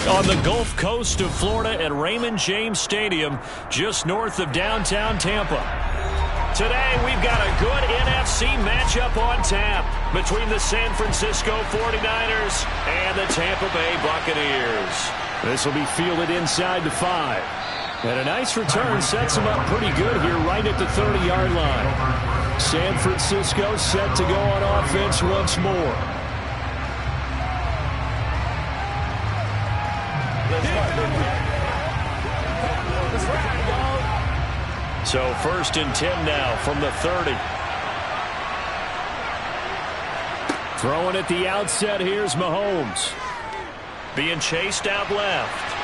on the Gulf Coast of Florida at Raymond James Stadium, just north of downtown Tampa. Today, we've got a good NFC matchup on tap between the San Francisco 49ers and the Tampa Bay Buccaneers. This will be fielded inside the 5. And a nice return sets them up pretty good here right at the 30-yard line. San Francisco set to go on offense once more. So 1st and 10 now from the 30. Throwing at the outset, here's Mahomes. Being chased out left.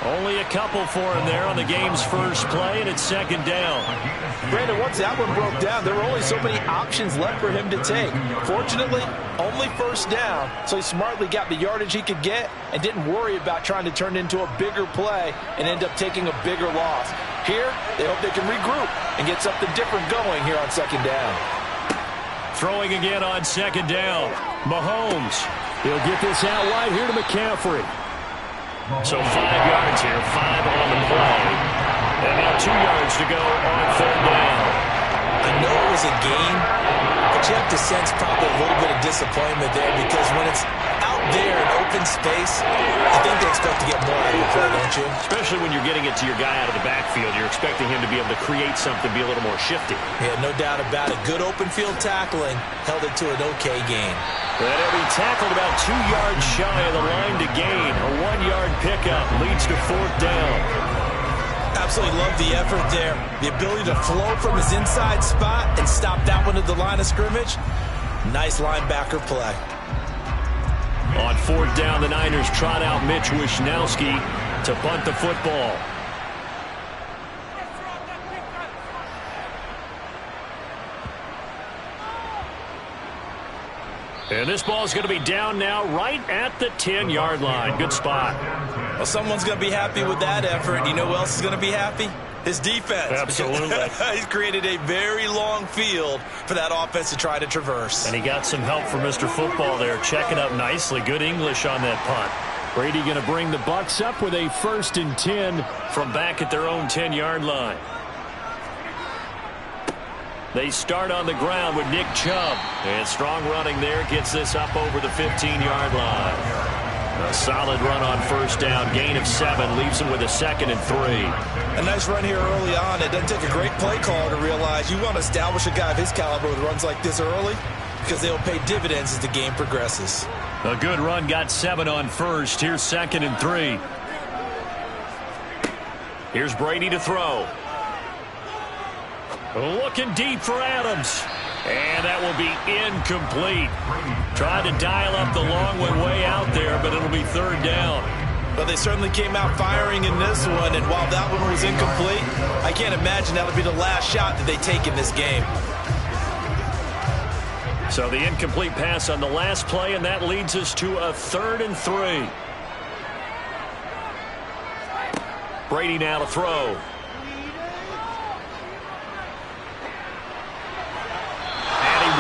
Only a couple for him there on the game's first play, and it's 2nd down. Brandon, once that one broke down, there were only so many options left for him to take. Fortunately, only 1st down, so he smartly got the yardage he could get and didn't worry about trying to turn it into a bigger play and end up taking a bigger loss. Here, they hope they can regroup and get something different going here on 2nd down. Throwing again on 2nd down. Mahomes. He'll get this out wide here to McCaffrey. So 5 yards here, 5 on the play. And now 2 yards to go on 3rd down. I know it was a gain, but you have to sense probably a little bit of disappointment there because when it's out there in open space, I think they expect to get more out of the play, don't you? Especially when you're getting it to your guy out of the backfield. You're expecting him to be able to create something, be a little more shifty. Yeah, no doubt about it. Good open field tackling held it to an okay gain. And he'll be tackled about 2 yards shy of the line to gain. A 1-yard pickup leads to 4th down. Absolutely love the effort there. The ability to flow from his inside spot and stop that one at the line of scrimmage. Nice linebacker play. On 4th down, the Niners trot out Mitch Wishnowski to punt the football. And this ball is going to be down now right at the 10-yard line. Good spot. Well, someone's going to be happy with that effort. You know who else is going to be happy? His defense. Absolutely. He's created a very long field for that offense to try to traverse. And he got some help from Mr. Football there, checking up nicely. Good English on that punt. Brady going to bring the Bucs up with a 1st and 10 from back at their own 10-yard line. They start on the ground with Nick Chubb. And strong running there gets this up over the 15-yard line. A solid run on 1st down. Gain of 7 leaves him with a 2nd and 3. A nice run here early on. It doesn't take a great play caller to realize you want to establish a guy of his caliber with runs like this early because they'll pay dividends as the game progresses. A good run got 7 on 1st. Here's 2nd and 3. Here's Brady to throw. Looking deep for Adams. And that will be incomplete. Tried to dial up the long one way out there, but it'll be 3rd down. But they certainly came out firing in this one, and while that one was incomplete, I can't imagine that'll be the last shot that they take in this game. So the incomplete pass on the last play, and that leads us to a 3rd and 3. Brady now to throw.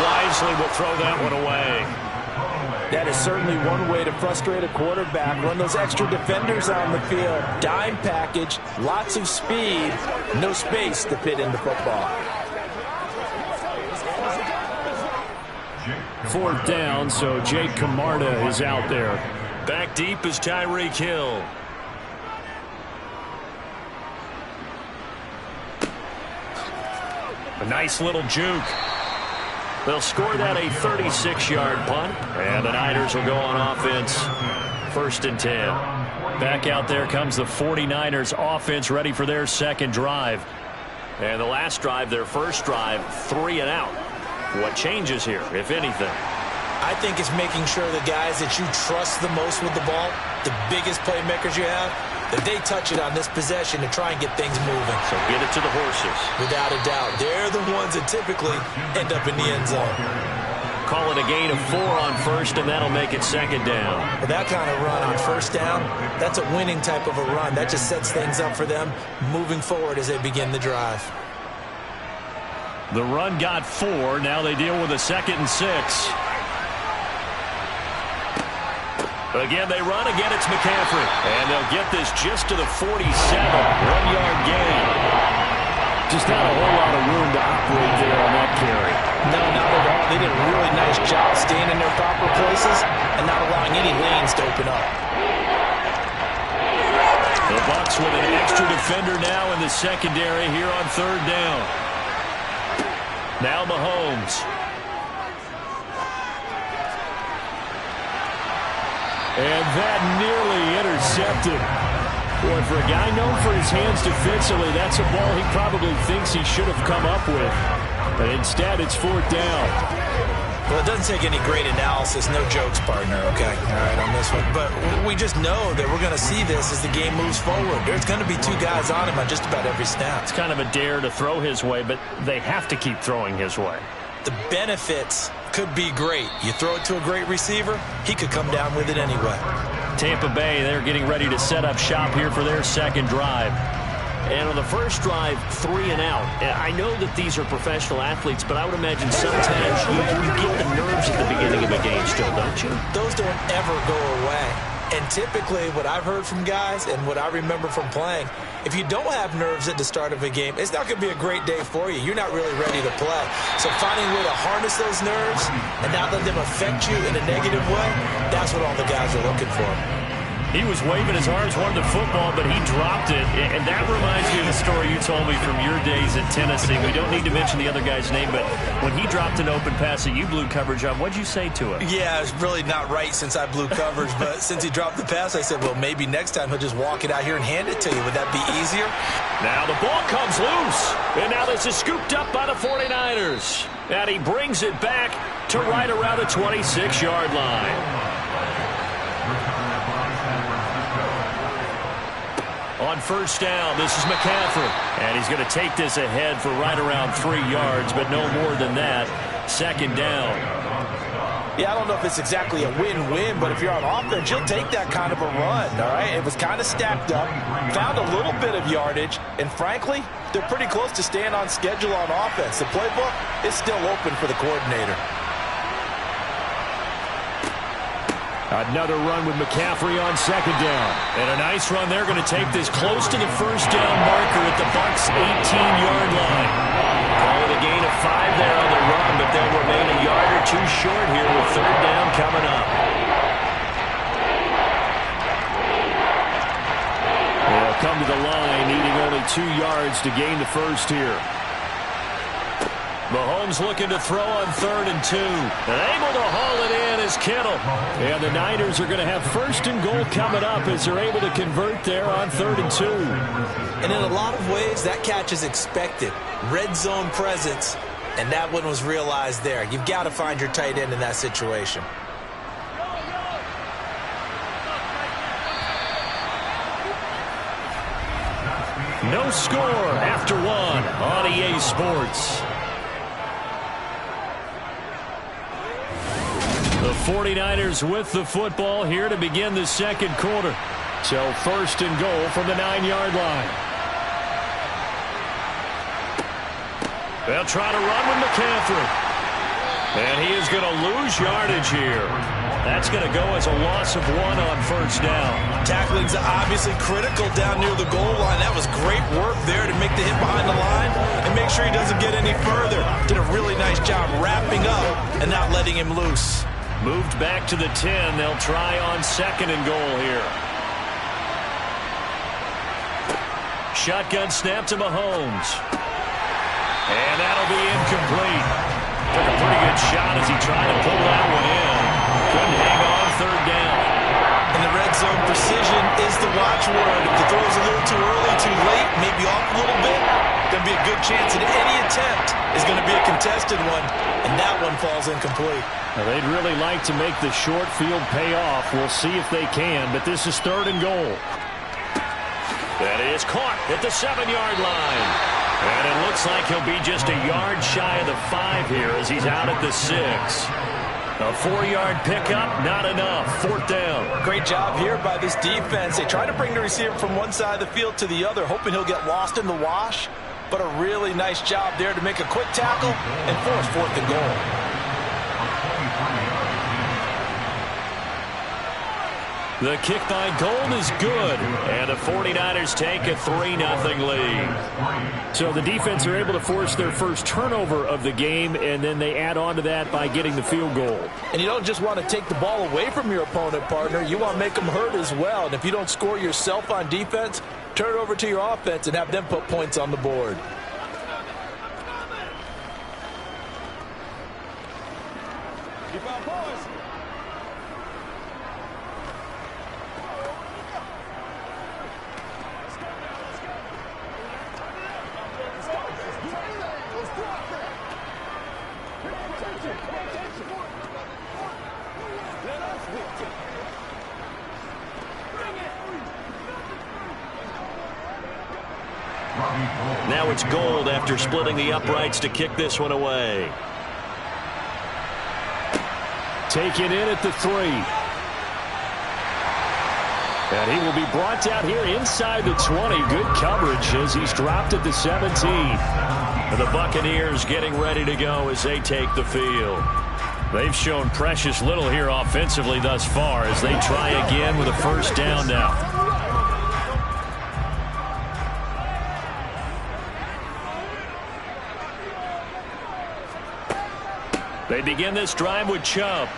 Wisely will throw that one away. That is certainly one way to frustrate a quarterback. Run those extra defenders on the field. Dime package, lots of speed, no space to fit in the football. 4th down, so Jake Camarda is out there. Back deep is Tyreek Hill. A nice little juke. They'll score that a 36-yard punt, and the Niners will go on offense 1st and 10. Back out there comes the 49ers offense ready for their 2nd drive. And the last drive, their 1st drive, 3 and out. What changes here, if anything? I think it's making sure the guys that you trust the most with the ball, the biggest playmakers you have, that they touch it on this possession to try and get things moving. So get it to the horses. Without a doubt. They're the ones that typically end up in the end zone. Call it a gain of 4 on 1st, and that'll make it 2nd down. But that kind of run on 1st down, that's a winning type of a run. That just sets things up for them moving forward as they begin the drive. The run got 4. Now they deal with a 2nd and 6. Again, they run. Again, it's McCaffrey. And they'll get this just to the 47. 1-yard gain. Just not a whole lot of room to operate there on that carry. No, not at all. They did a really nice job staying in their proper places and not allowing any lanes to open up. The Bucs with an extra defender now in the secondary here on third down. Now Mahomes. And that nearly intercepted. Boy, for a guy known for his hands defensively, that's a ball he probably thinks he should have come up with. But instead, it's fourth down. Well, it doesn't take any great analysis. No jokes, partner, okay? All right, on this one. But we just know that we're going to see this as the game moves forward. There's going to be two guys on him on just about every snap. It's kind of a dare to throw his way, but they have to keep throwing his way. The benefits could be great. You throw it to a great receiver, he could come down with it anyway. Tampa Bay, they're getting ready to set up shop here for their second drive. And on the first drive, 3 and out. I know that these are professional athletes, but I would imagine sometimes you get the nerves at the beginning of a game still, don't you? Those don't ever go away. And typically what I've heard from guys and what I remember from playing, if you don't have nerves at the start of a game, it's not going to be a great day for you. You're not really ready to play. So finding a way to harness those nerves and not let them affect you in a negative way, that's what all the guys are looking for. He was waving his arms, wanted the football, but he dropped it. And that reminds me of the story you told me from your days at Tennessee. We don't need to mention the other guy's name, but when he dropped an open pass that you blew coverage on, what'd you say to him? Yeah, it's really not right since I blew coverage, but since he dropped the pass, I said, well, maybe next time he'll just walk it out here and hand it to you. Would that be easier? Now the ball comes loose, and now this is scooped up by the 49ers. And he brings it back to right around the 26-yard line. On first down, this is McCaffrey. And he's going to take this ahead for right around 3 yards, but no more than that. Second down. Yeah, I don't know if it's exactly a win-win, but if you're on offense, you'll take that kind of a run, all right? It was kind of stacked up, found a little bit of yardage, and frankly, they're pretty close to staying on schedule on offense. The playbook is still open for the coordinator. Another run with McCaffrey on second down. And a nice run. They're going to take this close to the first down marker at the Bucs' 18-yard line. Call it a gain of 5 there on the run, but they'll remain a yard or two short here with third down coming up. They'll come to the line, needing only 2 yards to gain the first here. Mahomes looking to throw on 3rd and 2. And able to haul it in is Kittle. And the Niners are going to have 1st and goal coming up as they're able to convert there on 3rd and 2. And in a lot of ways, that catch is expected. Red zone presence, and that one was realized there. You've got to find your tight end in that situation. No score after 1 on EA Sports. The 49ers with the football here to begin the second quarter. So 1st and goal from the 9-yard line. They'll try to run with McCaffrey. And he is going to lose yardage here. That's going to go as a loss of 1 on first down. Tackling's obviously critical down near the goal line. That was great work there to make the hit behind the line and make sure he doesn't get any further. Did a really nice job wrapping up and not letting him loose. Moved back to the 10. They'll try on 2nd and goal here. Shotgun snap to Mahomes. And that'll be incomplete. Took a pretty good shot as he tried to pull that one in. Couldn't hang on 3rd down. And the red zone precision is the watchword. If the throw is a little too early, too late, maybe off a little bit, going to be a good chance that any attempt is going to be a contested one, and that one falls incomplete. Now, they'd really like to make the short field pay off. We'll see if they can, but this is 3rd and goal. That is caught at the 7-yard line. And it looks like he'll be just a yard shy of the 5 here as he's out at the 6. A 4-yard pickup, not enough. 4th down. Great job here by this defense. They try to bring the receiver from one side of the field to the other, hoping he'll get lost in the wash. But a really nice job there to make a quick tackle and force 4th and goal. The kick by Gold is good, and the 49ers take a 3-0 lead. So the defense are able to force their first turnover of the game, and then they add on to that by getting the field goal. And you don't just want to take the ball away from your opponent, partner. You want to make them hurt as well. And if you don't score yourself on defense, turn it over to your offense and have them put points on the board. Now it's Gold after splitting the uprights to kick this one away. Taken in at the 3. And he will be brought down here inside the 20. Good coverage as he's dropped at the 17. And the Buccaneers getting ready to go as they take the field. They've shown precious little here offensively thus far as they try again with a first down now. They begin this drive with Chubb.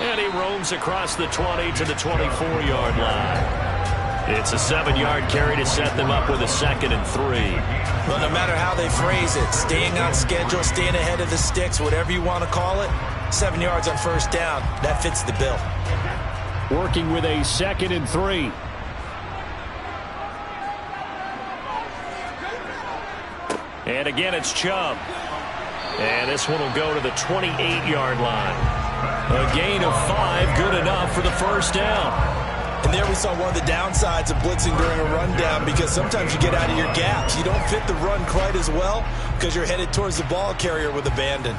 And he roams across the 20 to the 24-yard line. It's a 7-yard carry to set them up with a 2nd and 3. Well, no matter how they phrase it, staying on schedule, staying ahead of the sticks, whatever you want to call it, 7 yards on first down, that fits the bill. Working with a 2nd and 3. And again, it's Chubb. And this one will go to the 28-yard line. A gain of 5, good enough for the first down. And there we saw one of the downsides of blitzing during a rundown, because sometimes you get out of your gaps. You don't fit the run quite as well because you're headed towards the ball carrier with abandon.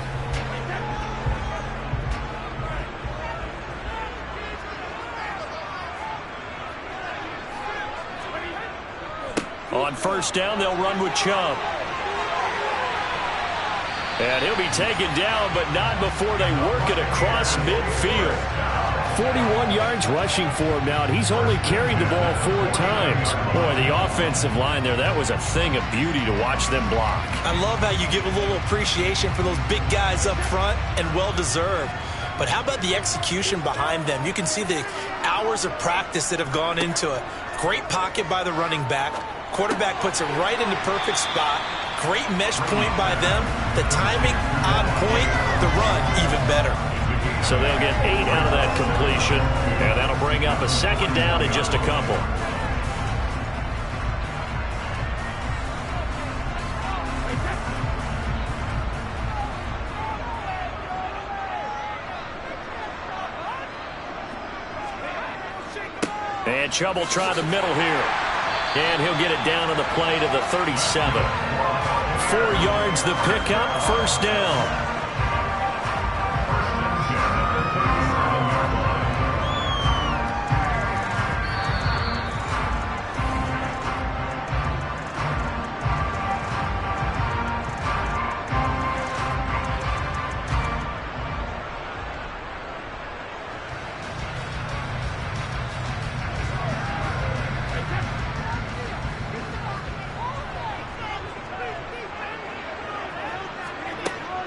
On first down, they'll run with Chubb. And he'll be taken down, but not before they work it across midfield. 41 yards rushing for him now, and he's only carried the ball 4 times. Boy, the offensive line there, that was a thing of beauty to watch them block. I love how you give a little appreciation for those big guys up front, and well-deserved. But how about the execution behind them? You can see the hours of practice that have gone into it. Great pocket by the running back. Quarterback puts it right in the perfect spot. Great mesh point by them. The timing on point. The run even better. So they'll get 8 out of that completion, and that'll bring up a 2nd down in just a couple. And Chubb will try the middle here. And he'll get it down on the play to the 37. 4 yards the pickup, first down.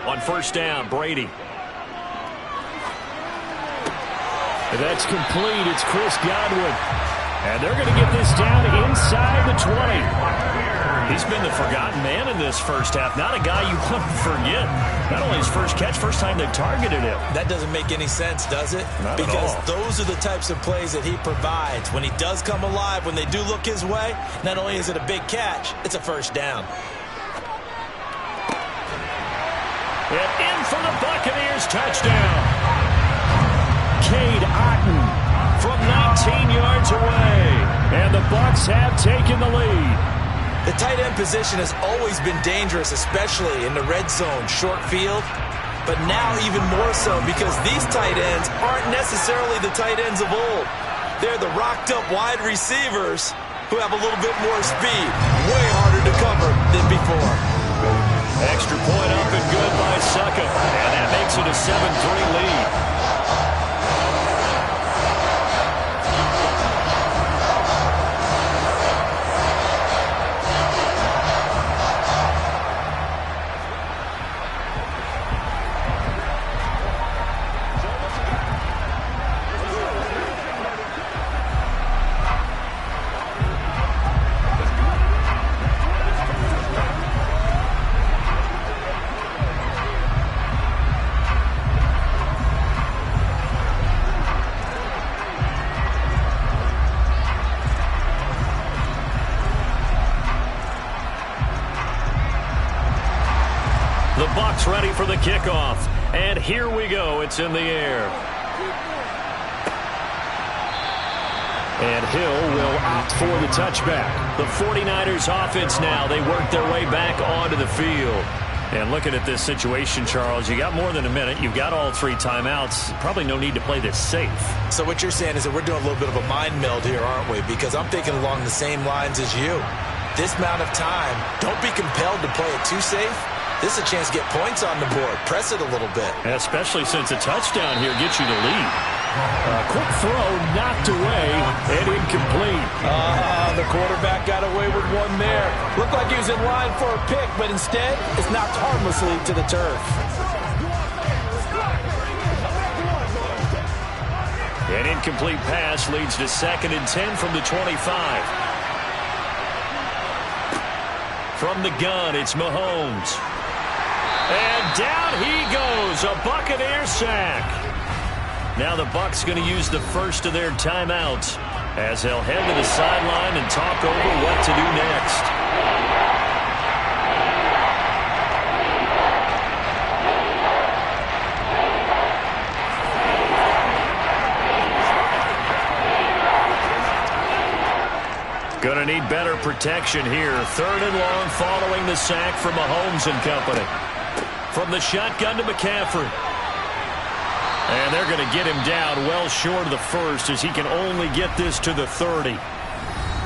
On first down, Brady. And that's complete. It's Chris Godwin. And they're going to get this down inside the 20. He's been the forgotten man in this first half. Not a guy you want to forget. Not only his first catch, first time they targeted him. That doesn't make any sense, does it? Not because at all. Those are the types of plays that he provides. When he does come alive, when they do look his way, not only is it a big catch, it's a first down. And in for the Buccaneers, touchdown. Cade Otton from 19 yards away. And the Bucs have taken the lead. The tight end position has always been dangerous, especially in the red zone, short field. But now even more so because these tight ends aren't necessarily the tight ends of old. They're the rocked-up wide receivers who have a little bit more speed. Way harder to cover than before. Extra point up and good by Suckup. And that makes it a 7-3 lead. Bucs ready for the kickoff. And here we go. It's in the air. And Hill will opt for the touchback. The 49ers offense now. They work their way back onto the field. And looking at this situation, Charles, you got more than a minute. You've got all 3 timeouts. Probably no need to play this safe. So what you're saying is that we're doing a little bit of a mind meld here, aren't we? Because I'm thinking along the same lines as you. This amount of time, don't be compelled to play it too safe. This is a chance to get points on the board. Press it a little bit. Especially since a touchdown here gets you the lead. Quick throw, knocked away, and incomplete. The quarterback got away with one there. Looked like he was in line for a pick, but instead, it's knocked harmlessly to the turf. An incomplete pass leads to 2nd and 10 from the 25. From the gun, it's Mahomes. And down he goes, a Buccaneer sack. Now the Bucs going to use the first of their timeouts as they'll head to the sideline and talk over what to do next. Going to need better protection here. 3rd and long following the sack from Mahomes and company. From the shotgun to McCaffrey. And they're going to get him down well short of the first as he can only get this to the 30.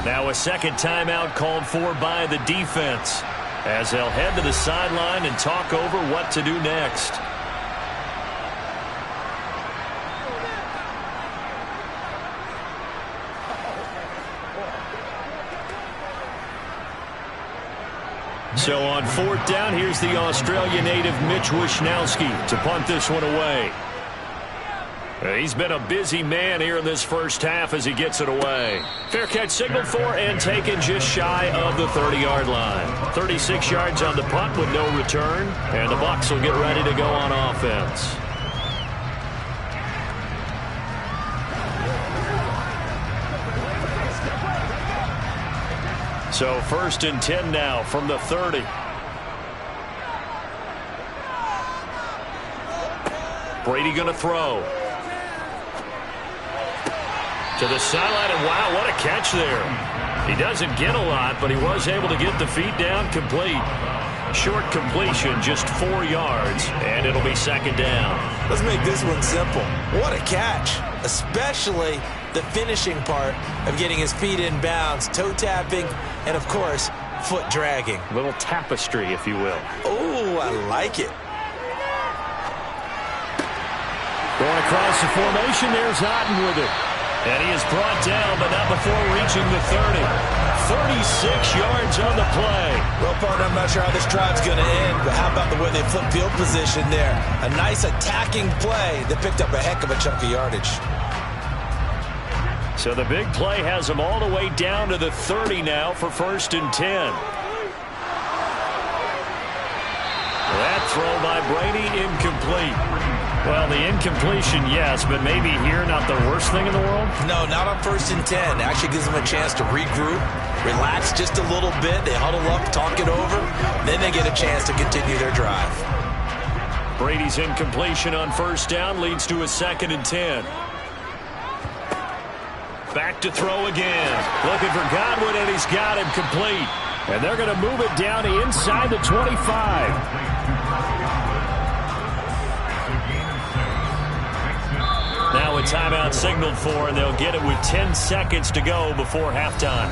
Now a second timeout called for by the defense as they'll head to the sideline and talk over what to do next. So on 4th down, here's the Australia native Mitch Wishnowsky to punt this one away. He's been a busy man here in this first half as he gets it away. Fair catch signaled for and taken just shy of the 30-yard line. 36 yards on the punt with no return, and the Bucs will get ready to go on offense. So 1st and 10 now from the 30. Brady going to throw. To the sideline, and wow, what a catch there. He doesn't get a lot, but he was able to get the feet down complete. Short completion, just 4 yards, and it'll be 2nd down. Let's make this one simple. What a catch, especially the finishing part of getting his feet in bounds, toe tapping, and of course, foot dragging. A little tapestry, if you will. Oh, I like it. Going across the formation, there's Otten with it. And he is brought down, but not before reaching the 30. 36 yards on the play. Well, partner, I'm not sure how this drive's going to end, but how about the way they flip field position there? A nice attacking play that picked up a heck of a chunk of yardage. So the big play has them all the way down to the 30 now for 1st and 10. That throw by Brady incomplete. Well, the incompletion, yes, but maybe here not the worst thing in the world? No, not on 1st and 10. Actually gives them a chance to regroup, relax just a little bit. They huddle up, talk it over. Then they get a chance to continue their drive. Brady's incompletion on 1st down leads to a 2nd and 10. Back to throw again. Looking for Godwin, and he's got him complete. And they're going to move it down to inside the 25. Now a timeout signaled for, and they'll get it with 10 seconds to go before halftime.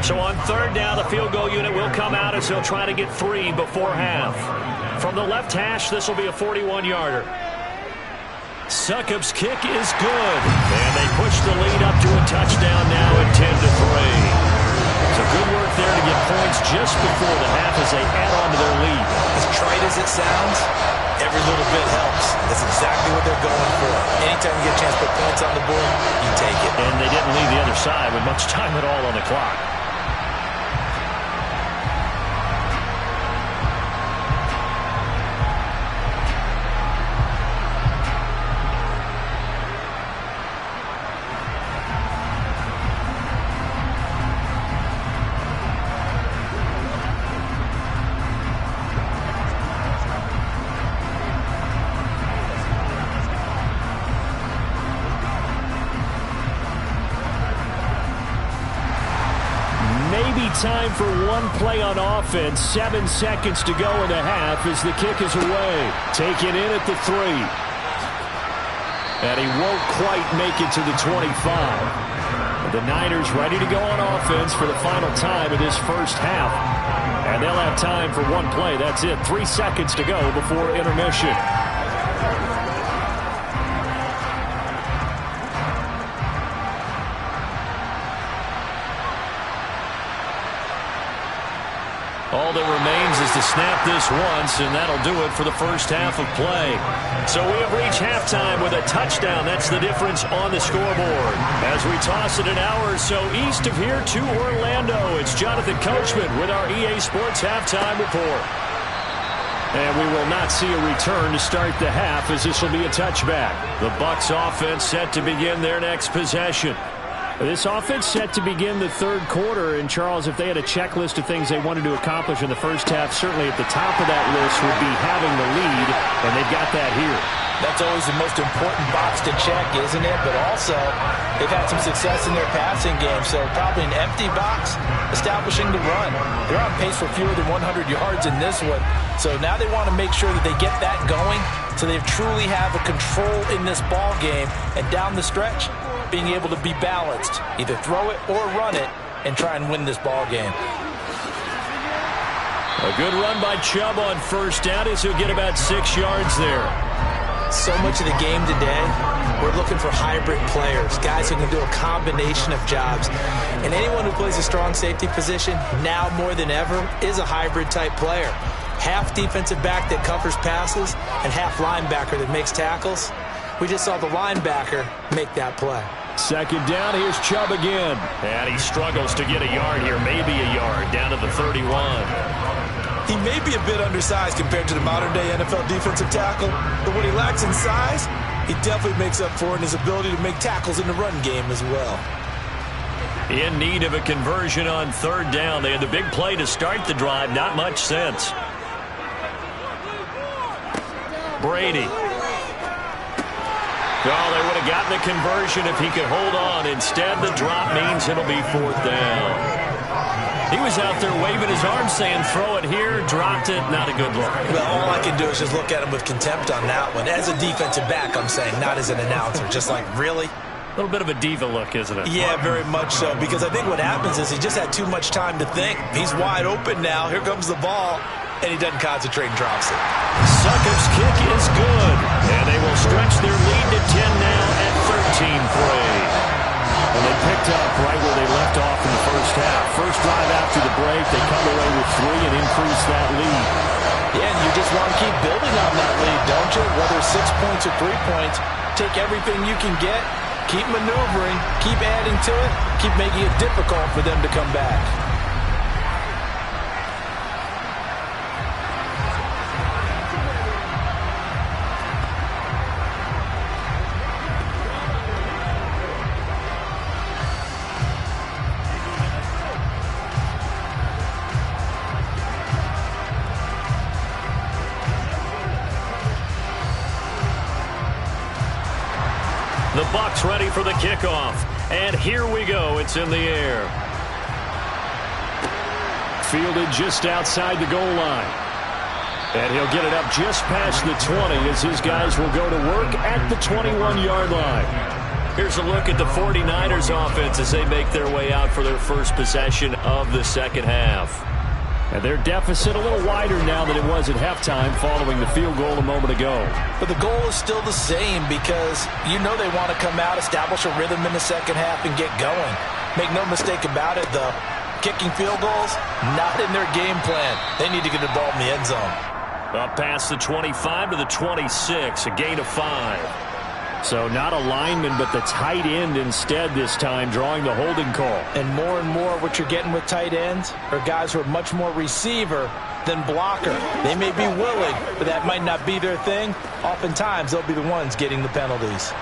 So on 3rd down, the field goal unit will come out as they'll try to get 3 before half. From the left hash, this will be a 41-yarder. Succop's kick is good. And they push the lead up to a touchdown now at 10-3. So good work there to get points just before the half as they add on to their lead. As trite as it sounds, every little bit helps. That's exactly what they're going for. Anytime you get a chance to put points on the board, you take it. And they didn't leave the other side with much time at all on the clock. maybe time for one play on offense. 7 seconds to go in the half as the kick is away. Taken in at the 3. And he won't quite make it to the 25. The Niners ready to go on offense for the final time of this first half. And they'll have time for one play. That's it. 3 seconds to go before intermission. All that remains is to snap this once, and that'll do it for the first half of play. So we have reached halftime with a touchdown. That's the difference on the scoreboard. As we toss it an hour or so east of here to Orlando, it's Jonathan Coachman with our EA Sports Halftime Report. And we will not see a return to start the half, as this will be a touchback. The Bucs offense set to begin their next possession. This offense set to begin the third quarter, and Charles, if they had a checklist of things they wanted to accomplish in the first half, certainly at the top of that list would be having the lead, and they've got that here. That's always the most important box to check, isn't it? But also, they've had some success in their passing game, so probably an empty box establishing the run. They're on pace for fewer than 100 yards in this one, so now they want to make sure that they get that going so they truly have a control in this ball game, and down the stretch, being able to be balanced, either throw it or run it, and try and win this ball game. A good run by Chubb on first down as he'll get about 6 yards there. So much of the game today, we're looking for hybrid players, guys who can do a combination of jobs. And anyone who plays a strong safety position, now more than ever, is a hybrid type player. Half defensive back that covers passes and half linebacker that makes tackles. We just saw the linebacker make that play. Second down, here's Chubb again. And he struggles to get a yard here, maybe a yard, down to the 31. He may be a bit undersized compared to the modern-day NFL defensive tackle, but what he lacks in size, he definitely makes up for in his ability to make tackles in the run game as well. In need of a conversion on third down. They had the big play to start the drive, not much sense. Brady. Oh, they would have gotten the conversion if he could hold on. Instead, the drop means it'll be fourth down. He was out there waving his arms saying, throw it here, dropped it, not a good look. Well, all I can do is just look at him with contempt on that one. As a defensive back, I'm saying, not as an announcer. Just like, really? A little bit of a diva look, isn't it? Yeah, very much so, because I think what happens is he just had too much time to think. He's wide open now. Here comes the ball. And he doesn't concentrate and drops it. Succop's kick is good. And they will stretch their lead to 10 now at 13-3. And they picked up right where they left off in the first half. First drive after the break, they come away with 3 and increase that lead. Yeah, and you just want to keep building on that lead, don't you? Whether 6 points or 3 points, take everything you can get, keep maneuvering, keep adding to it, keep making it difficult for them to come back. The Bucs ready for the kickoff. And here we go. It's in the air. Fielded just outside the goal line. And he'll get it up just past the 20 as his guys will go to work at the 21-yard line. Here's a look at the 49ers offense as they make their way out for their first possession of the second half. And their deficit a little wider now than it was at halftime following the field goal a moment ago. But the goal is still the same because you know they want to come out, establish a rhythm in the second half, and get going. Make no mistake about it, though. Kicking field goals, not in their game plan. They need to get the ball in the end zone. Up past the 25 to the 26, a gain of 5. So not a lineman, but the tight end instead this time, drawing the holding call. And more what you're getting with tight ends are guys who are much more receiver than blocker. They may be willing, but that might not be their thing. Oftentimes, they'll be the ones getting the penalties.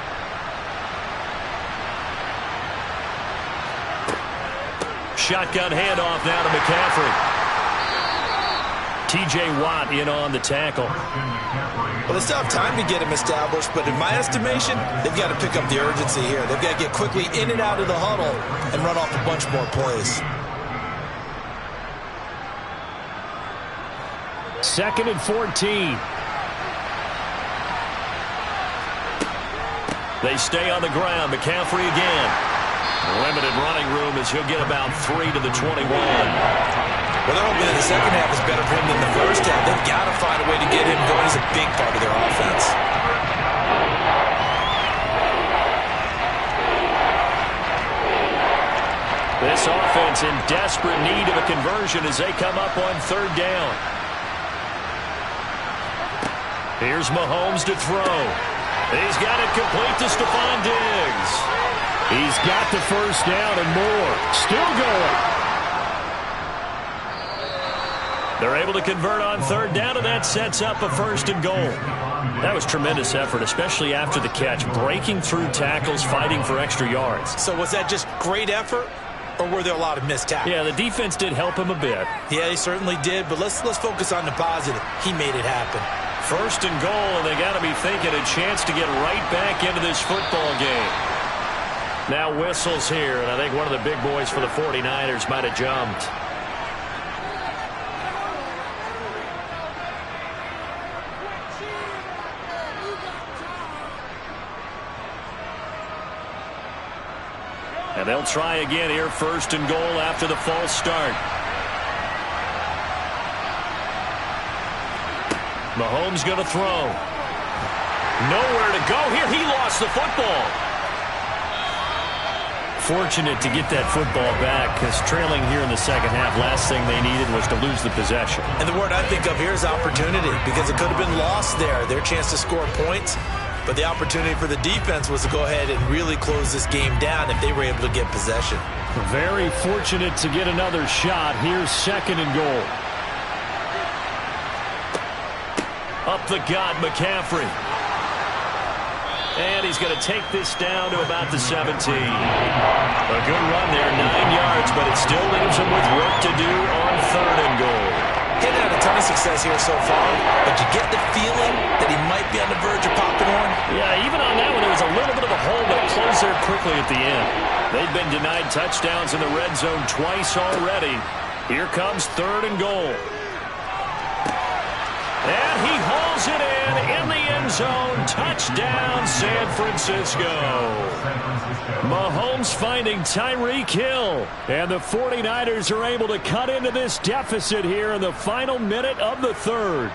Shotgun handoff now to McCaffrey. T.J. Watt in on the tackle. Well, they still have time to get him established, but in my estimation, they've got to pick up the urgency here. They've got to get quickly in and out of the huddle and run off a bunch more plays. 2nd and 14. They stay on the ground. McCaffrey again. Limited running room as he'll get about 3 to the 21. Well, they're hoping that the second half is better for him than the first half. They've got to find a way to get him going. He's a big part of their offense. This offense in desperate need of a conversion as they come up on 3rd down. Here's Mahomes to throw. He's got it complete to Stephon Diggs. He's got the first down and more. Still going. They're able to convert on 3rd down, and that sets up a 1st and goal. That was tremendous effort, especially after the catch. Breaking through tackles, fighting for extra yards. So was that just great effort, or were there a lot of missed tackles? Yeah, the defense did help him a bit. Yeah, they certainly did, but let's focus on the positive. He made it happen. 1st and goal, and they got to be thinking a chance to get right back into this football game. Now whistles here, and I think one of the big boys for the 49ers might have jumped. And they'll try again here, 1st and goal after the false start. Mahomes going to throw. Nowhere to go here. He lost the football. Fortunate to get that football back because trailing here in the second half, last thing they needed was to lose the possession. And the word I think of here is opportunity because it could have been lost there. Their chance to score points. But the opportunity for the defense was to go ahead and really close this game down if they were able to get possession. Very fortunate to get another shot. Here's 2nd and goal. Up the gut, McCaffrey. And he's going to take this down to about the 17. A good run there, 9 yards, but it still leaves him with work to do on 3rd and goal. He's had a ton of success here so far, but you get the feeling that he might be on the verge of popping one. Yeah, even on that one, there was a little bit of a hole, but it closed there quickly at the end. They've been denied touchdowns in the red zone twice already. Here comes 3rd and goal. And he hauls it in the end zone. Touchdown, San Francisco. Mahomes finding Tyreek Hill. And the 49ers are able to cut into this deficit here in the final minute of the 3rd.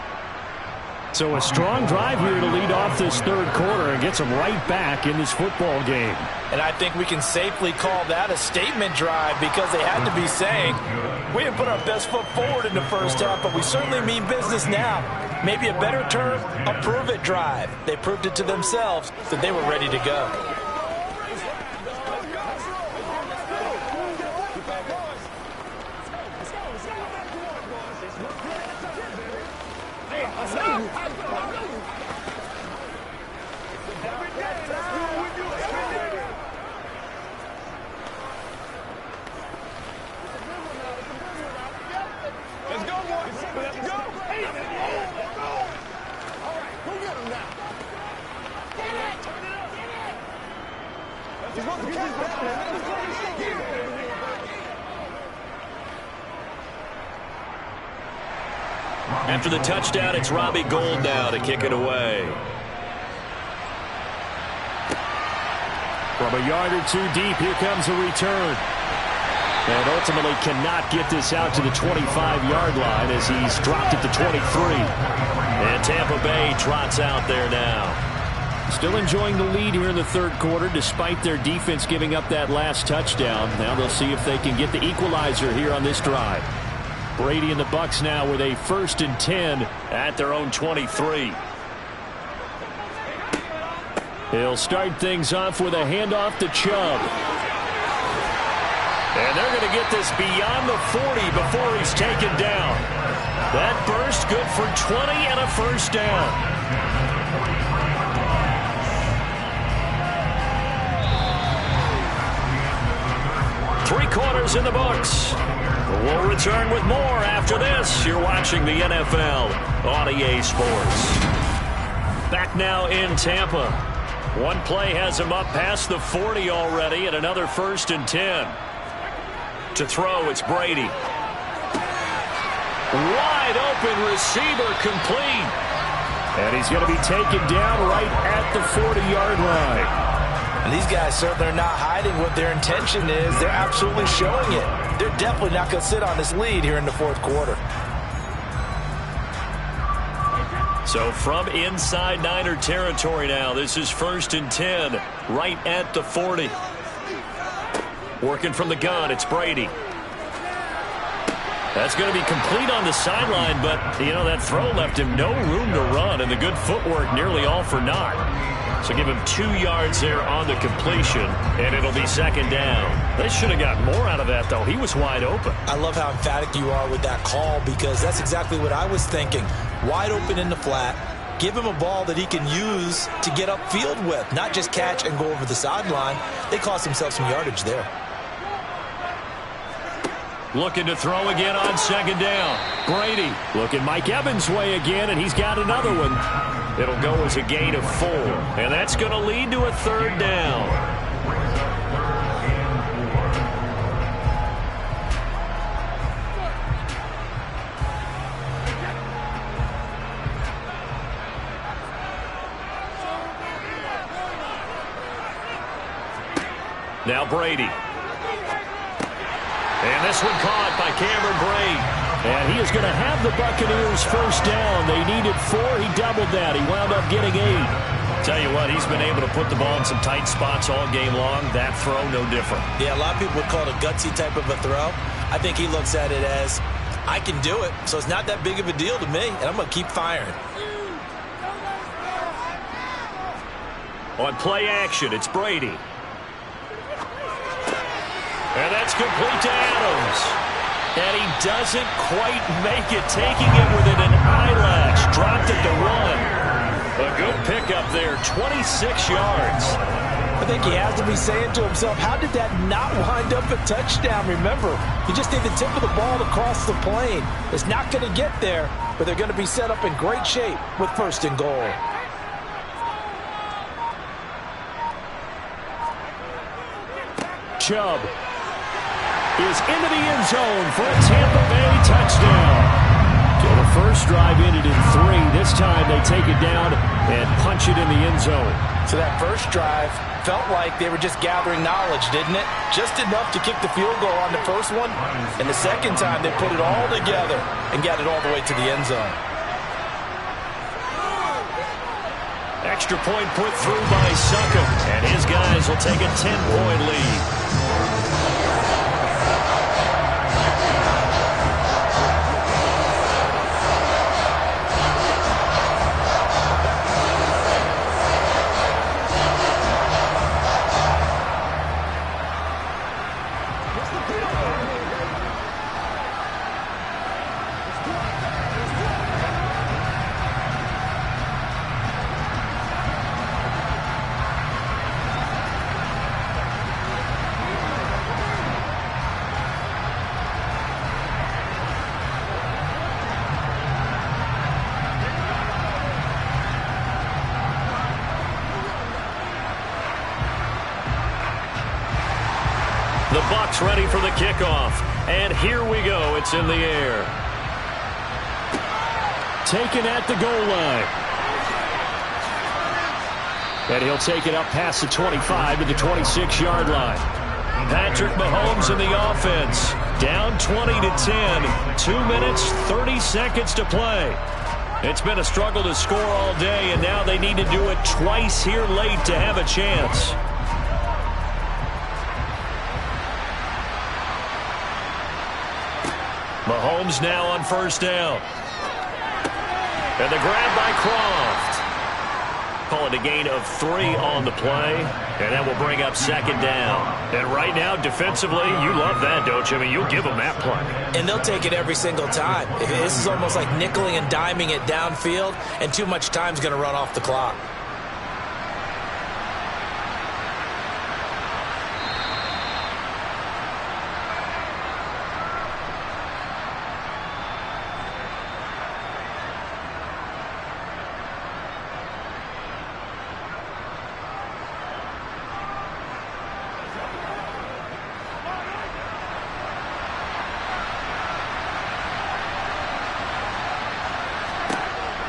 So a strong drive here to lead off this 3rd quarter and gets them right back in this football game. And I think we can safely call that a statement drive because they had to be saying, we didn't put our best foot forward in the first half, but we certainly mean business now. Maybe a better term, a prove-it drive. They proved it to themselves that they were ready to go. After the touchdown, it's Robbie Gould now to kick it away. From a yard or two deep, here comes a return. And ultimately cannot get this out to the 25-yard line as he's dropped it to 23. And Tampa Bay trots out there now. Still enjoying the lead here in the 3rd quarter despite their defense giving up that last touchdown. Now they'll see if they can get the equalizer here on this drive. Brady and the Bucs now with a 1st and 10 at their own 23. He'll start things off with a handoff to Chubb. And they're going to get this beyond the 40 before he's taken down. That burst good for 20 and a 1st down. Three quarters in the books. We'll return with more after this. You're watching the NFL on EA Sports. Back now in Tampa. One play has him up past the 40 already and another 1st and 10. To throw, it's Brady. Wide open receiver complete. And he's going to be taken down right at the 40-yard line. And these guys certainly are not hiding what their intention is. They're absolutely showing it. They're definitely not going to sit on this lead here in the fourth quarter. So from inside Niner territory now, this is 1st and 10, right at the 40. Working from the gun, it's Brady. That's going to be complete on the sideline, but, that throw left him no room to run, and the good footwork nearly all for naught. So give him 2 yards there on the completion, and it'll be 2nd down. They should have got more out of that, though. He was wide open. I love how emphatic you are with that call, because that's exactly what I was thinking. Wide open in the flat. Give him a ball that he can use to get upfield with, not just catch and go over the sideline. They cost themselves some yardage there. Looking to throw again on 2nd down. Brady looking Mike Evans' way again, and he's got another one. It'll go as a gain of 4, and that's going to lead to a 3rd down. Now Brady. And this one caught by Cameron Brate. And he is going to have the Buccaneers 1st down. They needed 4. He doubled that. He wound up getting 8. Tell you what, he's been able to put the ball in some tight spots all game long. That throw, no different. Yeah, a lot of people would call it a gutsy type of a throw. I think he looks at it as, I can do it, so it's not that big of a deal to me, and I'm going to keep firing. On play action, it's Brady. And that's complete to Adams. And he doesn't quite make it, taking it within an eyelash. Dropped it to 1. A good pickup there, 26 yards. I think he has to be saying to himself, how did that not wind up a touchdown? Remember, he just need the tip of the ball to cross the plane. It's not going to get there, but they're going to be set up in great shape with 1st and goal. Chubb is into the end zone for a Tampa Bay touchdown. So the first drive ended in 3. This time they take it down and punch it in the end zone. So that first drive felt like they were just gathering knowledge, didn't it? Just enough to kick the field goal on the first one. And the second time they put it all together and got it all the way to the end zone. Extra point put through by Succop. And his guys will take a 10-point lead. The Bucs ready for the kickoff. And here we go. It's in the air. Taken at the goal line. And he'll take it up past the 25 to the 26-yard line. Patrick Mahomes in the offense. Down 20 to 10. 2 minutes, 30 seconds to play. It's been a struggle to score all day, and now they need to do it twice here late to have a chance. Mahomes now on 1st down. And the grab by Croft. Call it a gain of 3 on the play. And that will bring up 2nd down. And right now, defensively, you love that, don't you? I mean, you'll give them that play. And they'll take it every single time. This is almost like nickeling and diming it downfield, and too much time's going to run off the clock.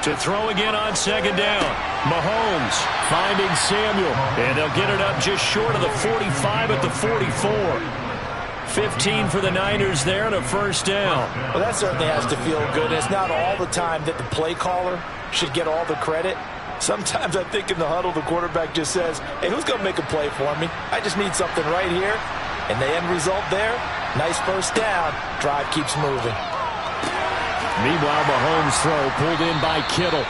To throw again on second down. Mahomes finding Samuel. And they'll get it up just short of the 45 at the 44. 15 for the Niners there and a first down. Well, that certainly has to feel good. It's not all the time that the play caller should get all the credit. Sometimes I think in the huddle, the quarterback just says, hey, who's going to make a play for me? I just need something right here. And the end result there, nice first down. Drive keeps moving. Meanwhile, Mahomes' throw pulled in by Kittle.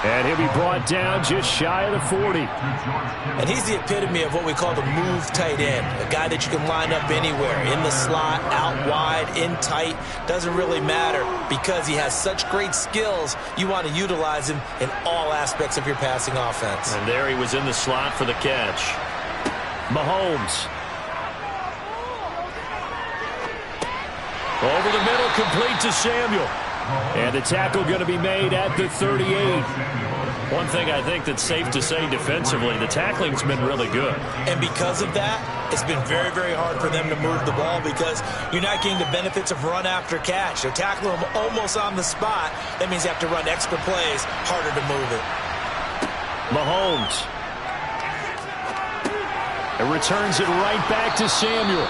And he'll be brought down just shy of the 40. And he's the epitome of what we call the move tight end. A guy that you can line up anywhere. In the slot, out wide, in tight. Doesn't really matter because he has such great skills. You want to utilize him in all aspects of your passing offense. And there he was in the slot for the catch. Mahomes. Over the middle, complete to Samuel. And the tackle going to be made at the 38. One thing I think that's safe to say defensively, the tackling's been really good. And because of that, it's been very, very hard for them to move the ball because you're not getting the benefits of run after catch. They're tackling them almost on the spot. That means you have to run extra plays, harder to move it. Mahomes. It returns it right back to Samuel.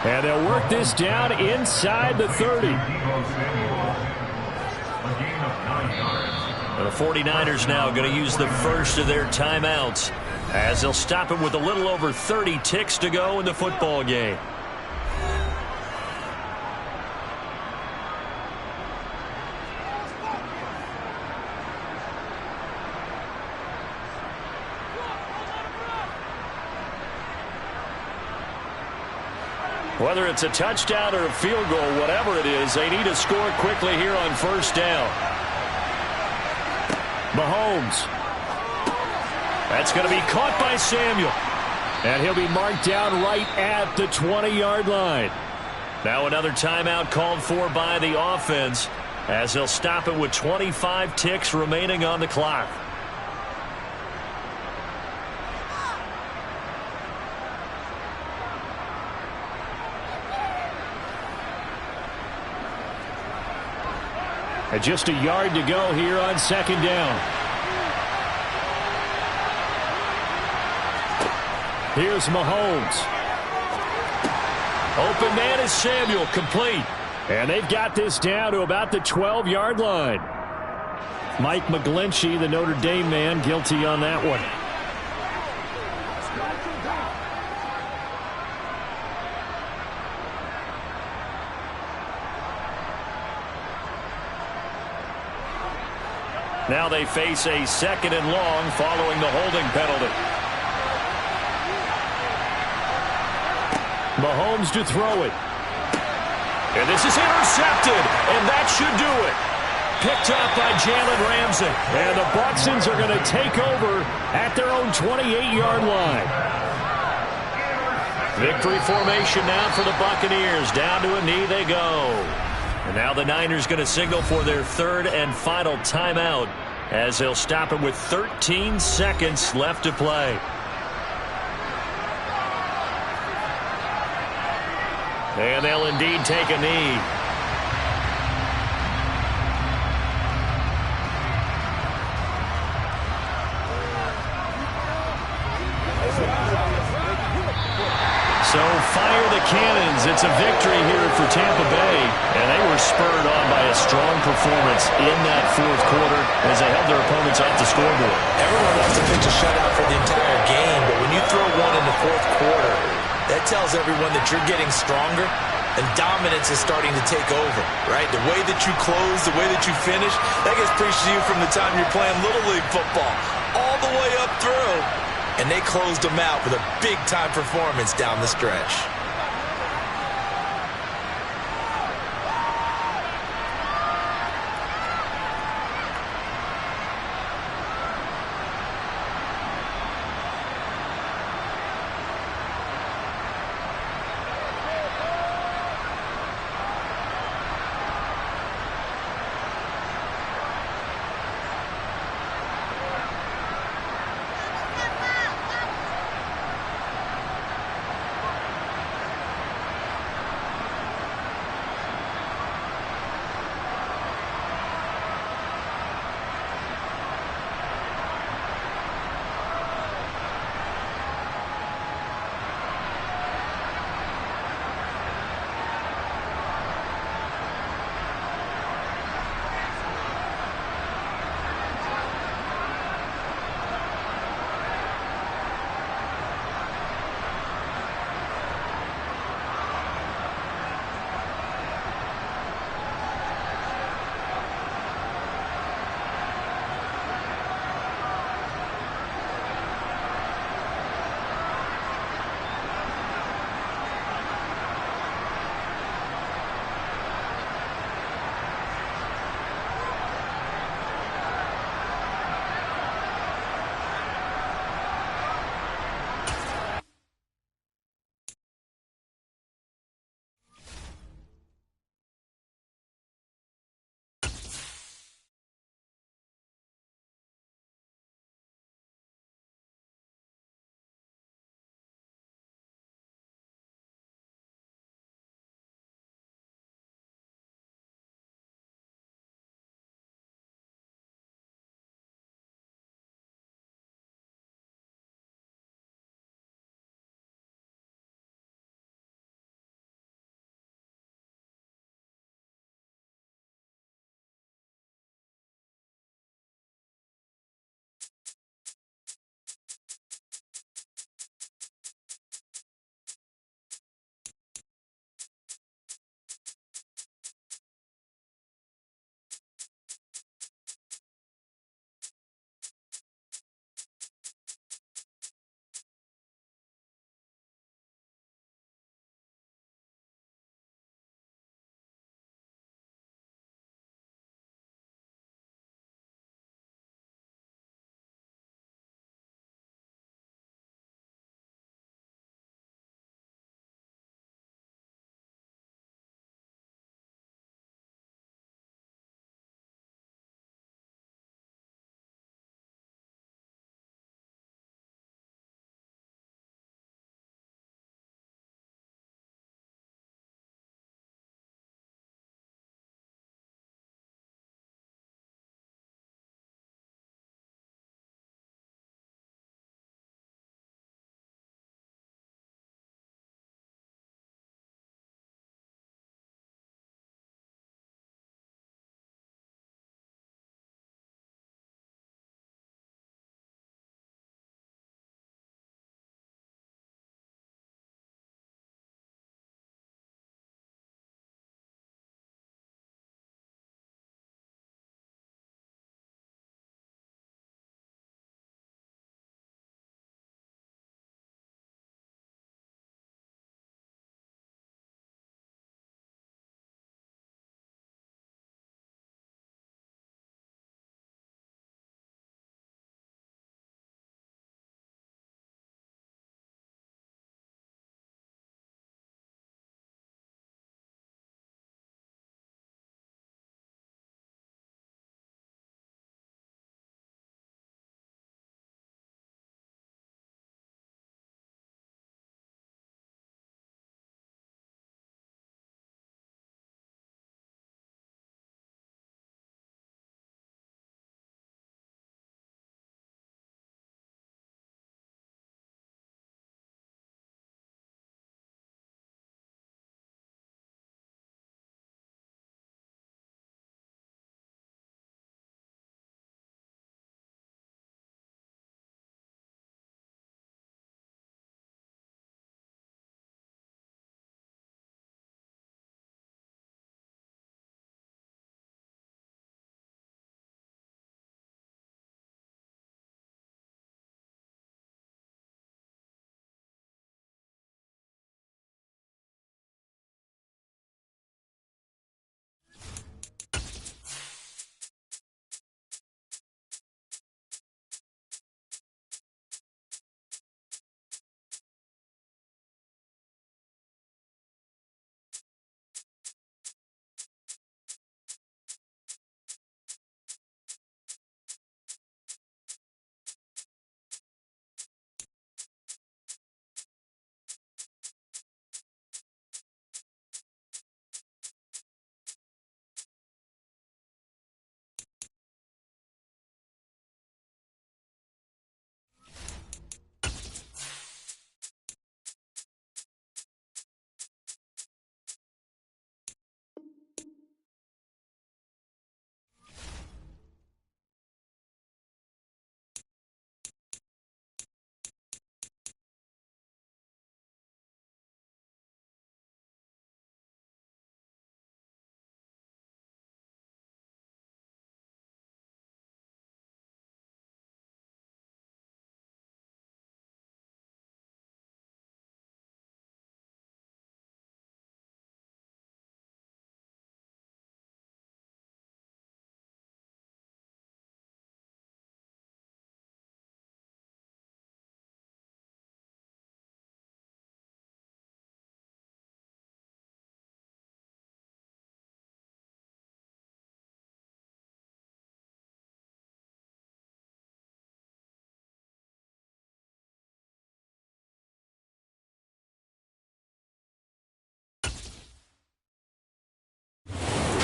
And they'll work this down inside the 30. The 49ers now going to use the first of their timeouts as they'll stop it with a little over 30 ticks to go in the football game. Whether it's a touchdown or a field goal, whatever it is, they need to score quickly here on first down. Mahomes. That's going to be caught by Samuel. And he'll be marked down right at the 20-yard line. Now another timeout called for by the offense as they'll stop it with 25 ticks remaining on the clock. And just a yard to go here on second down. Here's Mahomes. Open man is Samuel, complete. And they've got this down to about the 12-yard line. Mike McGlinchey, the Notre Dame man, guilty on that one. Now they face a second and long following the holding penalty. Mahomes to throw it. And this is intercepted, and that should do it. Picked up by Jalen Ramsey. And the Bucsons are going to take over at their own 28-yard line. Victory formation now for the Buccaneers. Down to a knee they go. And now the Niners going to signal for their third and final timeout as they'll stop it with 13 seconds left to play. And they'll indeed take a knee. So fire the cannons. It's a victory here for Tampa Bay. And they were spurred on by a strong performance in that fourth quarter as they held their opponents off the scoreboard. Everyone wants to pitch a shutout for the entire game, but when you throw one in the fourth quarter, that tells everyone that you're getting stronger and dominance is starting to take over, right? The way that you close, the way that you finish, that gets preached to you from the time you're playing Little League football all the way up through. And they closed them out with a big-time performance down the stretch.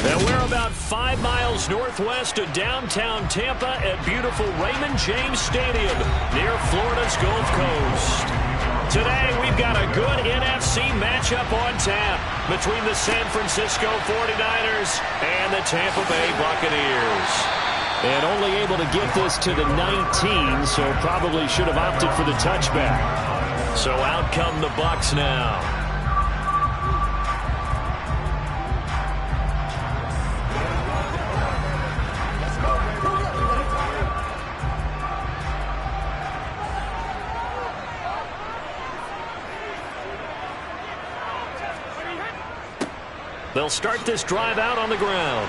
And we're about 5 miles northwest of downtown Tampa at beautiful Raymond James Stadium near Florida's Gulf Coast. Today, we've got a good NFC matchup on tap between the San Francisco 49ers and the Tampa Bay Buccaneers. And only able to get this to the 19, so probably should have opted for the touchback. So out come the Bucs now. They'll start this drive out on the ground.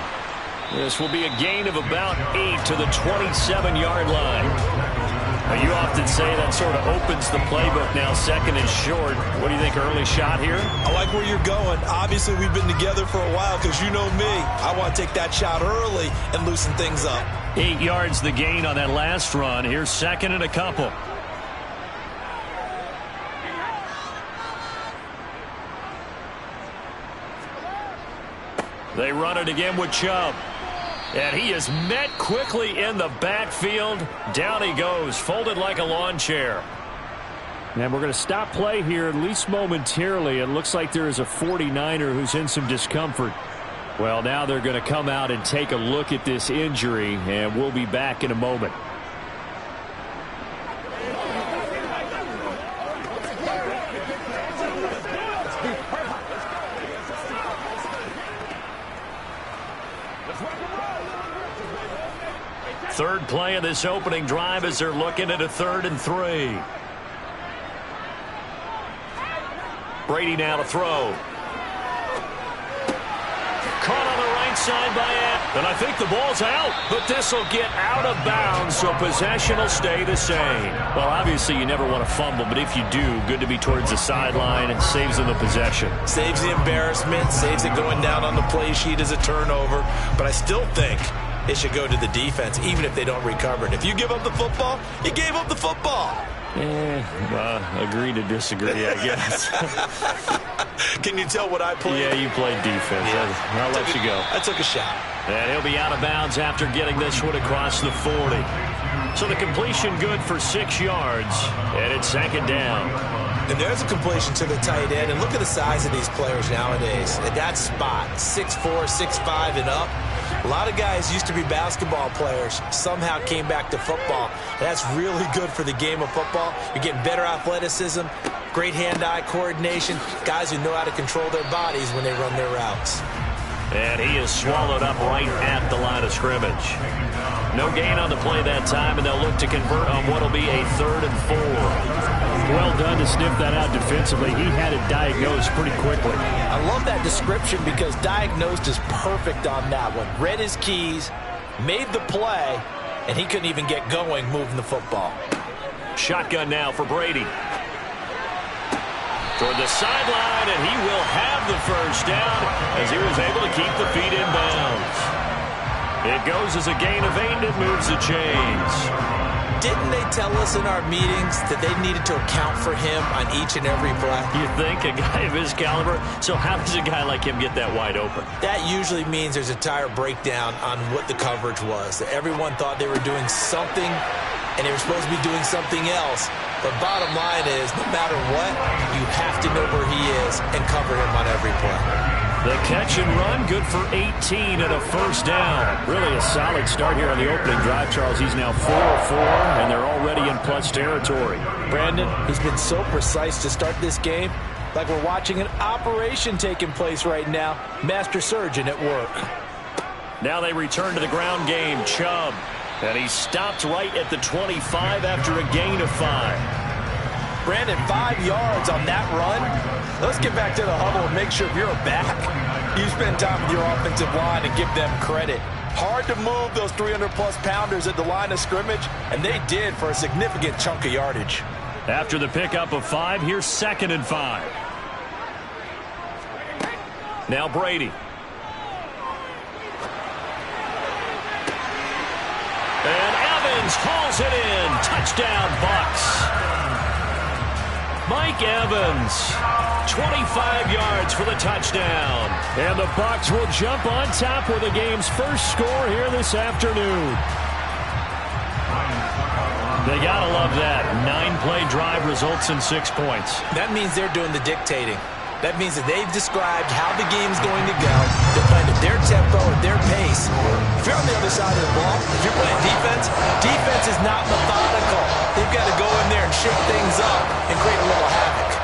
This will be a gain of about 8 to the 27-yard line. Now, you often say that sort of opens the playbook now, second and short. What do you think, early shot here? I like where you're going. Obviously, we've been together for a while because you know me. I want to take that shot early and loosen things up. 8 yards the gain on that last run. Here's second and a couple. They run it again with Chubb. And he is met quickly in the backfield. Down he goes, folded like a lawn chair. And we're going to stop play here, at least momentarily. It looks like there is a 49er who's in some discomfort. Well, now they're going to come out and take a look at this injury, and we'll be back in a moment. Third play of this opening drive as they're looking at a 3rd and 3. Brady now to throw. Caught on the right side by App. And I think the ball's out. But this will get out of bounds, so possession will stay the same. Well, obviously you never want to fumble, but if you do, good to be towards the sideline. It saves them the possession. Saves the embarrassment, saves it going down on the play sheet as a turnover. But I still think it should go to the defense, even if they don't recover it. If you give up the football, you gave up the football. Agree to disagree, I guess. Can you tell what I played? Yeah, you played defense. Yeah. I'll let you go. I took a shot. And he'll be out of bounds after getting this one across the 40. So the completion good for 6 yards, and it's second down. And there's a completion to the tight end. And look at the size of these players nowadays. At that spot, 6'4", 6'5", and up. A lot of guys used to be basketball players, somehow came back to football. That's really good for the game of football. You're getting better athleticism, great hand-eye coordination, guys who know how to control their bodies when they run their routes. And he is swallowed up right at the line of scrimmage. No gain on the play that time, and they'll look to convert on what will be a 3rd and 4. Well done to sniff that out defensively. He had it diagnosed pretty quickly. I love that description because diagnosed is perfect on that one. Read his keys, made the play, and he couldn't even get going moving the football. Shotgun now for Brady. Toward the sideline, and he will have the first down as he was able to keep the feet in bounds. It goes as a gain of 8, and it moves the chains. Didn't they tell us in our meetings that they needed to account for him on each and every play? You think? A guy of his caliber? So how does a guy like him get that wide open? That usually means there's a entire breakdown on what the coverage was. That everyone thought they were doing something, and they were supposed to be doing something else. But bottom line is, no matter what, you have to know where he is and cover him on every play. The catch and run, good for 18 and a first down. Really a solid start here on the opening drive, Charles. He's now 4 of 4, and they're already in plus territory. Brandon, he's been so precise to start this game, like we're watching an operation taking place right now. Master surgeon at work. Now they return to the ground game. Chubb, and he stopped right at the 25 after a gain of 5. Brandon, 5 yards on that run. Let's get back to the huddle and make sure if you're back, you spend time with your offensive line and give them credit. Hard to move those 300-plus pounders at the line of scrimmage, and they did for a significant chunk of yardage. After the pickup of 5, here's 2nd and 5. Now Brady. And Evans hauls it in. Touchdown, Bucs. Mike Evans 25 yards for the touchdown. And the Bucs will jump on top with the game's first score here this afternoon. They gotta love that. 9-play drive results in 6 points. That means they're doing the dictating. That means that they've described how the game's going to go. They're playing at their tempo, at their pace. If you're on the other side of the ball, if you're playing defense, defense is not methodical. They've got to go in there and shake things up and create a little havoc.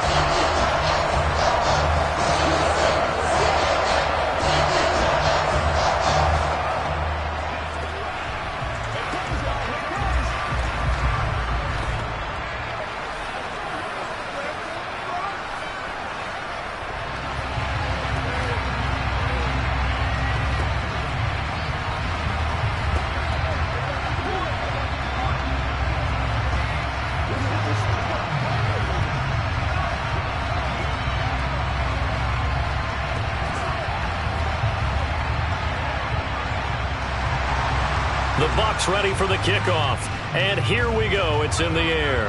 The Bucs ready for the kickoff. And here we go. It's in the air.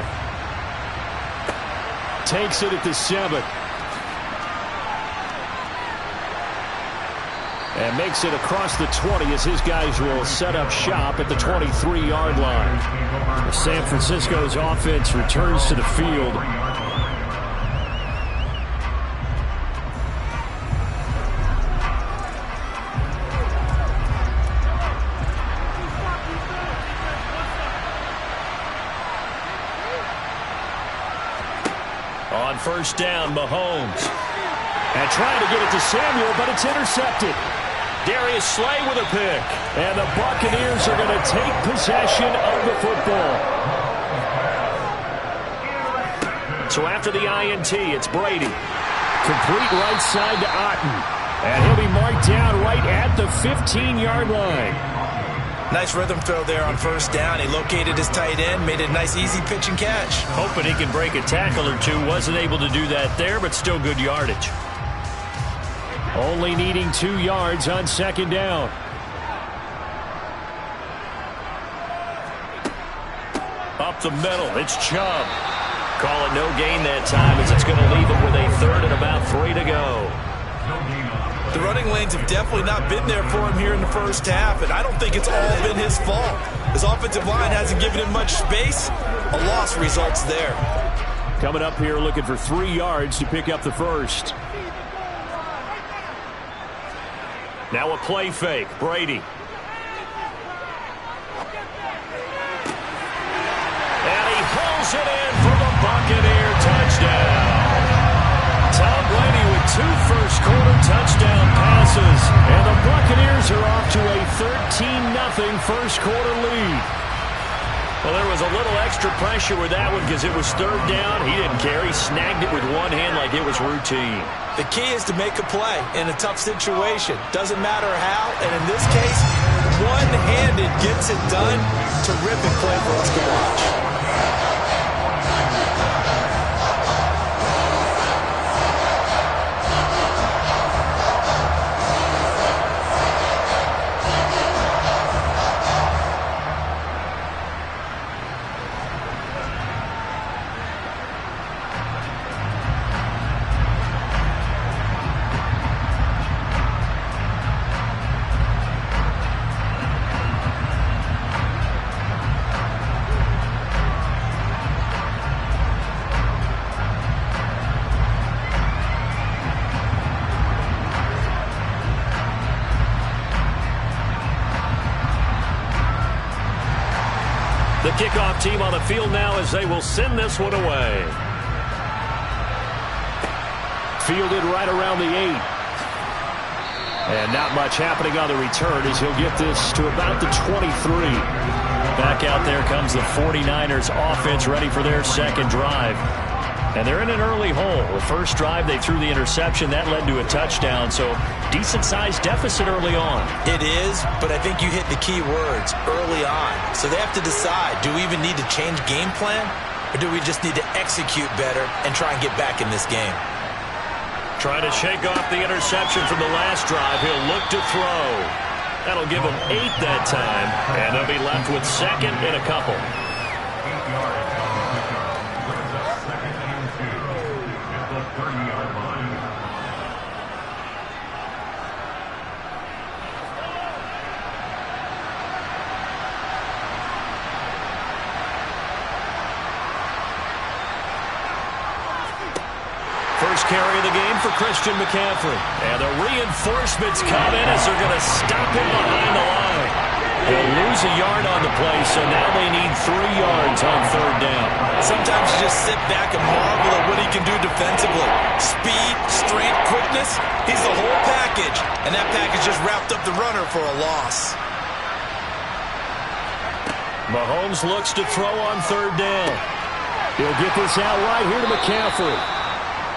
Takes it at the 7. And makes it across the 20 as his guys will set up shop at the 23-yard line. San Francisco's offense returns to the field. On first down, Mahomes. And trying to get it to Samuel, but it's intercepted. Darius Slay with a pick. And the Buccaneers are going to take possession of the football. So after the INT, it's Brady. Complete right side to Otten. And he'll be marked down right at the 15-yard line. Nice rhythm throw there on first down. He located his tight end, made it a nice easy pitch and catch. Hoping he can break a tackle or two. Wasn't able to do that there, but still good yardage. Only needing 2 yards on second down. Up the middle, it's Chubb. Call it no gain that time as it's going to leave it with a 3rd and about 3 to go. The running lanes have definitely not been there for him here in the first half, and I don't think it's all been his fault. His offensive line hasn't given him much space. A loss results there. Coming up here looking for 3 yards to pick up the first. Now a play fake. Brady. And he pulls it in for the Buccaneer touchdown. Tom Brady with 2 first-quarter touchdown passes. And the Buccaneers are off to a 13-0 first-quarter lead. Well, there was a little extra pressure with that one because it was 3rd down. He didn't care. He snagged it with one hand like it was routine. The key is to make a play in a tough situation. Doesn't matter how, and in this case, one-handed gets it done. Terrific play for us to watch. The kickoff team on the field now as they will send this one away. Fielded right around the 8. And not much happening on the return as he'll get this to about the 23. Back out there comes the 49ers offense ready for their second drive. And they're in an early hole. The first drive, they threw the interception. That led to a touchdown, so decent-sized deficit early on. It is, but I think you hit the key words, early on. So they have to decide, do we even need to change game plan, or do we just need to execute better and try and get back in this game? Trying to shake off the interception from the last drive. He'll look to throw. That'll give him 8 that time, and they'll be left with second and a couple. First carry of the game for Christian McCaffrey. And the reinforcements come in as they're going to stop him behind the line. They'll lose a yard on the play, so now they need 3 yards on third down. Sometimes you just sit back and marvel at what he can do defensively. Speed, strength, quickness, he's the whole package. And that package just wrapped up the runner for a loss. Mahomes looks to throw on third down. He'll get this out right here to McCaffrey.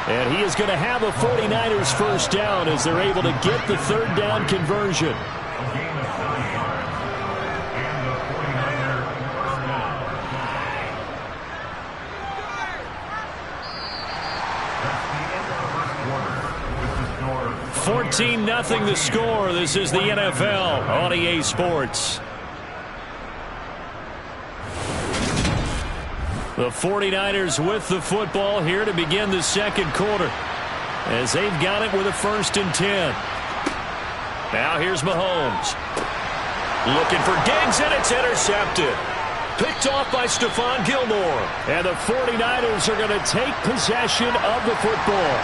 And he is going to have a 49ers first down as they're able to get the third down conversion. $14-0 the score. This is the NFL on EA Sports. The 49ers with the football here to begin the second quarter as they've got it with a 1st and 10. Now here's Mahomes. Looking for Diggs, and it's intercepted. Picked off by Stephon Gilmore. And the 49ers are going to take possession of the football.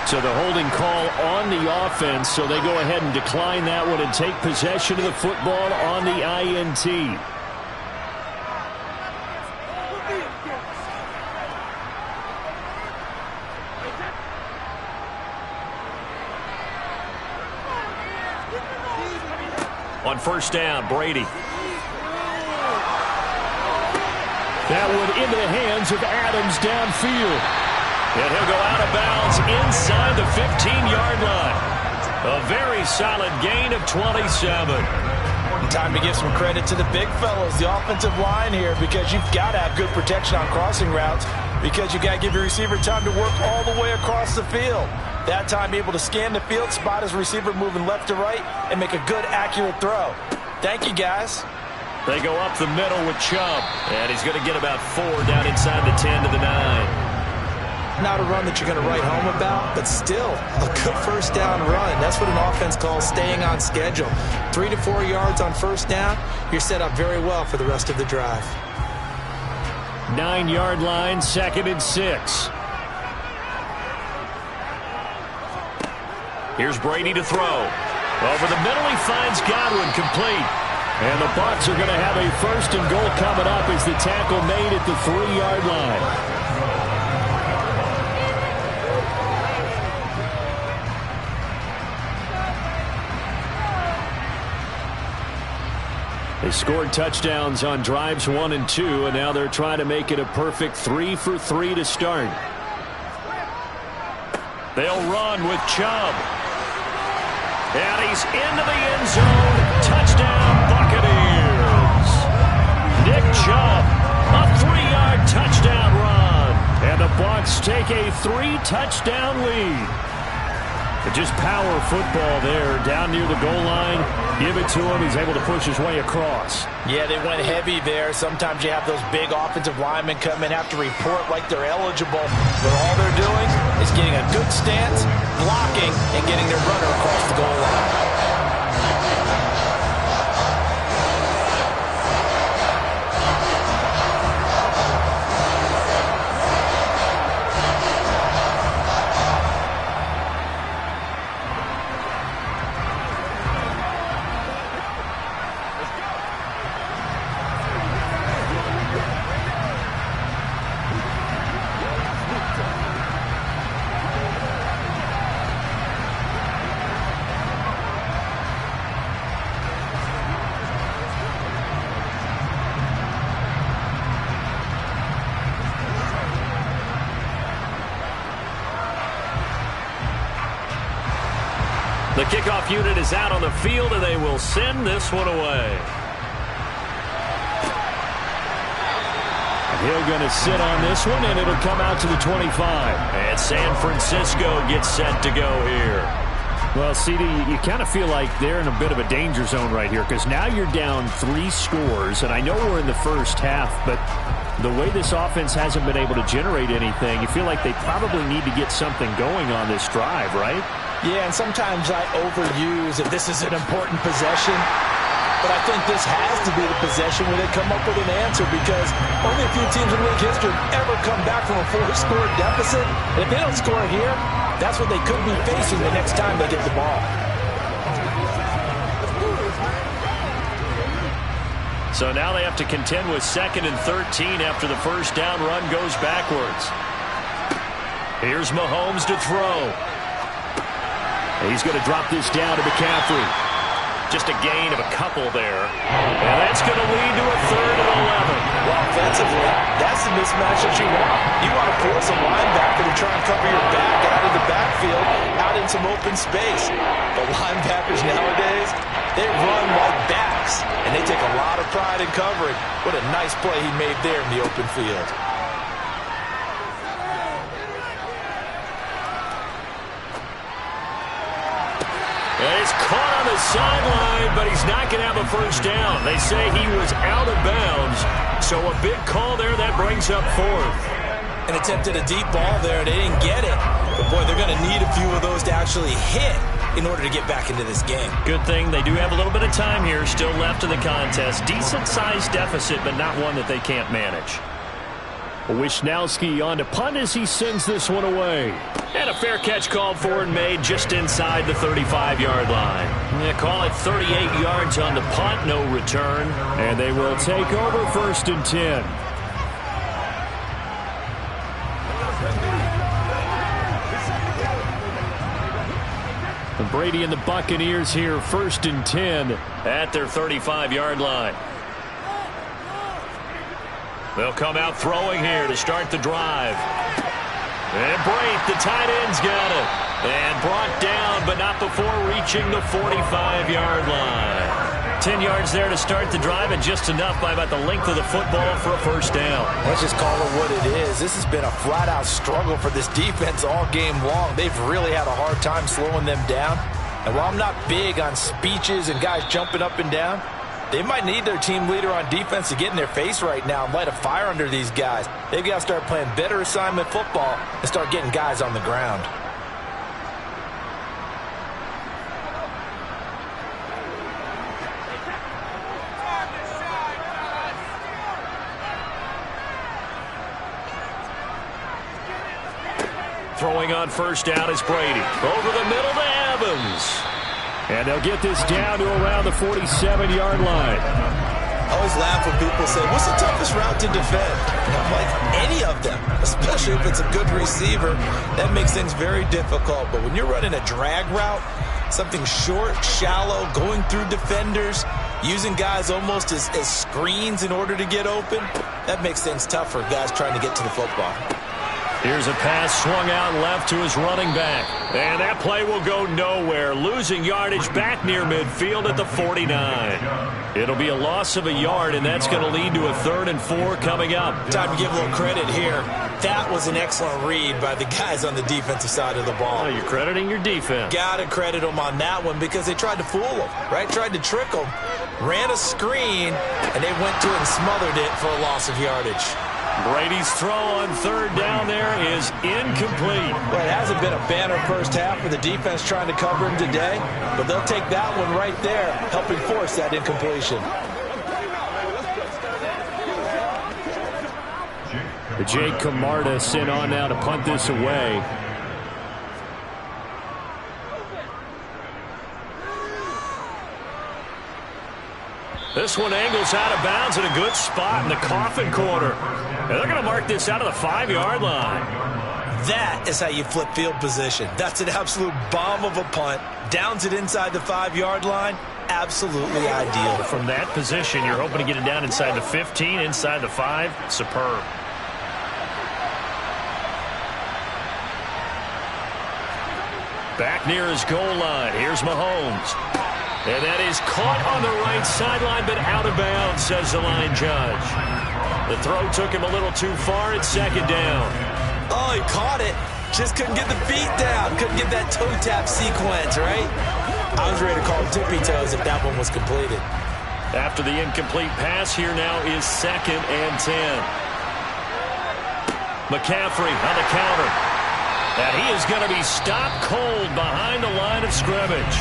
So the holding call on the offense, so they go ahead and decline that one and take possession of the football on the INT. On first down, Brady. That one into the hands of Adams downfield. And he'll go out of bounds inside the 15-yard line. A very solid gain of 27. Time to give some credit to the big fellas, the offensive line here, because you've got to have good protection on crossing routes, because you've got to give your receiver time to work all the way across the field. That time able to scan the field, spot his receiver moving left to right, and make a good, accurate throw. Thank you, guys. They go up the middle with Chubb, and he's going to get about 4 down inside the 10 to the 9. Not a run that you're going to write home about, but still a good first down run. That's what an offense calls staying on schedule. 3 to 4 yards on first down, you're set up very well for the rest of the drive. 9-yard line, 2nd and 6. Here's Brady to throw. Over the middle, he finds Godwin, complete. And the Bucs are going to have a 1st and goal coming up as the tackle made at the 3-yard line. They scored touchdowns on drives 1 and 2, and now they're trying to make it a perfect 3 for 3 to start. They'll run with Chubb. And he's into the end zone. Touchdown, Buccaneers. Nick Chubb, a 3-yard touchdown run. And the Bucs take a 3-touchdown lead. But just power football there down near the goal line. Give it to him. He's able to push his way across. Yeah, they went heavy there. Sometimes you have those big offensive linemen come in, have to report like they're eligible. But all they're doing is getting a good stance, blocking, and getting their runner across the goal line. The kickoff unit is out on the field, and they will send this one away. He'll going to sit on this one, and it'll come out to the 25. And San Francisco gets set to go here. Well, CD, you kind of feel like they're in a bit of a danger zone right here because now you're down 3 scores, and I know we're in the first half, but the way this offense hasn't been able to generate anything, you feel like they probably need to get something going on this drive, right? Yeah, and sometimes I overuse if this is an important possession, but I think this has to be the possession where they come up with an answer because only a few teams in league history have ever come back from a 4-score deficit. And if they don't score here, that's what they could be facing the next time they get the ball. So now they have to contend with 2nd and 13 after the first down run goes backwards. Here's Mahomes to throw. He's going to drop this down to McCaffrey. Just a gain of a couple there. And that's going to lead to a 3rd and 11. Well, offensively, that's the mismatch that you want. You want to force a linebacker to try and cover your back out of the backfield, out in some open space. The linebackers nowadays, they run like backs, and they take a lot of pride in covering. What a nice play he made there in the open field. And it's caught on the sideline, but he's not going to have a first down. They say he was out of bounds, so a big call there that brings up 4th. And attempted a deep ball there. They didn't get it. But, boy, they're going to need a few of those to actually hit in order to get back into this game. Good thing they do have a little bit of time here still left in the contest. Decent-sized deficit, but not one that they can't manage. Wisnowski on to punt as he sends this one away. And a fair catch called for and made just inside the 35-yard line. They call it 38 yards on the punt, no return. And they will take over 1st and 10. Brady and the Buccaneers here, 1st and 10 at their 35-yard line. They'll come out throwing here to start the drive. And Brate, the tight end's got it. And brought down, but not before reaching the 45-yard line. 10 yards there to start the drive, and just enough by about the length of the football for a first down. Let's just call it what it is. This has been a flat-out struggle for this defense all game long. They've really had a hard time slowing them down. And while I'm not big on speeches and guys jumping up and down, they might need their team leader on defense to get in their face right now and light a fire under these guys. They've got to start playing better assignment football and start getting guys on the ground. Throwing on first down is Brady. Over the middle to Evans. And they'll get this down to around the 47-yard line. I always laugh when people say, what's the toughest route to defend? And I'm like, any of them, especially if it's a good receiver. That makes things very difficult. But when you're running a drag route, something short, shallow, going through defenders, using guys almost as screens in order to get open, that makes things tough for guys trying to get to the football. Here's a pass swung out left to his running back. And that play will go nowhere. Losing yardage back near midfield at the 49. It'll be a loss of a yard, and that's going to lead to a 3rd and 4 coming up. Time to give a little credit here. That was an excellent read by the guys on the defensive side of the ball. Oh, you're crediting your defense. Got to credit them on that one because they tried to fool them, right? Tried to trick them. Ran a screen, and they went to it and smothered it for a loss of yardage. Brady's throw on 3rd down there is incomplete. Well, it hasn't been a banner first half for the defense trying to cover him today, but they'll take that one right there, helping force that incompletion. Jake Camarda sent on now to punt this away. This one angles out of bounds at a good spot in the coffin corner. And they're going to mark this out of the 5-yard line. That is how you flip field position. That's an absolute bomb of a punt. Downs it inside the 5-yard line. Absolutely ideal. From that position, you're hoping to get it down inside the 15, inside the 5. Superb. Back near his goal line. Here's Mahomes. And that is caught on the right sideline, but out of bounds, says the line judge. The throw took him a little too far at 2nd down. Oh, he caught it, Just couldn't get the feet down. Couldn't get that toe tap sequence, right? I was ready to call tippy toes if that one was completed. After the incomplete pass, here now is 2nd and 10. McCaffrey on the counter. And he is going to be stopped cold behind the line of scrimmage.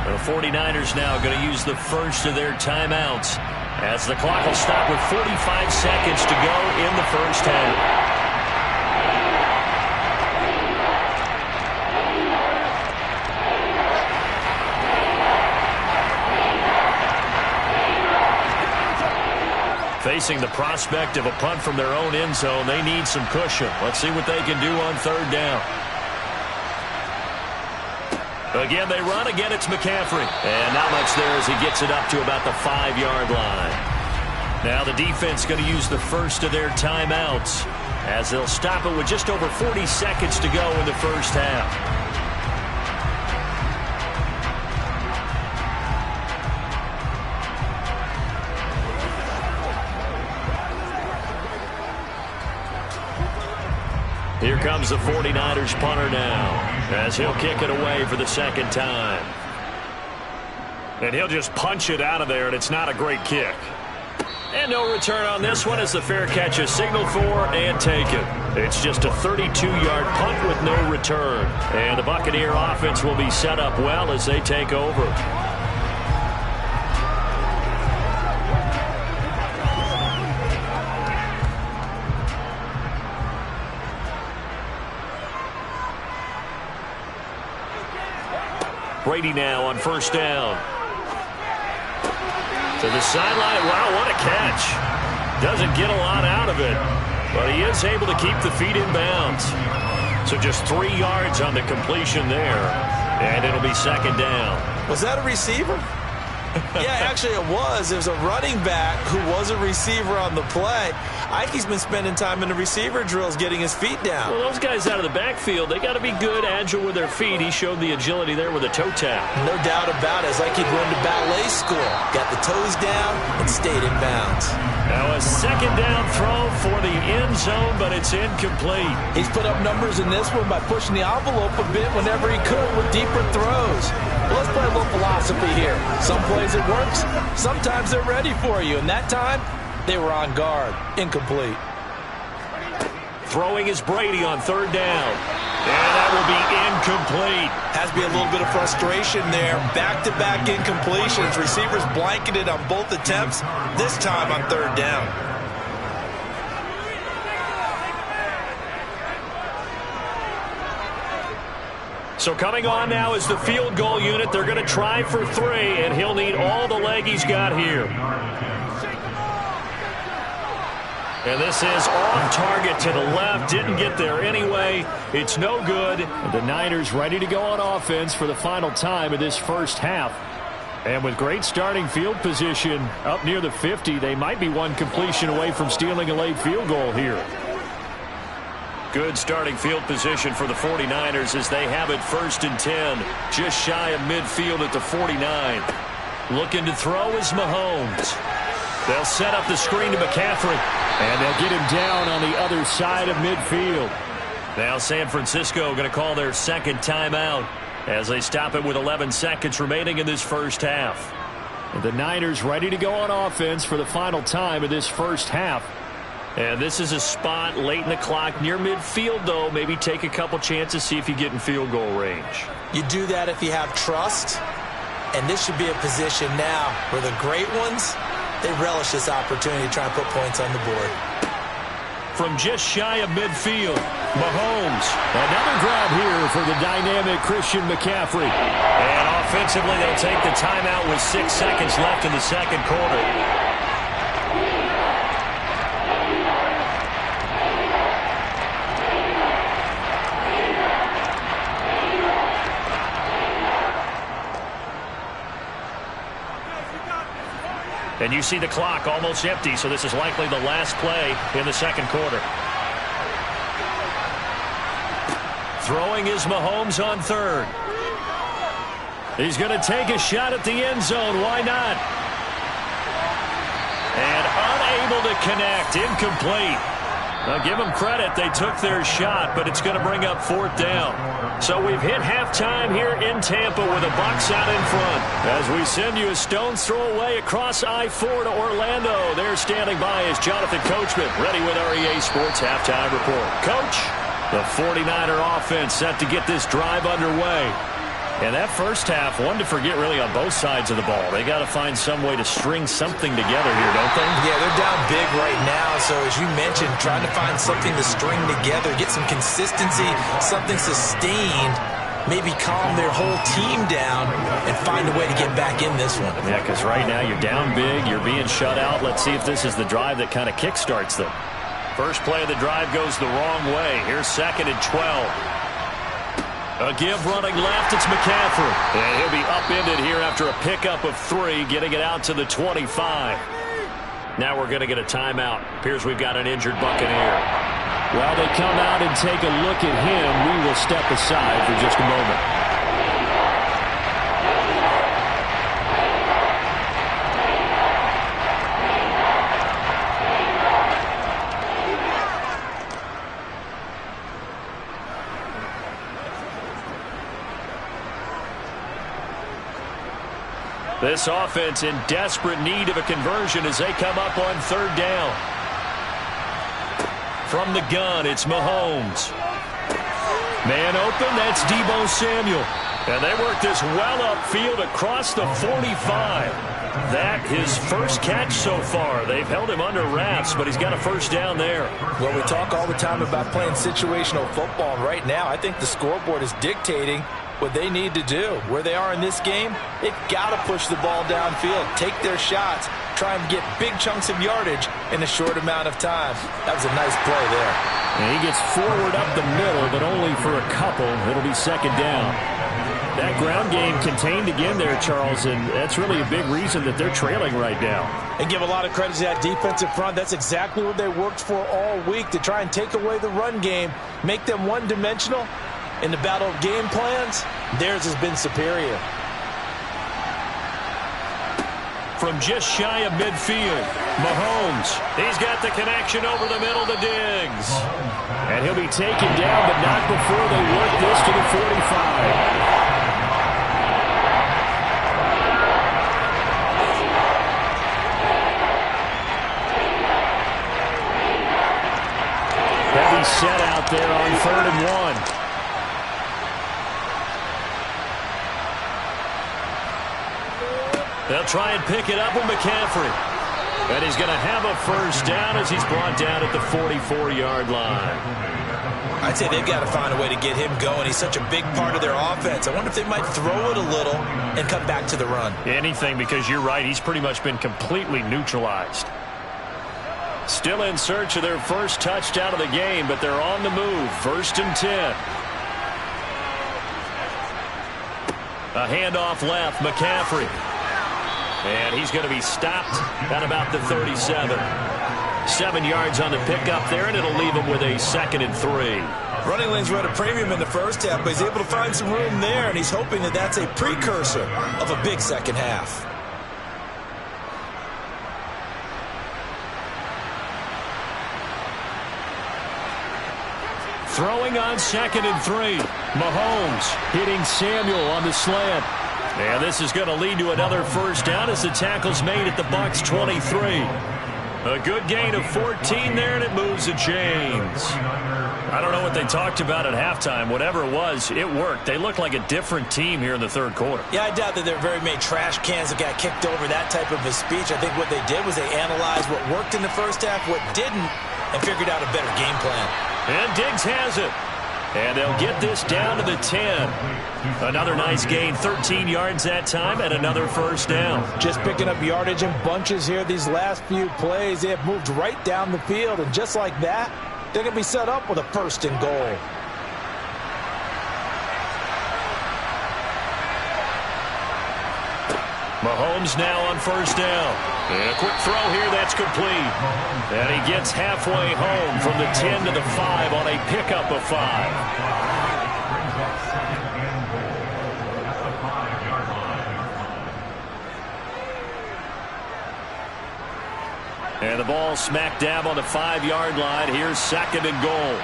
The 49ers now going to use the first of their timeouts as the clock will stop with 45 seconds to go in the first half. Facing the prospect of a punt from their own end zone, they need some cushion. Let's see what they can do on 3rd down. Again, they run. Again, it's McCaffrey. And not much there as he gets it up to about the 5-yard line. Now the defense going to use the first of their timeouts as they'll stop it with just over 40 seconds to go in the first half. Here comes the 49ers punter now as he'll kick it away for the 2nd time. And he'll just punch it out of there, and it's not a great kick. And no return on this one as the fair catch is signaled for and taken. It's just a 32-yard punt with no return. And the Buccaneer offense will be set up well as they take over. Brady now on 1st down. To the sideline. Wow, what a catch. Doesn't get a lot out of it, but he is able to keep the feet in bounds. So just 3 yards on the completion there, and it'll be 2nd down. Was that a receiver? Yeah, actually it was. It was a running back who was a receiver on the play. I think he's been spending time in the receiver drills getting his feet down. Well, those guys out of the backfield, they got to be good, agile with their feet. He showed the agility there with a toe tap. No doubt about it. It's like he'd gone to ballet school. Got the toes down and stayed in bounds. Now a 2nd down throw for the end zone, but it's incomplete. He's put up numbers in this one by pushing the envelope a bit whenever he could with deeper throws. Well, let's play a little philosophy here. Some plays it works, sometimes they're ready for you, and that time they were on guard. Incomplete. Throwing is Brady on 3rd down. And that will be incomplete. Has to be a little bit of frustration there. Back-to-back incompletions. Receivers blanketed on both attempts, this time on 3rd down. So coming on now is the field goal unit. They're going to try for 3, and he'll need all the leg he's got here. And this is off target to the left. Didn't get there anyway. It's no good. The Niners ready to go on offense for the final time of this first half. And with great starting field position up near the 50, they might be one completion away from stealing a late field goal here. Good starting field position for the 49ers as they have it 1st and 10. Just shy of midfield at the 49. Looking to throw is Mahomes. They'll set up the screen to McCaffrey. And they'll get him down on the other side of midfield. Now San Francisco going to call their 2nd timeout as they stop it with 11 seconds remaining in this first half. And the Niners ready to go on offense for the final time of this first half. And this is a spot late in the clock near midfield, though. Maybe take a couple chances, see if you get in field goal range. You do that if you have trust. And this should be a position now where the great ones, they relish this opportunity to try and put points on the board. From just shy of midfield, Mahomes. Another grab here for the dynamic Christian McCaffrey. And offensively, they'll take the timeout with 6 seconds left in the 2nd quarter. And you see the clock almost empty, so this is likely the last play in the 2nd quarter. Throwing is Mahomes on 3rd. He's going to take a shot at the end zone. Why not? And unable to connect. Incomplete. Now, give them credit. They took their shot, but it's going to bring up 4th down. So we've hit halftime here in Tampa with the Bucs out in front. As we send you a stone's throw away across I-4 to Orlando. There standing by is Jonathan Coachman, ready with our EA Sports Halftime Report. Coach, the 49er offense set to get this drive underway. And that first half, one to forget really on both sides of the ball. They got to find some way to string something together here, don't they? Yeah, they're down big right now. So as you mentioned, trying to find something to string together, get some consistency, something sustained, maybe calm their whole team down and find a way to get back in this one. Yeah, because right now you're down big, you're being shut out. Let's see if this is the drive that kind of kickstarts them. First play of the drive goes the wrong way. Here's 2nd and 12. A give running left, it's McCaffrey. And he'll be upended here after a pickup of 3, getting it out to the 25. Now we're going to get a timeout. Appears we've got an injured Buccaneer. While they come out and take a look at him, we will step aside for just a moment. This offense in desperate need of a conversion as they come up on 3rd down. From the gun, it's Mahomes. Man open, that's Deebo Samuel. And they work this well upfield across the 45. That his first catch so far. They've held him under wraps, but he's got a 1st down there. Well, we talk all the time about playing situational football, and right now I think the scoreboard is dictating what they need to do. Where they are in this game, they've got to push the ball downfield, take their shots, try and get big chunks of yardage in a short amount of time. That was a nice play there. And he gets forward up the middle, but only for a couple. It'll be 2nd down. That ground game contained again there, Charles, and that's really a big reason that they're trailing right now. And give a lot of credit to that defensive front. That's exactly what they worked for all week, to try and take away the run game, make them one-dimensional. In the battle of game plans, theirs has been superior. From just shy of midfield, Mahomes. He's got the connection over the middle to Diggs. And he'll be taken down, but not before they work this to the 45. Heavy set out there on 3rd and 1. They'll try and pick it up with McCaffrey. And he's going to have a 1st down as he's brought down at the 44-yard line. I'd say they've got to find a way to get him going. He's such a big part of their offense. I wonder if they might throw it a little and come back to the run. Anything, because you're right. He's pretty much been completely neutralized. Still in search of their first touchdown of the game, but they're on the move. 1st and 10. A handoff left, McCaffrey. And he's going to be stopped at about the 37. 7 yards on the pickup there, and it'll leave him with a 2nd and 3. Running lanes were at a premium in the first half, but he's able to find some room there, and he's hoping that that's a precursor of a big second half. Throwing on 2nd and 3. Mahomes hitting Samuel on the slant. And this is going to lead to another 1st down as the tackle's made at the Bucs 23. A good gain of 14 there, and it moves the chains. I don't know what they talked about at halftime. Whatever it was, it worked. They looked like a different team here in the 3rd quarter. Yeah, I doubt that there are very many trash cans that got kicked over that type of a speech. I think what they did was they analyzed what worked in the first half, what didn't, and figured out a better game plan. And Diggs has it. And they'll get this down to the 10. Another nice gain, 13 yards that time, and another 1st down. Just picking up yardage in bunches here these last few plays. They have moved right down the field, and just like that, they're going to be set up with a 1st and goal. Mahomes now on 1st down. And a quick throw here, that's complete. And he gets halfway home from the 10 to the 5 on a pickup of 5. And the ball smack dab on the 5-yard line. Here's 2nd and goal.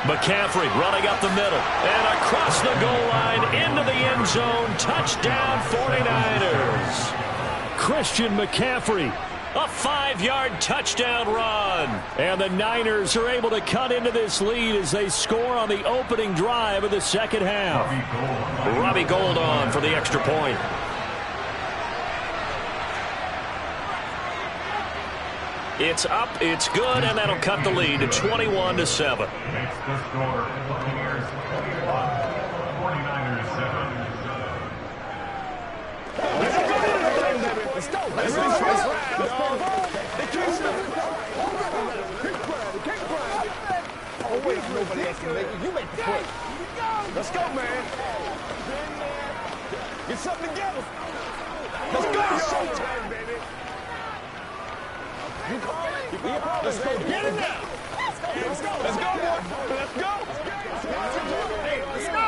McCaffrey running up the middle. And across the goal line into the end zone. Touchdown 49ers. Christian McCaffrey. A 5-yard touchdown run. And the Niners are able to cut into this lead as they score on the opening drive of the second half. Robbie Gould on for the extra point. It's up, it's good, and that'll cut the lead to 21-7. Let's go. Let's go. Oh, wait, nobody else can make it. You make the play. Let's go, man. Get something together. Let's go. Showtime, baby. You call it? Let's go. Get it now. Let's go. Let's go, boy. Let's go. Hey, let's go.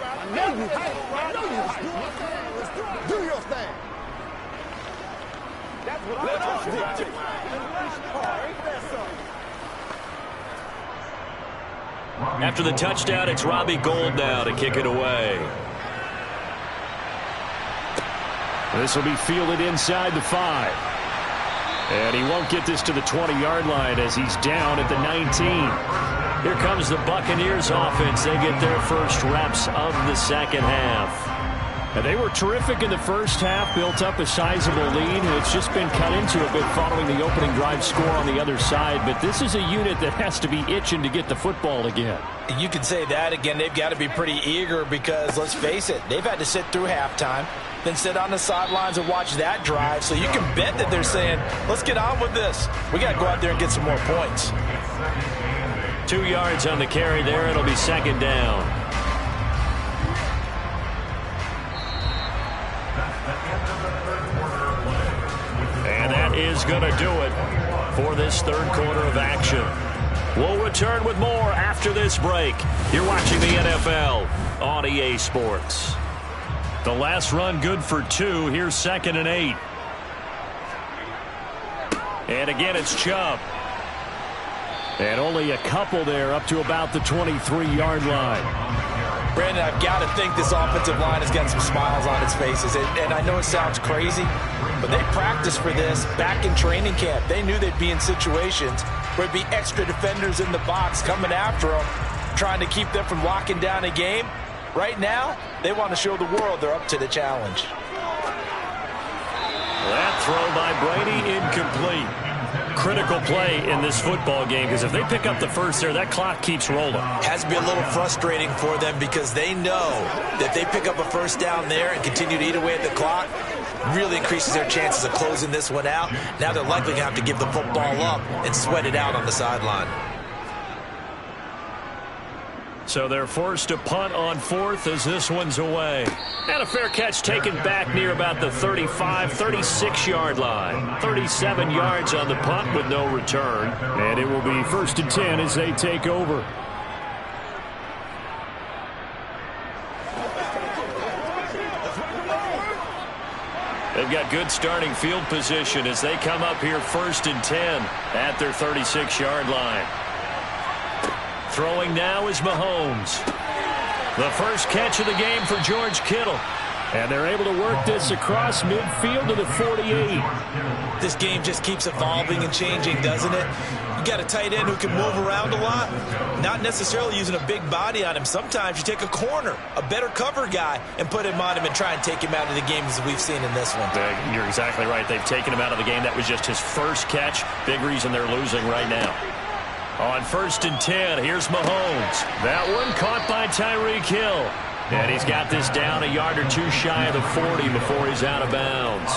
I know you. I know you. Do your thing. That's what let's do. After the touchdown, it's Robbie Gould now to kick it away. This will be fielded inside the 5. And he won't get this to the 20-yard line as he's down at the 19. Here comes the Buccaneers offense. They get their first reps of the second half. And they were terrific in the first half, built up a sizable lead. It's just been cut into a bit following the opening drive score on the other side. But this is a unit that has to be itching to get the football again. You can say that again. They've got to be pretty eager because, let's face it, they've had to sit through halftime, then sit on the sidelines and watch that drive. So you can bet that they're saying, let's get on with this. We got to go out there and get some more points. 2 yards on the carry there. It'll be second down. And that is going to do it for this third quarter of action. We'll return with more after this break. You're watching the NFL on EA Sports. The last run good for 2. Here's 2nd and 8. And again, it's Chubb. And only a couple there up to about the 23-yard line. Brandon, I've got to think this offensive line has got some smiles on its faces. And I know it sounds crazy, but they practiced for this back in training camp. They knew they'd be in situations where there'd be extra defenders in the box coming after them, trying to keep them from locking down a game. Right now, they want to show the world they're up to the challenge. That throw by Brady incomplete. Critical play in this football game because if they pick up the first there, that clock keeps rolling. Has to be a little frustrating for them because they know that they pick up a first down there and continue to eat away at the clock, really increases their chances of closing this one out. Now they're likely going to have to give the football up and sweat it out on the sideline. So they're forced to punt on 4th as this one's away. And a fair catch taken back near about the 35, 36-yard line. 37 yards on the punt with no return. And it will be 1st and 10 as they take over. They've got good starting field position as they come up here 1st and 10 at their 36-yard line. Throwing now is Mahomes. The first catch of the game for George Kittle. And they're able to work this across midfield to the 48. This game just keeps evolving and changing, doesn't it? You got a tight end who can move around a lot, not necessarily using a big body on him. Sometimes you take a corner, a better cover guy, and put him on him and try and take him out of the game as we've seen in this one. You're exactly right. They've taken him out of the game. That was just his first catch. Big reason they're losing right now. On 1st and 10, here's Mahomes. That one caught by Tyreek Hill. And he's got this down a yard or 2 shy of the 40 before he's out of bounds.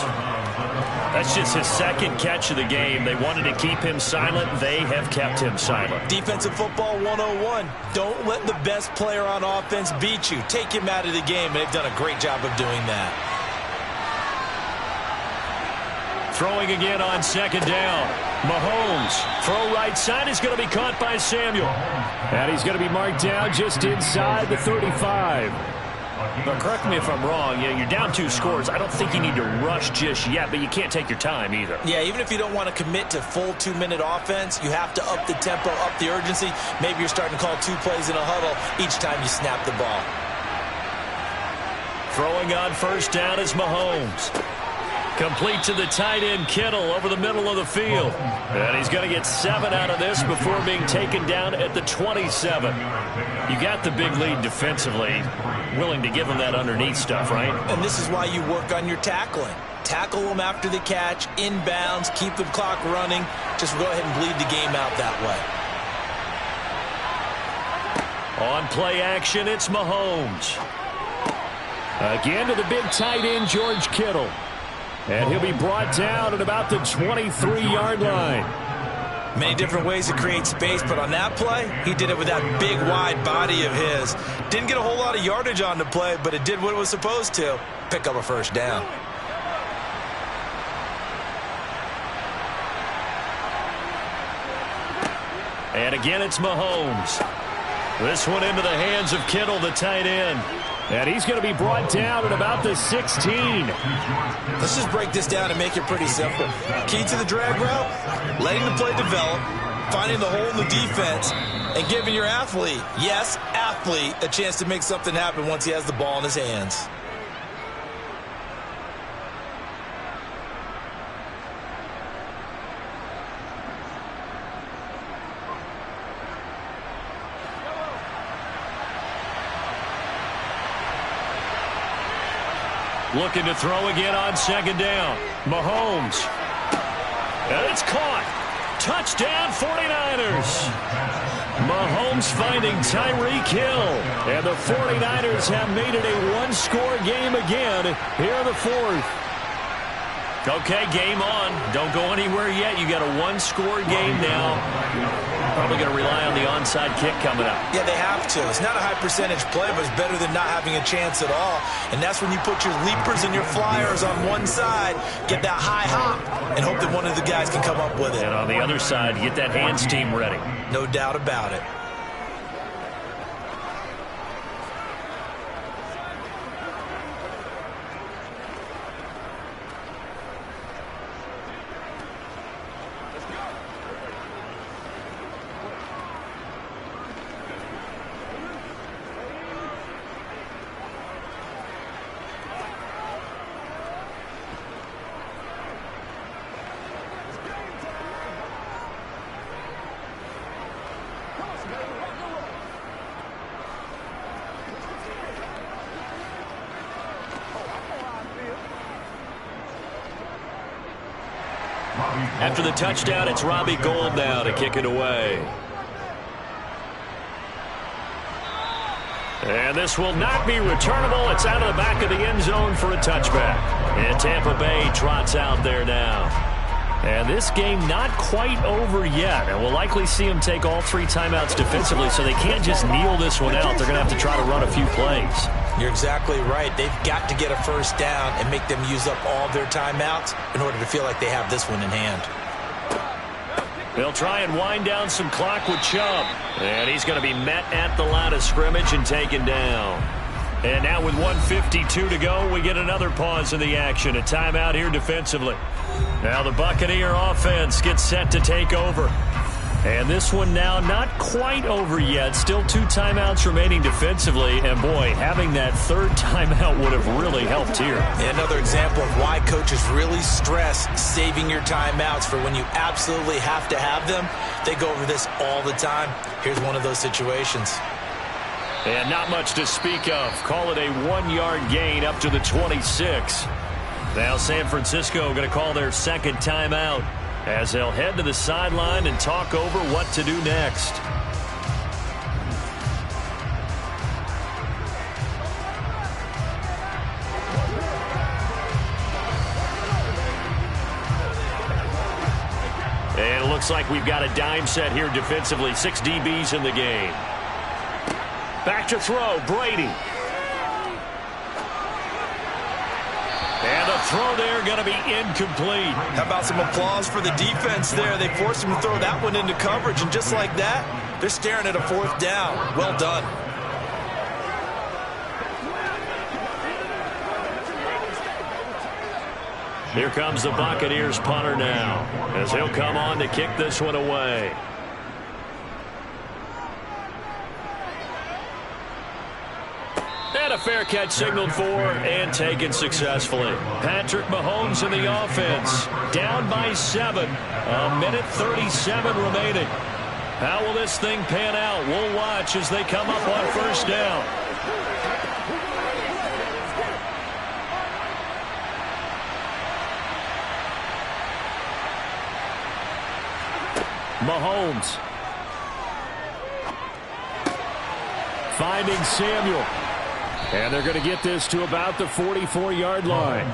That's just his second catch of the game. They wanted to keep him silent. They have kept him silent. Defensive football 101. Don't let the best player on offense beat you. Take him out of the game, and they've done a great job of doing that. Throwing again on 2nd down. Mahomes, throw right side is going to be caught by Samuel. And he's going to be marked down just inside the 35. But correct me if I'm wrong, you're down 2 scores. I don't think you need to rush just yet, but you can't take your time either. Yeah, even if you don't want to commit to full 2-minute offense, you have to up the tempo, up the urgency. Maybe you're starting to call 2 plays in a huddle each time you snap the ball. Throwing on first down is Mahomes. Complete to the tight end, Kittle, over the middle of the field. And he's going to get 7 out of this before being taken down at the 27. You got the big lead defensively. Willing to give him that underneath stuff, right? And this is why you work on your tackling. Tackle them after the catch, inbounds, keep the clock running. Just go ahead and bleed the game out that way. On play action, it's Mahomes. Again to the big tight end, George Kittle. And he'll be brought down at about the 23-yard line. Many different ways to create space, but on that play, he did it with that big, wide body of his. Didn't get a whole lot of yardage on the play, but it did what it was supposed to. Pick up a first down. And again, it's Mahomes. This one into the hands of Kittle, the tight end. And he's going to be brought down at about the 16. Let's just break this down and make it pretty simple. Key to the drag route, letting the play develop, finding the hole in the defense, and giving your athlete, yes, athlete, a chance to make something happen once he has the ball in his hands. Looking to throw again on second down. Mahomes. And it's caught. Touchdown 49ers. Mahomes finding Tyreek Hill. And the 49ers have made it a one-score game again here in the fourth. Okay, game on. Don't go anywhere yet. You got a one-score game now. Probably going to rely on the onside kick coming up. Yeah, they have to. It's not a high-percentage play, but it's better than not having a chance at all. And that's when you put your leapers and your flyers on one side, get that high hop, and hope that one of the guys can come up with it. And on the other side, get that hands team ready. No doubt about it. After the touchdown, it's Robbie Gould now to kick it away. And this will not be returnable. It's out of the back of the end zone for a touchback. And Tampa Bay trots out there now. And this game not quite over yet. And we'll likely see them take all 3 timeouts defensively, so they can't just kneel this one out. They're going to have to try to run a few plays. You're exactly right. They've got to get a first down and make them use up all their timeouts in order to feel like they have this one in hand. They'll try and wind down some clock with Chubb. And he's going to be met at the line of scrimmage and taken down. And now with 1:52 to go, we get another pause in the action. A timeout here defensively. Now the Buccaneer offense gets set to take over. And this one now not quite over yet. Still 2 timeouts remaining defensively. And, boy, having that 3rd timeout would have really helped here. And another example of why coaches really stress saving your timeouts for when you absolutely have to have them. They go over this all the time. Here's one of those situations. And not much to speak of. Call it a 1-yard gain up to the 26. Now San Francisco going to call their 2nd timeout as they'll head to the sideline and talk over what to do next. And it looks like we've got a dime set here defensively. 6 DBs in the game. Back to throw, Brady. And the throw there going to be incomplete. How about some applause for the defense there? They forced him to throw that one into coverage, and just like that, they're staring at a 4th down. Well done. Here comes the Buccaneers punter now, as he'll come on to kick this one away. And a fair catch signaled for and taken successfully. Patrick Mahomes in the offense, down by 7. A minute 37 remaining. How will this thing pan out? We'll watch as they come up on first down. Mahomes finding Samuel. And they're going to get this to about the 44-yard line.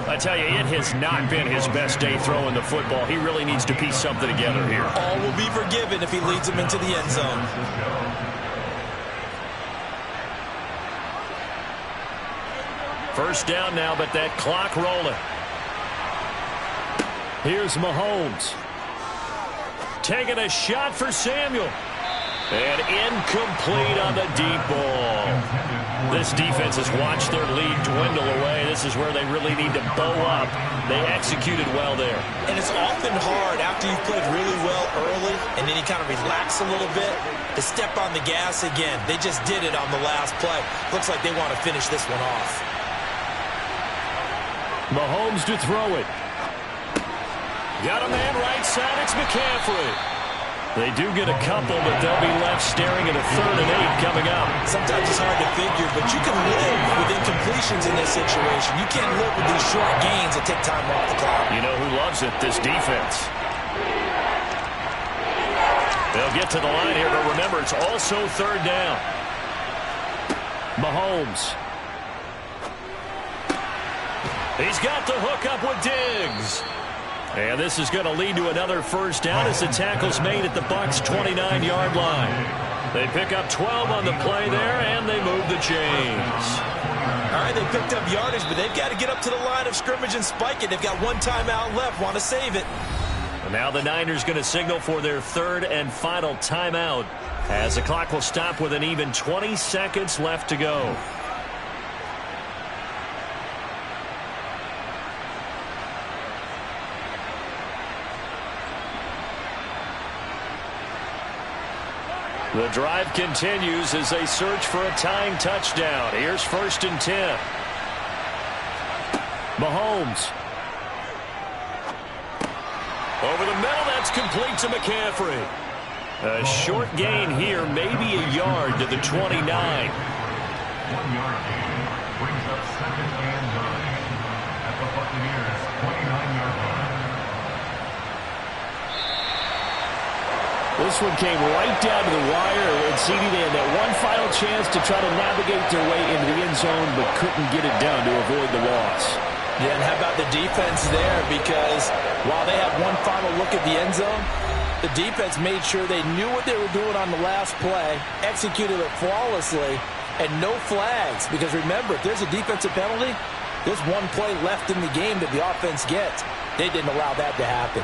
I tell you, it has not been his best day throwing the football. He really needs to piece something together here. All will be forgiven if he leads them into the end zone. First down now, but that clock rolling. Here's Mahomes. Taking a shot for Samuel. And incomplete on the deep ball. This defense has watched their lead dwindle away. This is where they really need to bow up. They executed well there. And it's often hard after you've played really well early and then you kind of relax a little bit to step on the gas again. They just did it on the last play. Looks like they want to finish this one off. Mahomes to throw it. Got a man right side. It's McCaffrey. They do get a couple, but they'll be left staring at a 3rd and 8 coming up. Sometimes it's hard to figure, but you can live with incompletions in this situation. You can't live with these short gains that take time off the clock. You know who loves it? This defense. They'll get to the line here, but remember, it's also 3rd down. Mahomes. He's got the hook up with Diggs. And this is going to lead to another first down as the tackle's made at the Bucs' 29-yard line. They pick up 12 on the play there, and they move the chains. All right, they picked up yardage, but they've got to get up to the line of scrimmage and spike it. They've got one timeout left, want to save it. And now the Niners going to signal for their 3rd and final timeout as the clock will stop with an even 20 seconds left to go. The drive continues as they search for a tying touchdown. Here's 1st and 10. Mahomes. Over the middle, that's complete to McCaffrey. A short gain here, maybe a yard to the 29. 1 yard gain brings up 2nd and 9 at the Buccaneers' 29-yard line. This one came right down to the wire, and CD, they had that one final chance to try to navigate their way into the end zone, but couldn't get it done to avoid the loss. Yeah, and how about the defense there? Because while they had one final look at the end zone, the defense made sure they knew what they were doing on the last play, executed it flawlessly, and no flags. Because remember, if there's a defensive penalty, there's one play left in the game that the offense gets. They didn't allow that to happen.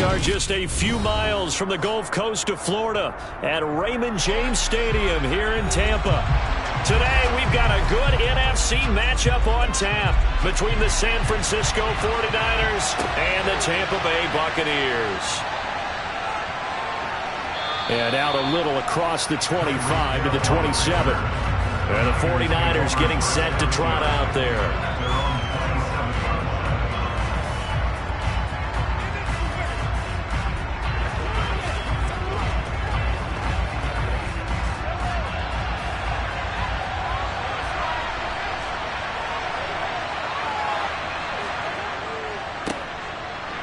We are just a few miles from the Gulf Coast of Florida at Raymond James Stadium here in Tampa. Today, we've got a good NFC matchup on tap between the San Francisco 49ers and the Tampa Bay Buccaneers. And out a little across the 25 to the 27. And the 49ers getting set to trot out there.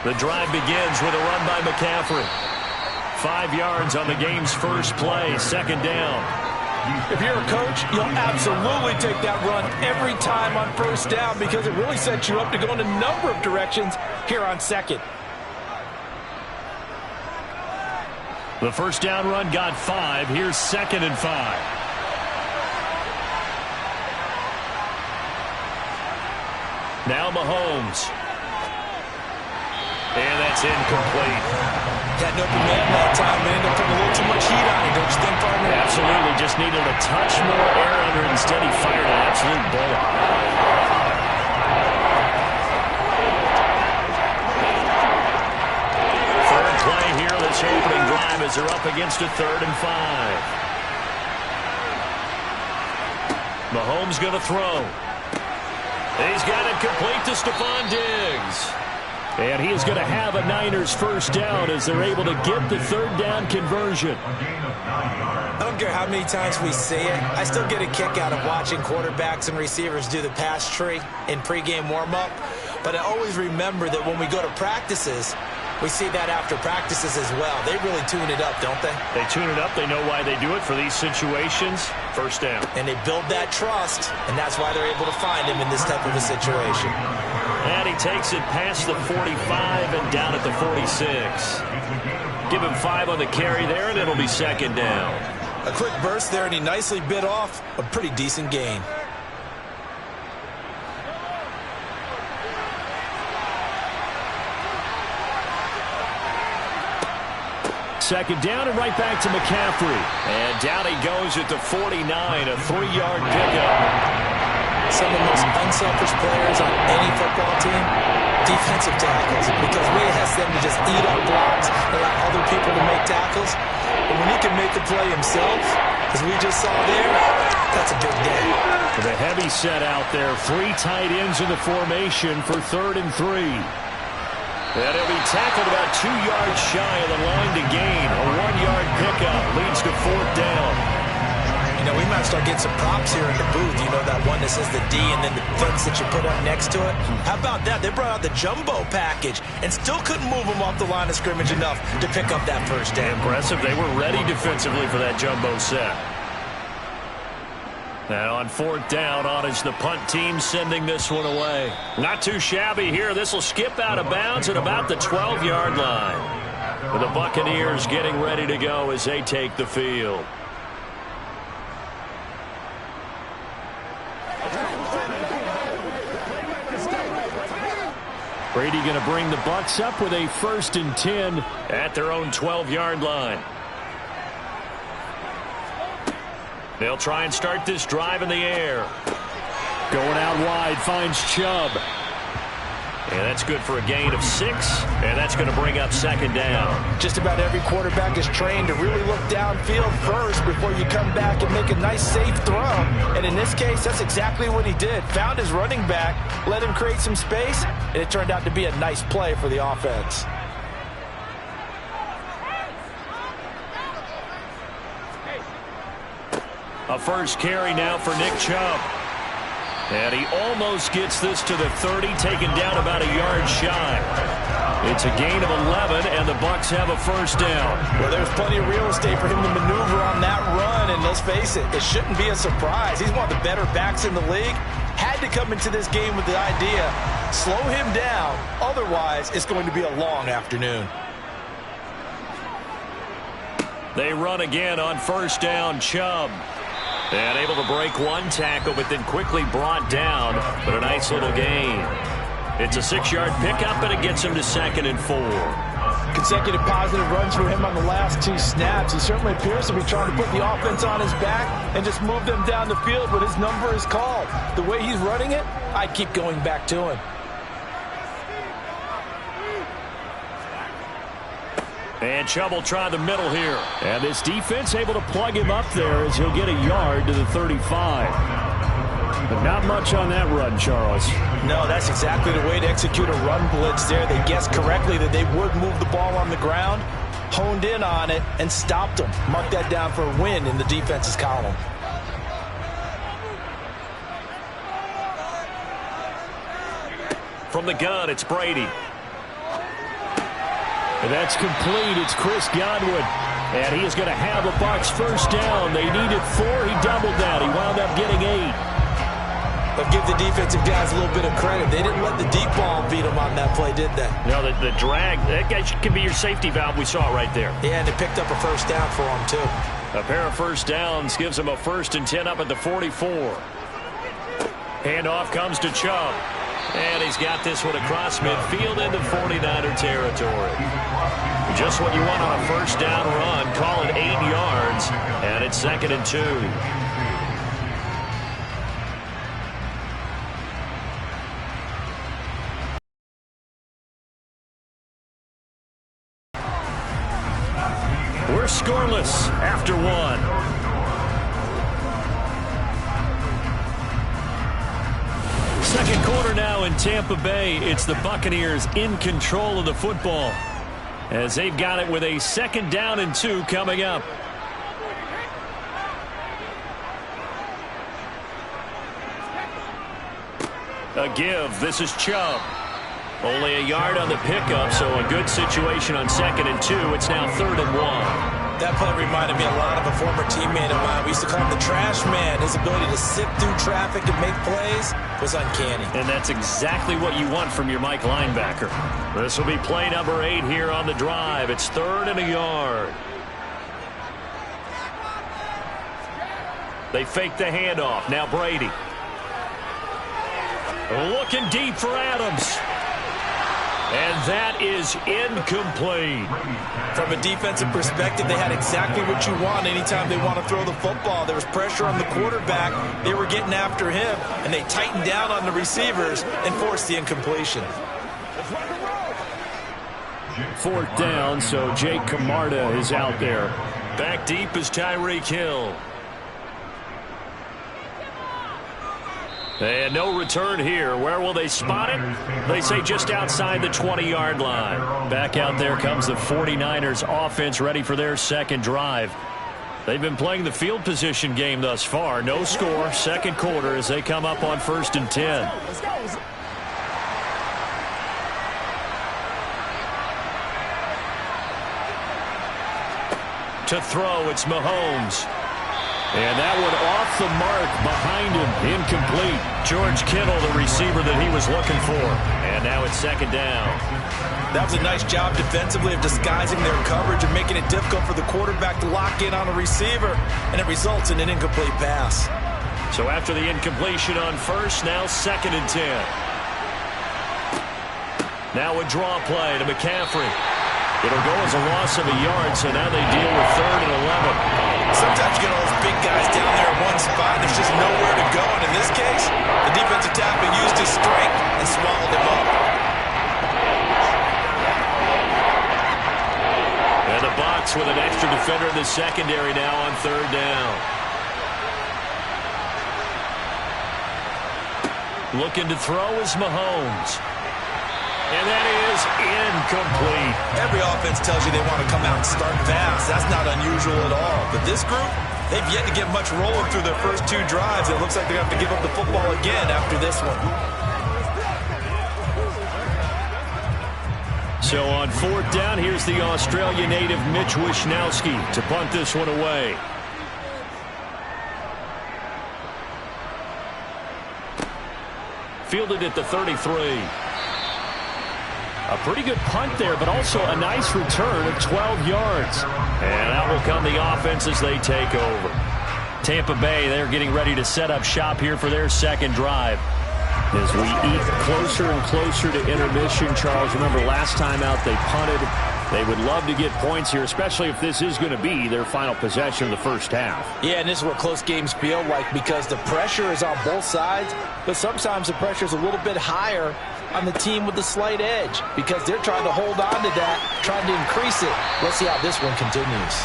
The drive begins with a run by McCaffrey. 5 yards on the game's first play, second down. If you're a coach, you'll absolutely take that run every time on first down because it really sets you up to go in a number of directions here on second. The first down run got 5. Here's 2nd and 5. Now Mahomes. And that's incomplete. Got an open man that time, but ended up putting a little too much heat on it, don't you think, partner? Absolutely. Just needed a touch more air under it. Instead, he fired an absolute bullet. Third play here, this opening drive as they're up against a 3rd and 5. Mahomes going to throw. He's got it complete to Stephon Diggs. And he is going to have a Niners first down as they're able to get the 3rd down conversion. I don't care how many times we see it. I still get a kick out of watching quarterbacks and receivers do the pass tree in pregame warm-up. But I always remember that when we go to practices, we see that after practices as well. They really tune it up, don't they? They tune it up. They know why they do it for these situations. First down. And they build that trust, and that's why they're able to find him in this type of a situation. And he takes it past the 45 and down at the 46. Give him 5 on the carry there, and it'll be 2nd down. A quick burst there, and he nicely bit off a pretty decent gain. Second down and right back to McCaffrey. And down he goes at the 49, a 3-yard pickup. Some of the most unselfish players on any football team, defensive tackles, because we ask them to just eat up blocks, allow other people to make tackles. But when he can make a play himself, as we just saw there, that's a big day. With a heavy set out there, 3 tight ends in the formation for 3rd and 3. And he'll be tackled about 2 yards shy of the line to gain. A 1-yard pickup leads to 4th down. You know, we might start getting some props here in the booth. You know, that one that says the D and then the fence that you put up next to it. How about that? They brought out the jumbo package and still couldn't move them off the line of scrimmage enough to pick up that first down. Impressive. They were ready defensively for that jumbo set. And on 4th down, on is the punt team sending this one away. Not too shabby here. This will skip out of bounds at about the 12-yard line. With the Buccaneers getting ready to go as they take the field. Brady going to bring the Bucs up with a 1st and 10 at their own 12-yard line. They'll try and start this drive in the air. Going out wide, finds Chubb. And that's good for a gain of 6, and that's going to bring up 2nd down. Just about every quarterback is trained to really look downfield first before you come back and make a nice, safe throw. And in this case, that's exactly what he did. Found his running back, let him create some space, and it turned out to be a nice play for the offense. A first carry now for Nick Chubb. And he almost gets this to the 30, taken down about a yard shy. It's a gain of 11, and the Bucs have a first down. Well, there's plenty of real estate for him to maneuver on that run, and let's face it, it shouldn't be a surprise. He's one of the better backs in the league. Had to come into this game with the idea, slow him down, otherwise it's going to be a long afternoon. They run again on first down, Chubb. And able to break one tackle, but then quickly brought down. But a nice little gain. It's a 6-yard pickup, and it gets him to 2nd and 4. Consecutive positive runs for him on the last 2 snaps. He certainly appears to be trying to put the offense on his back and just move them down the field when his number is called. The way he's running it, I'd keep going back to him. And Chubb will try the middle here. And this defense able to plug him up there as he'll get a yard to the 35. But not much on that run, Charles. No, that's exactly the way to execute a run blitz there. They guessed correctly that they would move the ball on the ground, honed in on it, and stopped them. Mark that down for a win in the defense's column. From the gun, it's Brady. And that's complete. It's Chris Godwin. And he is going to have the Bucs first down. They needed 4. He doubled that. He wound up getting 8. But give the defensive guys a little bit of credit. They didn't let the deep ball beat them on that play, did they? No, the drag, that guy can be your safety valve. We saw it right there. Yeah, and they picked up a first down for him, too. A pair of first downs gives him a 1st and 10 up at the 44. Handoff comes to Chubb. And he's got this one across midfield into 49er territory. Just what you want on a first down run. Call it 8 yards. And it's 2nd and 2. We're scoreless after 1. Second quarter now in Tampa Bay. It's the Buccaneers in control of the football as they've got it with a 2nd down and 2 coming up. A give. This is Chubb. Only a yard on the pickup, so a good situation on 2nd and 2. It's now 3rd and 1. That play reminded me a lot of a former teammate of mine. We used to call him the trash man. His ability to sift through traffic and make plays was uncanny. And that's exactly what you want from your Mike linebacker. This will be play number 8 here on the drive. It's 3rd and a yard. They fake the handoff. Now Brady. Looking deep for Adams. And that is incomplete. From a defensive perspective, they had exactly what you want anytime they want to throw the football. There was pressure on the quarterback. They were getting after him, and they tightened down on the receivers and forced the incompletion. 4th down, so Jake Camarda is out there. Back deep is Tyreek Hill. And no return here. Where will they spot it? They say just outside the 20-yard line. Back out there comes the 49ers offense ready for their 2nd drive. They've been playing the field position game thus far. No score, 2nd quarter as they come up on 1st and 10. To throw, it's Mahomes. And that one off the mark behind him, incomplete. George Kittle, the receiver that he was looking for. And now it's 2nd down. That was a nice job defensively of disguising their coverage and making it difficult for the quarterback to lock in on a receiver. And it results in an incomplete pass. So after the incompletion on 1st, now 2nd and 10. Now a draw play to McCaffrey. It'll go as a loss of a yard, so now they deal with 3rd and 11. Sometimes you get all those big guys down there in one spot, and there's just nowhere to go. And in this case, the defensive tackle used his strength and swallowed him up. And the Bucs with an extra defender in the secondary now on 3rd down. Looking to throw is Mahomes. And that is incomplete. Every offense tells you they want to come out and start fast. That's not unusual at all. But this group, they've yet to get much rolling through their first 2 drives. It looks like they're going to have to give up the football again after this one. So on 4th down, here's the Australia native Mitch Wishnowsky to punt this one away. Fielded at the 33. A pretty good punt there, but also a nice return of 12 yards. And out will come the offense as they take over. Tampa Bay, they're getting ready to set up shop here for their 2nd drive. As we eat closer and closer to intermission, Charles, remember last time out they punted. They would love to get points here, especially if this is going to be their final possession of the first half. Yeah, and this is what close games feel like because the pressure is on both sides, but sometimes the pressure is a little bit higher on the team with the slight edge because they're trying to hold on to that, trying to increase it. Let's see how this one continues.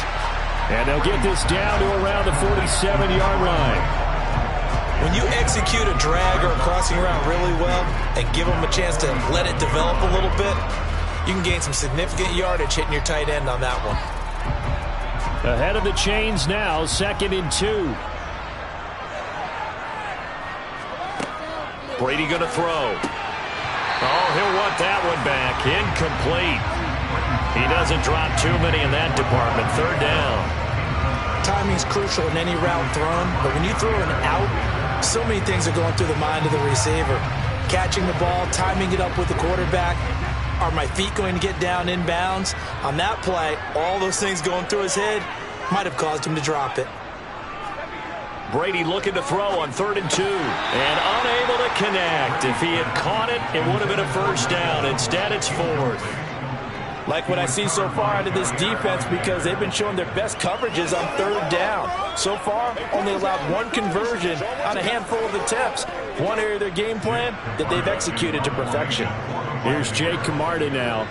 And they'll get this down to around the 47-yard line. When you execute a drag or a crossing route really well and give them a chance to let it develop a little bit, you can gain some significant yardage hitting your tight end on that one. Ahead of the chains now, 2nd and 2. Brady going to throw. Oh, he'll want that one back. Incomplete. He doesn't drop too many in that department. 3rd down. Timing's crucial in any route thrown, but when you throw an out, so many things are going through the mind of the receiver. Catching the ball, timing it up with the quarterback. Are my feet going to get down in bounds? On that play, all those things going through his head might have caused him to drop it. Brady looking to throw on 3rd and 2 and unable to connect. If he had caught it, it would have been a 1st down. Instead, it's 4th. Like what I see so far out of this defense because they've been showing their best coverages on 3rd down. So far, only allowed 1 conversion on a handful of attempts. One area of their game plan that they've executed to perfection. Here's Jake Camarda now.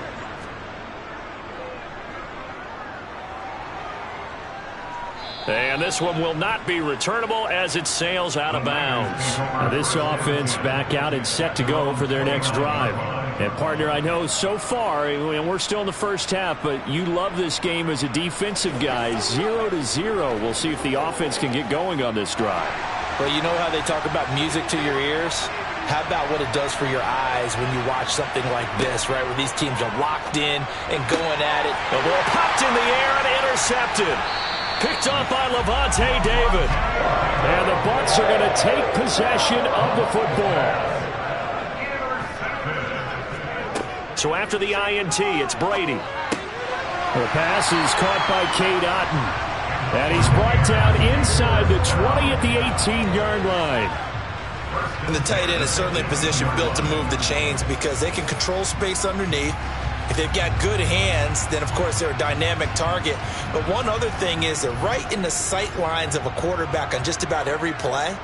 And this one will not be returnable as it sails out of bounds. Now this offense back out and set to go for their next drive. And, partner, I know so far, and we're still in the first half, but you love this game as a defensive guy. 0-0. We'll see if the offense can get going on this drive. Well, you know how they talk about music to your ears? How about what it does for your eyes when you watch something like this, right, where these teams are locked in and going at it. The ball popped in the air and intercepted. Picked off by Levante David. And the Bucs are going to take possession of the football. So after the INT, it's Brady. The pass is caught by Cade Otton. And he's brought down inside the 20 at the 18-yard line. And the tight end is certainly a position built to move the chains because they can control space underneath. If they've got good hands, then, of course, they're a dynamic target. But one other thing is they're right in the sight lines of a quarterback on just about every play.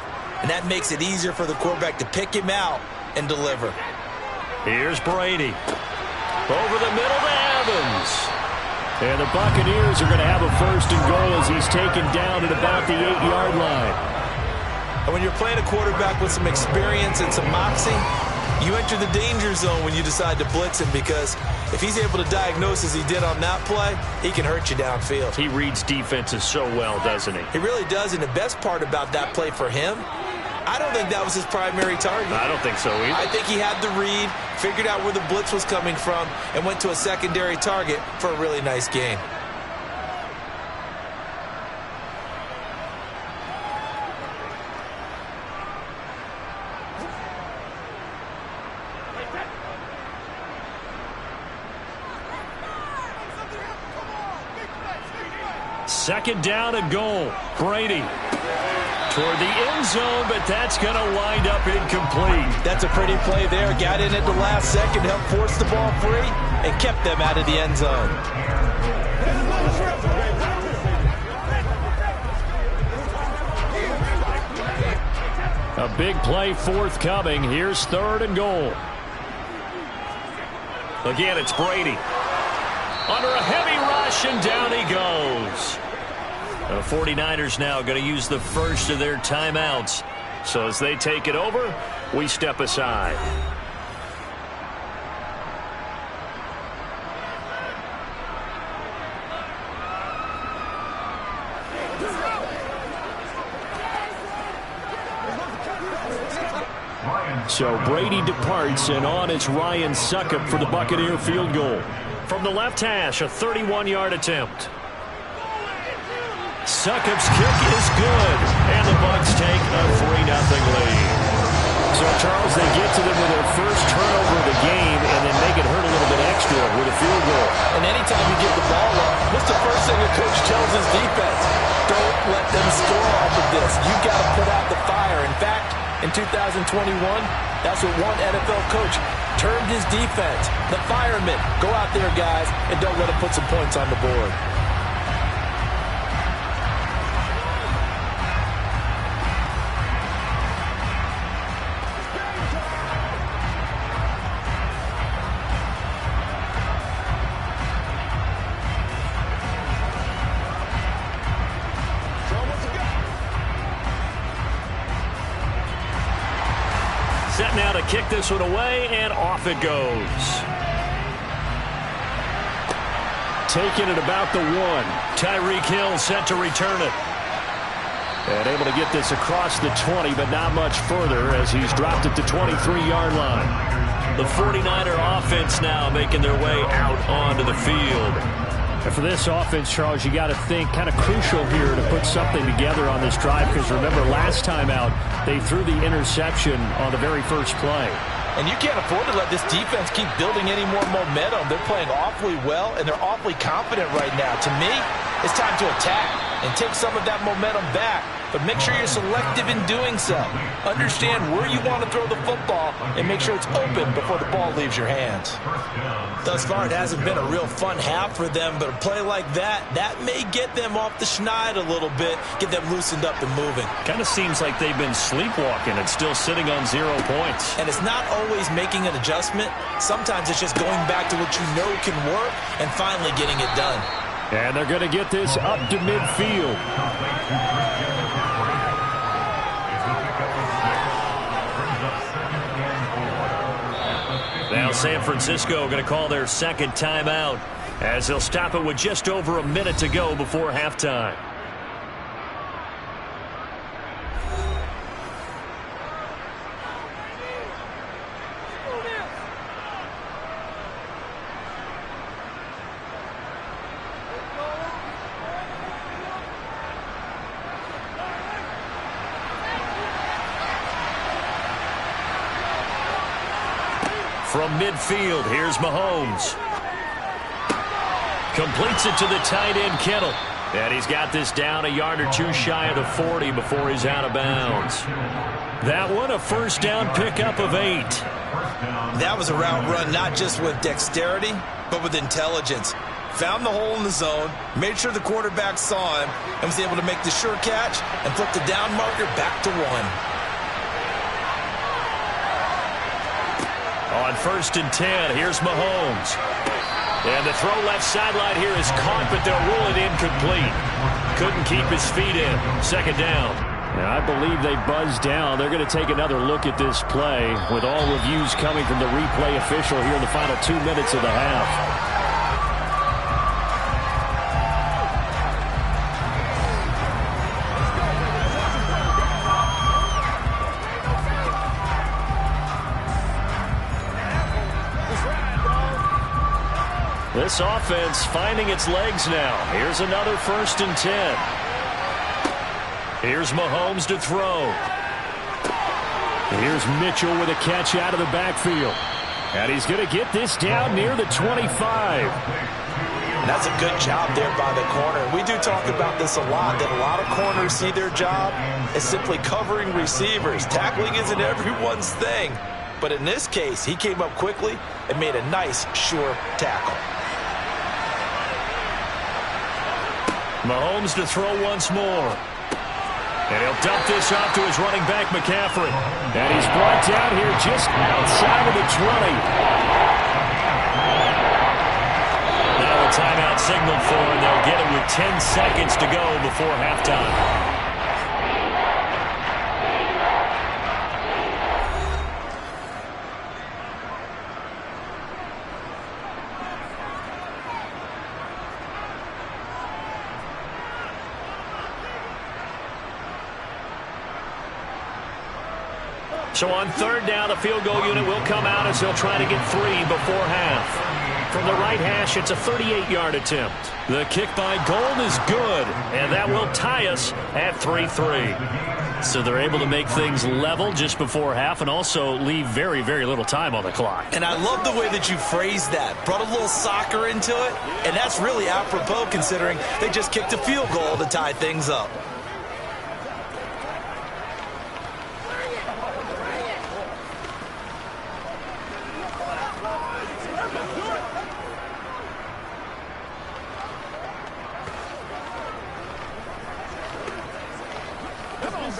And that makes it easier for the quarterback to pick him out and deliver. Here's Brady. Over the middle to Evans. And the Buccaneers are going to have a 1st and goal as he's taken down at about the 8-yard line. And when you're playing a quarterback with some experience and some moxie, you enter the danger zone when you decide to blitz him because if he's able to diagnose as he did on that play, he can hurt you downfield. He reads defenses so well, doesn't he? He really does, and the best part about that play for him, I don't think that was his primary target. I don't think so either. I think he had the read, figured out where the blitz was coming from, and went to a secondary target for a really nice gain. Second down and goal. Brady toward the end zone, but that's going to wind up incomplete. That's a pretty play there. Got in at the last second, helped force the ball free, and kept them out of the end zone. A big play forthcoming. Here's 3rd and goal. Again, it's Brady. Under a heavy rush, and down he goes. The 49ers now going to use the first of their timeouts. So as they take it over, we step aside. So Brady departs, and on it's Ryan Succop for the Buccaneer field goal. From the left hash, a 31-yard attempt. Succop's kick is good, and the Bucs take a 3-0 lead. So, Charles, they get to them with their first turnover of the game and then make it hurt a little bit extra with a field goal. And anytime you give the ball up, what's the first thing a coach tells his defense? Don't let them score off of this. You've got to put out the fire. In fact, in 2021, that's what one NFL coach termed his defense. The firemen. Go out there, guys, and don't let them put some points on the board. Set now to kick this one away, and off it goes. Taking it about the 1. Tyreek Hill set to return it. And able to get this across the 20, but not much further as he's dropped it to 23-yard line. The 49er offense now making their way out onto the field. And for this offense, Charles, you got to think kind of crucial here to put something together on this drive, because remember last time out they threw the interception on the very first play. And you can't afford to let this defense keep building any more momentum. They're playing awfully well, and they're awfully confident right now. To me, it's time to attack and take some of that momentum back. But make sure you're selective in doing so. Understand where you want to throw the football and make sure it's open before the ball leaves your hands. Thus far, it hasn't been a real fun half for them, but a play like that may get them off the schneid a little bit, get them loosened up and moving. Kind of seems like they've been sleepwalking and still sitting on 0 points. And it's not always making an adjustment. Sometimes it's just going back to what you know can work and finally getting it done. And they're going to get this up to midfield. Now San Francisco going to call their second timeout as they'll stop it with just over a minute to go before halftime. From midfield, here's Mahomes. Completes it to the tight end, Kittle. And he's got this down a yard or 2 shy of the 40 before he's out of bounds. That one, a first down pickup of 8. That was a route run not just with dexterity, but with intelligence. Found the hole in the zone, made sure the quarterback saw him, and was able to make the sure catch and flip the down marker back to 1. On 1st and 10, here's Mahomes. And the throw left sideline here is caught, but they'll rule it incomplete. Couldn't keep his feet in. 2nd down. Now, I believe they buzzed down. They're going to take another look at this play with all reviews coming from the replay official here in the final 2 minutes of the half. This offense finding its legs now. Here's another 1st and 10. Here's Mahomes to throw. Here's Mitchell with a catch out of the backfield. And he's going to get this down near the 25. That's a good job there by the corner. We do talk about this a lot, that a lot of corners see their job as simply covering receivers. Tackling isn't everyone's thing. But in this case, he came up quickly and made a nice, sure tackle. Mahomes to throw once more. And he'll dump this off to his running back, McCaffrey. And he's brought down here just outside of the 20. Now a timeout signaled for, and they'll get it with 10 seconds to go before halftime. So on 3rd down, the field goal unit will come out as they'll try to get 3 before half. From the right hash, it's a 38-yard attempt. The kick by Gold is good, and that will tie us at 3-3. So they're able to make things level just before half and also leave very, very little time on the clock. And I love the way that you phrased that. Brought a little soccer into it, and that's really apropos considering they just kicked a field goal to tie things up.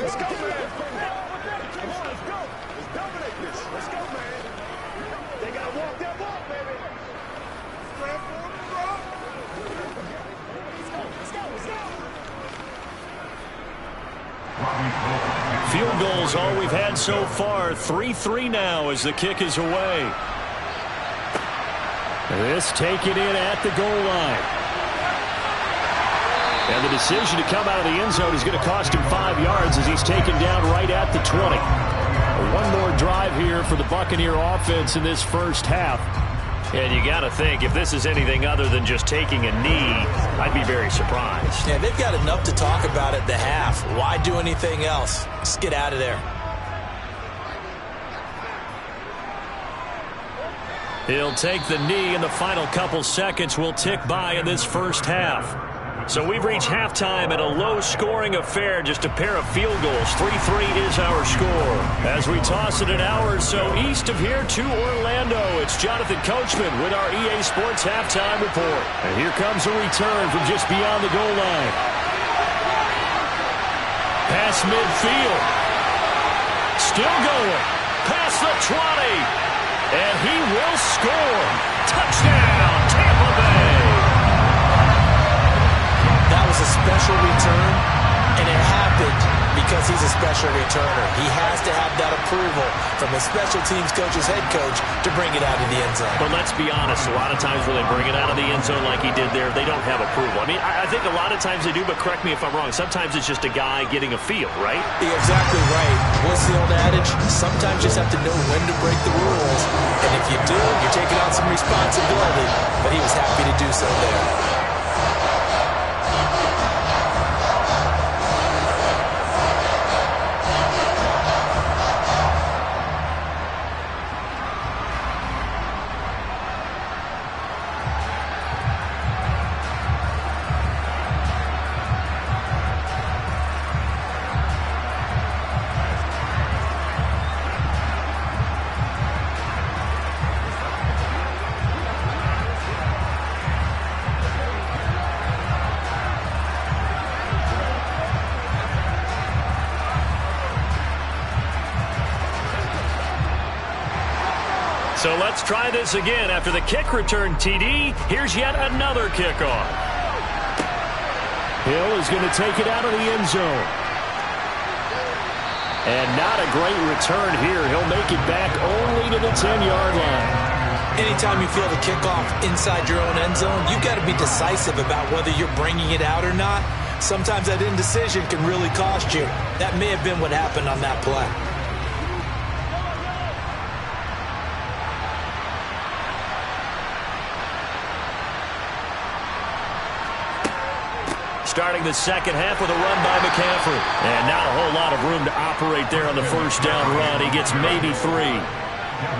Let's go, man. Come on, let's go. Let's dominate this. Let's go, man. They got to walk that walk, baby. Let's go. Field goal's all we've had so far. 3-3 now as the kick is away. This taken in at the goal line. And the decision to come out of the end zone is going to cost him 5 yards as he's taken down right at the 20. One more drive here for the Buccaneer offense in this first half. And you got to think, if this is anything other than just taking a knee, I'd be very surprised. Yeah, they've got enough to talk about at the half. Why do anything else? Just get out of there. He'll take the knee, and the final couple seconds will tick by in this first half. So we've reached halftime at a low-scoring affair, just a pair of field goals. 3-3 is our score. As we toss it an hour or so east of here to Orlando, it's Jonathan Coachman with our EA Sports Halftime Report. And here comes a return from just beyond the goal line. Pass midfield. Still going. Past the 20. And he will score. Touchdown, Tampa Bay. That was a special return, and it happened because he's a special returner. He has to have that approval from his special teams coach's head coach to bring it out of the end zone. But let's be honest, a lot of times when they bring it out of the end zone like he did there, they don't have approval. I mean, I think a lot of times they do, but correct me if I'm wrong. Sometimes it's just a guy getting a feel, right? You're exactly right. What's the old adage? Sometimes you just have to know when to break the rules. And if you do, you're taking on some responsibility. But he was happy to do so there. So let's try this again. After the kick return TD, here's yet another kickoff. Hill is going to take it out of the end zone. And not a great return here. He'll make it back only to the 10-yard line. Anytime you feel the kickoff inside your own end zone, you've got to be decisive about whether you're bringing it out or not. Sometimes that indecision can really cost you. That may have been what happened on that play. Starting the second half with a run by McCaffrey. And not a whole lot of room to operate there on the first down run. He gets maybe 3.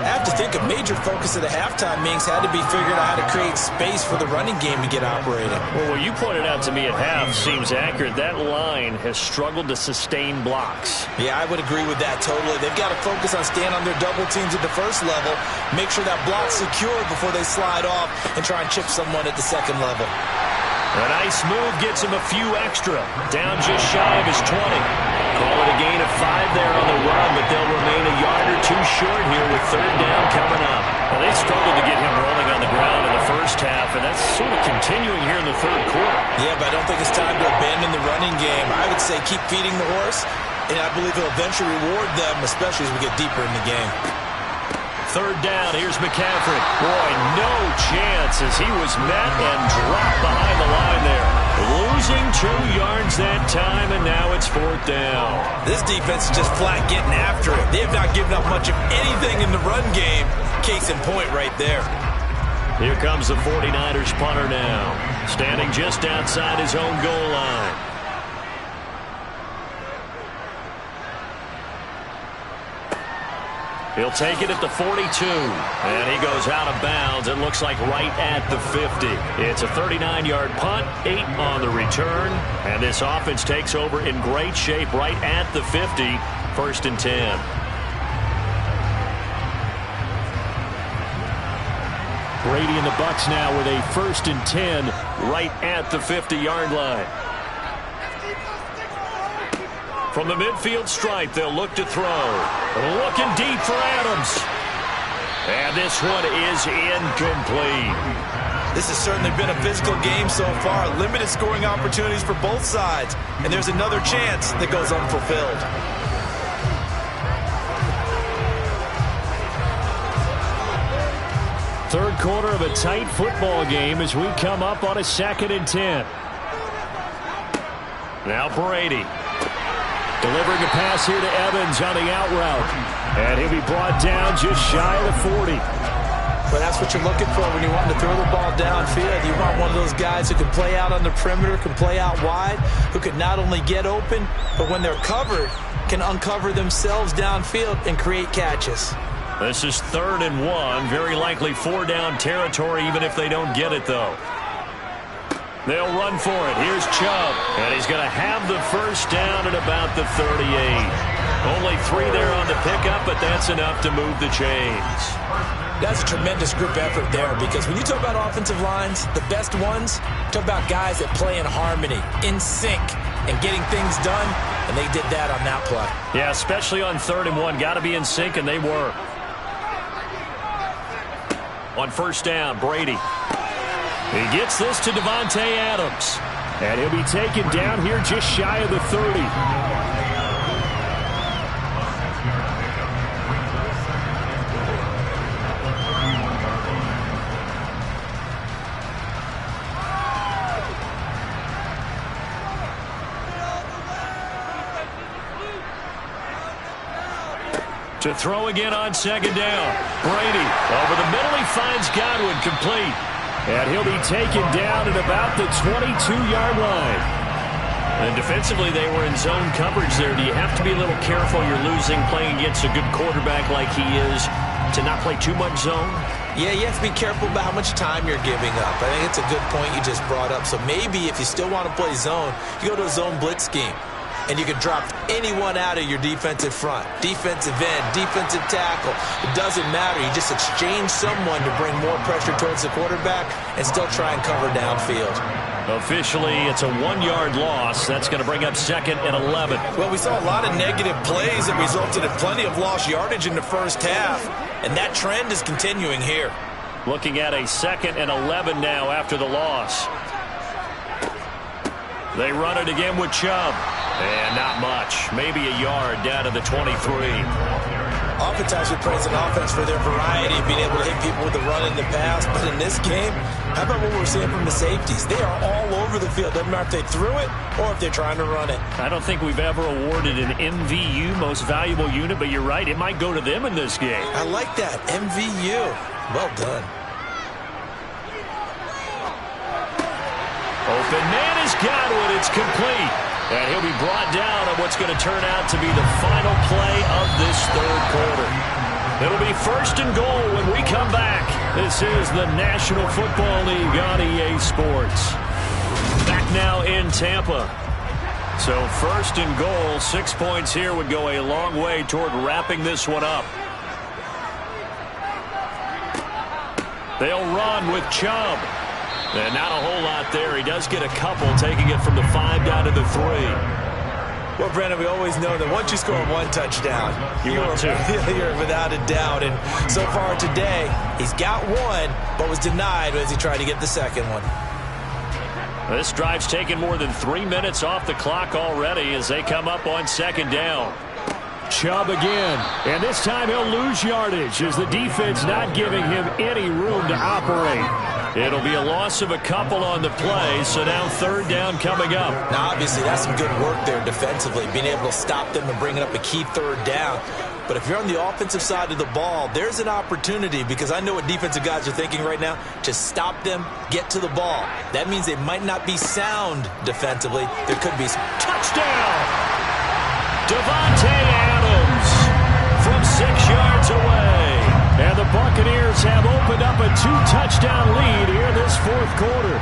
I have to think a major focus of the halftime meetings had to be figuring out how to create space for the running game to get operating. Well, what you pointed out to me at half seems accurate. That line has struggled to sustain blocks. Yeah, I would agree with that totally. They've got to focus on staying on their double teams at the first level, make sure that block's secure before they slide off and try and chip someone at the second level. A nice move gets him a few extra. Down just shy of his 20. Call it a gain of 5 there on the run, but they'll remain a yard or two short here with third down coming up. Well, they struggled to get him rolling on the ground in the first half, and that's sort of continuing here in the third quarter. Yeah, but I don't think it's time to abandon the running game. I would say keep feeding the horse, and I believe it'll eventually reward them, especially as we get deeper in the game. Third down, here's McCaffrey. Boy, no chance as he was met and dropped behind the line there. Losing 2 yards that time, and now it's fourth down. This defense is just flat getting after it. They have not given up much of anything in the run game. Case in point right there. Here comes the 49ers punter now, standing just outside his own goal line. He'll take it at the 42, and he goes out of bounds. It looks like right at the 50. It's a 39-yard punt, 8 on the return, and this offense takes over in great shape right at the 50, 1st and 10. Brady and the Bucs now with a 1st and 10 right at the 50-yard line. From the midfield stripe, they'll look to throw. Looking deep for Adams. And this one is incomplete. This has certainly been a physical game so far. Limited scoring opportunities for both sides. And there's another chance that goes unfulfilled. Third quarter of a tight football game as we come up on a 2nd and 10. Now Brady. Delivering a pass here to Evans on the out route. And he'll be brought down just shy of the 40. But that's what you're looking for when you want to throw the ball downfield. You want one of those guys who can play out on the perimeter, can play out wide, who can not only get open, but when they're covered, can uncover themselves downfield and create catches. This is 3rd and 1. Very likely 4-down territory, even if they don't get it, though. They'll run for it. Here's Chubb. And he's going to have the first down at about the 38. Only 3 there on the pickup, but that's enough to move the chains. That's a tremendous group effort there, because when you talk about offensive lines, the best ones, talk about guys that play in harmony, in sync, and getting things done, and they did that on that play. Yeah, especially on 3rd and 1. Got to be in sync, and they were. On 1st down, Brady. He gets this to Davante Adams. And he'll be taken down here just shy of the 30. To throw again on 2nd down. Brady over the middle. He finds Godwin complete. And he'll be taken down at about the 22-yard line. And defensively, they were in zone coverage there. Do you have to be a little careful? You're losing playing against a good quarterback like he is to not play too much zone? Yeah, you have to be careful about how much time you're giving up. I think it's a good point you just brought up. So maybe if you still want to play zone, you go to a zone blitz scheme. And you can drop anyone out of your defensive front. Defensive end, defensive tackle. It doesn't matter. You just exchange someone to bring more pressure towards the quarterback and still try and cover downfield. Officially, it's a 1-yard loss. That's going to bring up 2nd and 11. Well, we saw a lot of negative plays that resulted in plenty of lost yardage in the first half. And that trend is continuing here. Looking at a 2nd and 11 now after the loss. They run it again with Chubb. And not much. Maybe a yard down to the 23. Oftentimes we praise an offense for their variety of being able to hit people with the run and the pass. But in this game, how about what we're seeing from the safeties? They are all over the field. Doesn't matter if they threw it or if they're trying to run it. I don't think we've ever awarded an MVU, most valuable unit, but you're right. It might go to them in this game. I like that. MVU. Well done. Open man is Godwin. It's complete. And he'll be brought down on what's going to turn out to be the final play of this 3rd quarter. It'll be 1st and goal when we come back. This is the National Football League on EA Sports. Back now in Tampa. So 1st and goal, 6 points here would go a long way toward wrapping this one up. They'll run with Chubb. And not a whole lot there. He does get a couple, taking it from the 5 down to the 3. Well, Brandon, we always know that once you score 1 touchdown, you're without a doubt. And so far today, he's got 1, but was denied as he tried to get the 2nd one. This drive's taken more than 3 minutes off the clock already as they come up on 2nd down. Chubb again. And this time he'll lose yardage as the defense not giving him any room to operate. It'll be a loss of a couple on the play, so now 3rd down coming up. Now, obviously, that's some good work there defensively, being able to stop them and bringing up a key 3rd down. But if you're on the offensive side of the ball, there's an opportunity, because I know what defensive guys are thinking right now, to stop them, get to the ball. That means they might not be sound defensively. There could be some. Touchdown! Davante Adams from 6 yards away. And the Buccaneers have opened up a 2-touchdown lead here this 4th quarter.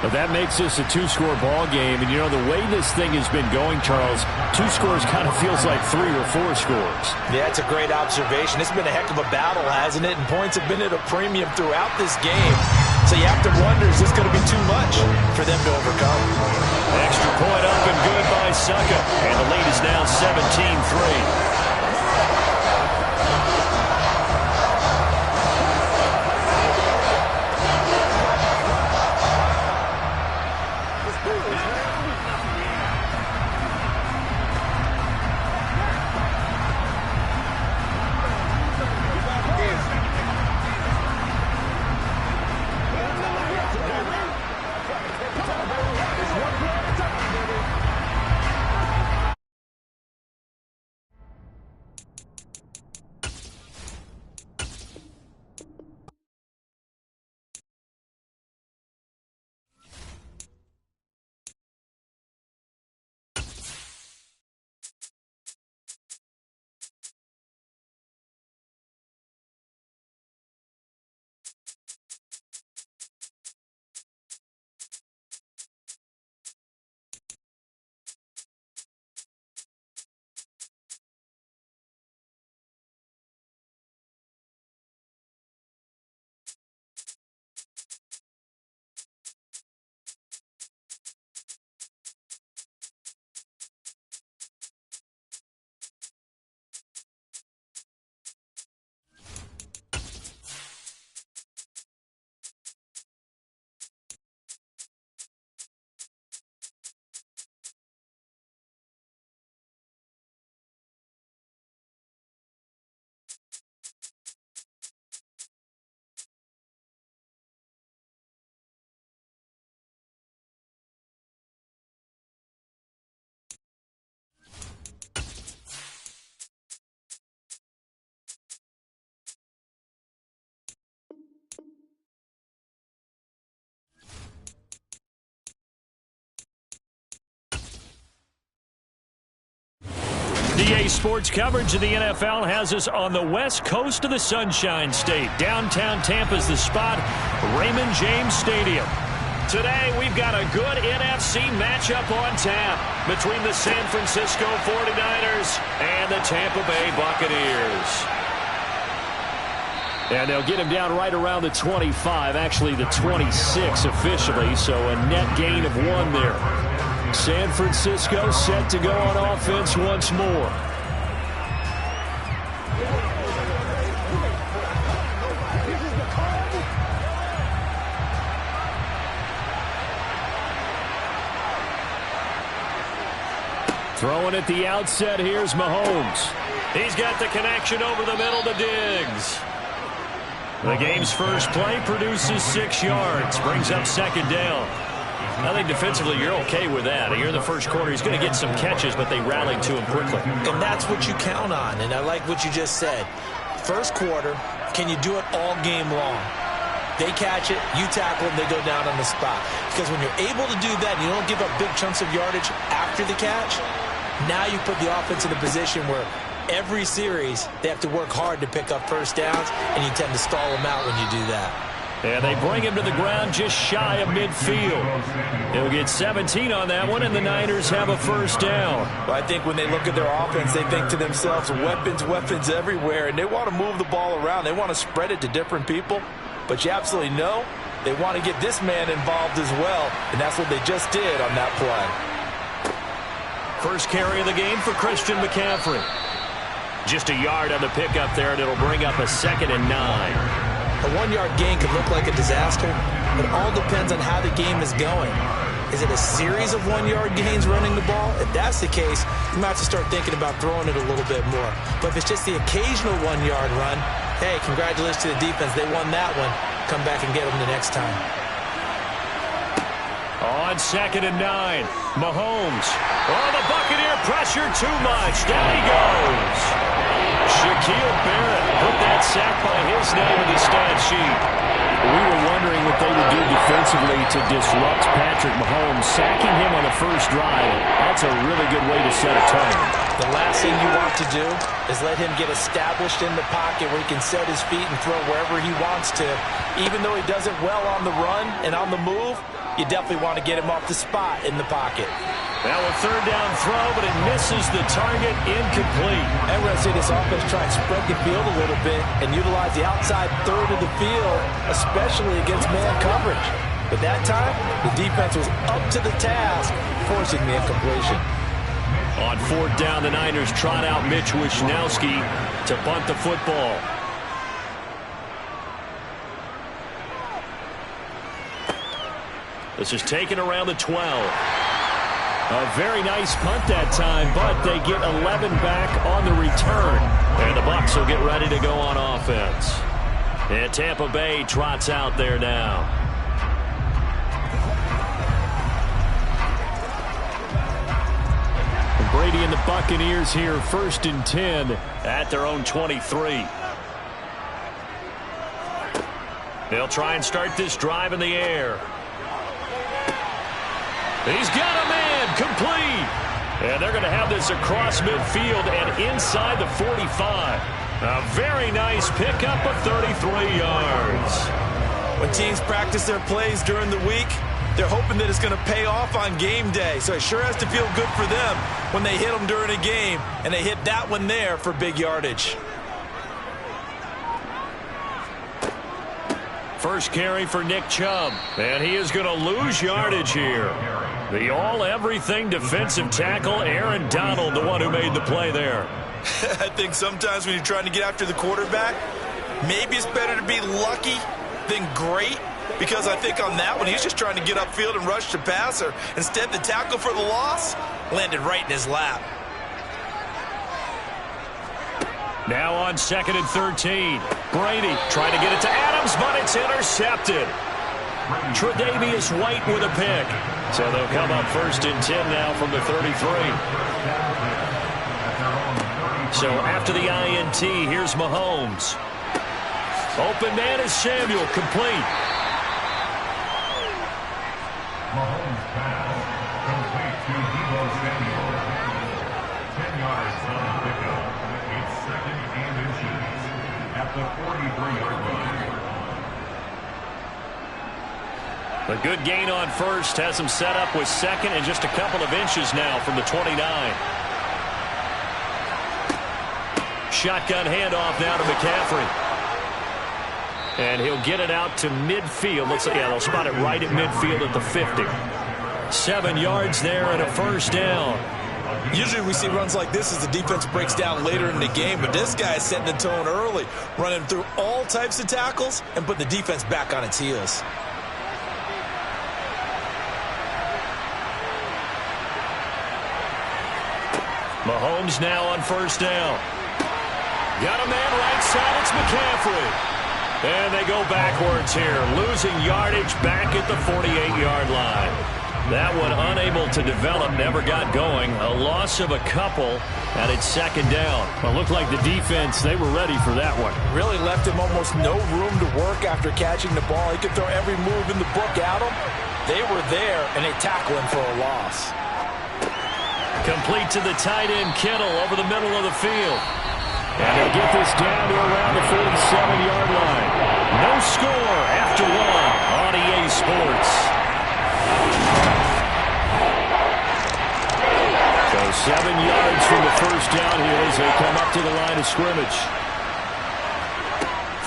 But that makes this a 2-score ball game. And, you know, the way this thing has been going, Charles, 2 scores kind of feels like 3 or 4 scores. Yeah, it's a great observation. It's been a heck of a battle, hasn't it? And points have been at a premium throughout this game. So you have to wonder, is this going to be too much for them to overcome? Extra point up and good by Succa. And the lead is now 17-3. DA Sports coverage of the NFL has us on the west coast of the Sunshine State. Downtown Tampa's the spot, Raymond James Stadium. Today, we've got a good NFC matchup on tap between the San Francisco 49ers and the Tampa Bay Buccaneers. And they'll get him down right around the 25, actually the 26 officially, so a net gain of 1 there. San Francisco set to go on offense once more. Throwing at the outset, here's Mahomes. He's got the connection over the middle to Diggs. The game's first play produces 6 yards, brings up second down. I think defensively you're okay with that. You're in the first quarter. He's going to get some catches, but they rallied to him quickly. And that's what you count on, and I like what you just said. First quarter, can you do it all game long? They catch it, you tackle them, they go down on the spot. Because when you're able to do that and you don't give up big chunks of yardage after the catch, now you put the offense in a position where every series they have to work hard to pick up first downs, and you tend to stall them out when you do that. And they bring him to the ground just shy of midfield. He'll get 17 on that one, and the Niners have a first down. Well, I think when they look at their offense, they think to themselves, weapons everywhere, and they want to move the ball around. They want to spread it to different people, but you absolutely know they want to get this man involved as well, and that's what they just did on that play. First carry of the game for Christian McCaffrey. Just a yard on the pickup there, and it'll bring up a 2nd and 9. A 1-yard gain can look like a disaster. It all depends on how the game is going. Is it a series of 1-yard gains running the ball? If that's the case, you might have to start thinking about throwing it a little bit more. But if it's just the occasional 1-yard run, hey, congratulations to the defense. They won that one. Come back and get them the next time. On 2nd and 9, Mahomes. Oh, the Buccaneer pressure too much. Down he goes. Shaquille Barrett put that sack by his name in the stat sheet. We were wondering what they would do defensively to disrupt Patrick Mahomes. Sacking him on the first drive, that's a really good way to set a tone. The last thing you want to do is let him get established in the pocket where he can set his feet and throw wherever he wants to. Even though he does it well on the run and on the move, you definitely want to get him off the spot in the pocket. Now a third down throw, but it misses the target, incomplete. And we're going to see this offense try and spread the field a little bit and utilize the outside third of the field, especially against man coverage. But that time, the defense was up to the task, forcing the incompletion. On fourth down, the Niners trot out Mitch Wishnowski to punt the football. This is taken around the 12. A very nice punt that time, but they get 11 back on the return. And the Bucs will get ready to go on offense. And Tampa Bay trots out there now. Brady and the Buccaneers here, 1st and 10 at their own 23. They'll try and start this drive in the air. He's got a man, complete. And they're going to have this across midfield and inside the 45. A very nice pickup of 33 yards. When teams practice their plays during the week, they're hoping that it's going to pay off on game day. So it sure has to feel good for them when they hit them during a game, and they hit that one there for big yardage. First carry for Nick Chubb, and he is going to lose yardage here. The all-everything defensive tackle, Aaron Donald, the one who made the play there. I think sometimes when you're trying to get after the quarterback, maybe it's better to be lucky than great. Because I think on that one, he's just trying to get upfield and rush the passer. Instead, the tackle for the loss landed right in his lap. Now on 2nd and 13. Brady trying to get it to Adams, but it's intercepted. Tre'Davious White with a pick. So they'll come up 1st and 10 now from the 33. So after the INT, here's Mahomes. Open man is Samuel, complete. Mahomes pass, complete to Deebo Samuel. 10 yards on the pickup. It's 2nd and inches at the 43-yard line. A good gain on first has him set up with 2nd and just a couple of inches now from the 29. Shotgun handoff now to McCaffrey. And he'll get it out to midfield. They'll spot it right at midfield at the 50. 7 yards there and a first down. Usually we see runs like this as the defense breaks down later in the game, but this guy is setting the tone early, running through all types of tackles and putting the defense back on its heels. Mahomes now on first down. Got a man right side. It's McCaffrey. And they go backwards here, losing yardage back at the 48-yard line. That one unable to develop, never got going. A loss of a couple, and it's 2nd down. Well, it looked like the defense, they were ready for that one. Really left him almost no room to work after catching the ball. He could throw every move in the book at him. They were there, and they tackle him for a loss. Complete to the tight end, Kittle, over the middle of the field. And he'll get this down to around the 47-yard line. No score after one on EA Sports. So 7 yards from the first down here as they come up to the line of scrimmage.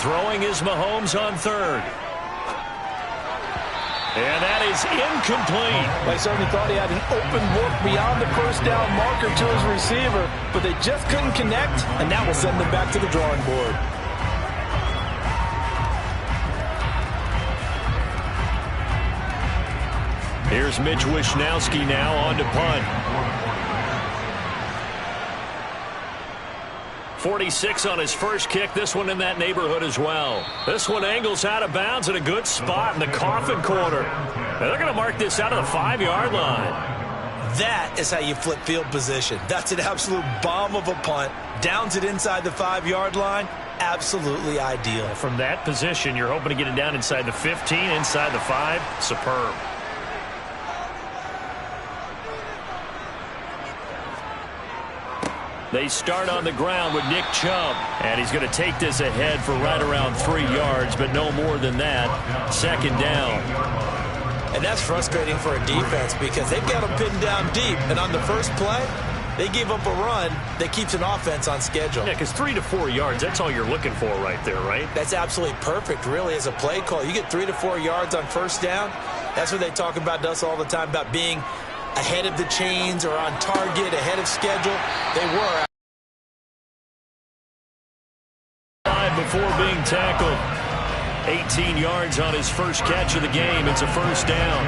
Throwing is Mahomes on 3rd. And that is incomplete. They certainly thought he had an open look beyond the first down marker to his receiver, but they just couldn't connect, and that will send them back to the drawing board. Here's Mitch Wishnowski now on to punt. 46 on his first kick. This one in that neighborhood as well. This one angles out of bounds in a good spot in the coffin corner. And they're going to mark this out of the 5-yard line. That is how you flip field position. That's an absolute bomb of a punt. Downs it inside the 5-yard line. Absolutely ideal. From that position, you're hoping to get it down inside the 15, inside the 5. Superb. They start on the ground with Nick Chubb. And he's going to take this ahead for right around 3 yards, but no more than that. 2nd down. And that's frustrating for a defense because they've got them pinned down deep. And on the first play, they gave up a run that keeps an offense on schedule. Yeah, because 3 to 4 yards, that's all you're looking for right there, right? That's absolutely perfect, really, as a play call. You get 3 to 4 yards on first down. That's what they talk about to us all the time, about being ahead of the chains or on target, ahead of schedule. They were. Before being tackled. 18 yards on his first catch of the game. It's a first down.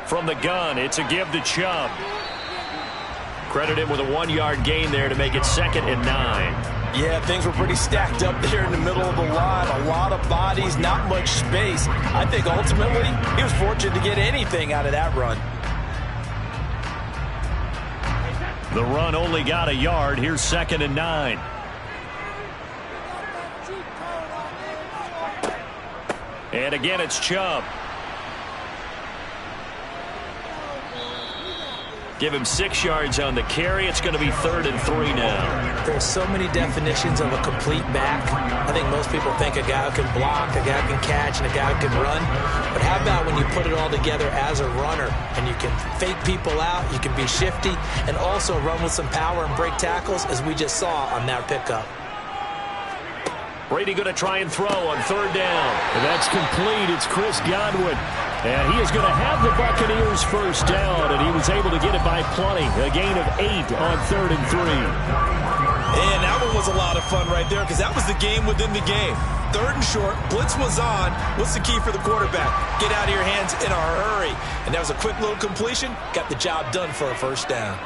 From the gun, it's a give to Chubb. Credit him with a 1-yard gain there to make it 2nd and 9. Yeah, things were pretty stacked up there in the middle of the line. A lot of bodies, not much space. I think ultimately he was fortunate to get anything out of that run. The run only got a yard. Here's 2nd and 9. And again, it's Chubb. Give him 6 yards on the carry. It's going to be 3rd and 3 now. There's so many definitions of a complete back. I think most people think a guy who can block, a guy who can catch, and a guy who can run. But how about when you put it all together as a runner and you can fake people out, you can be shifty, and also run with some power and break tackles, as we just saw on that pickup. Brady going to try and throw on 3rd down. And that's complete. It's Chris Godwin. And he is going to have the Buccaneers first down, and he was able to get it by plenty. A gain of 8 on 3rd and 3. And that one was a lot of fun right there because that was the game within the game. 3rd and short, blitz was on. What's the key for the quarterback? Get out of your hands in a hurry. And that was a quick little completion. Got the job done for a first down.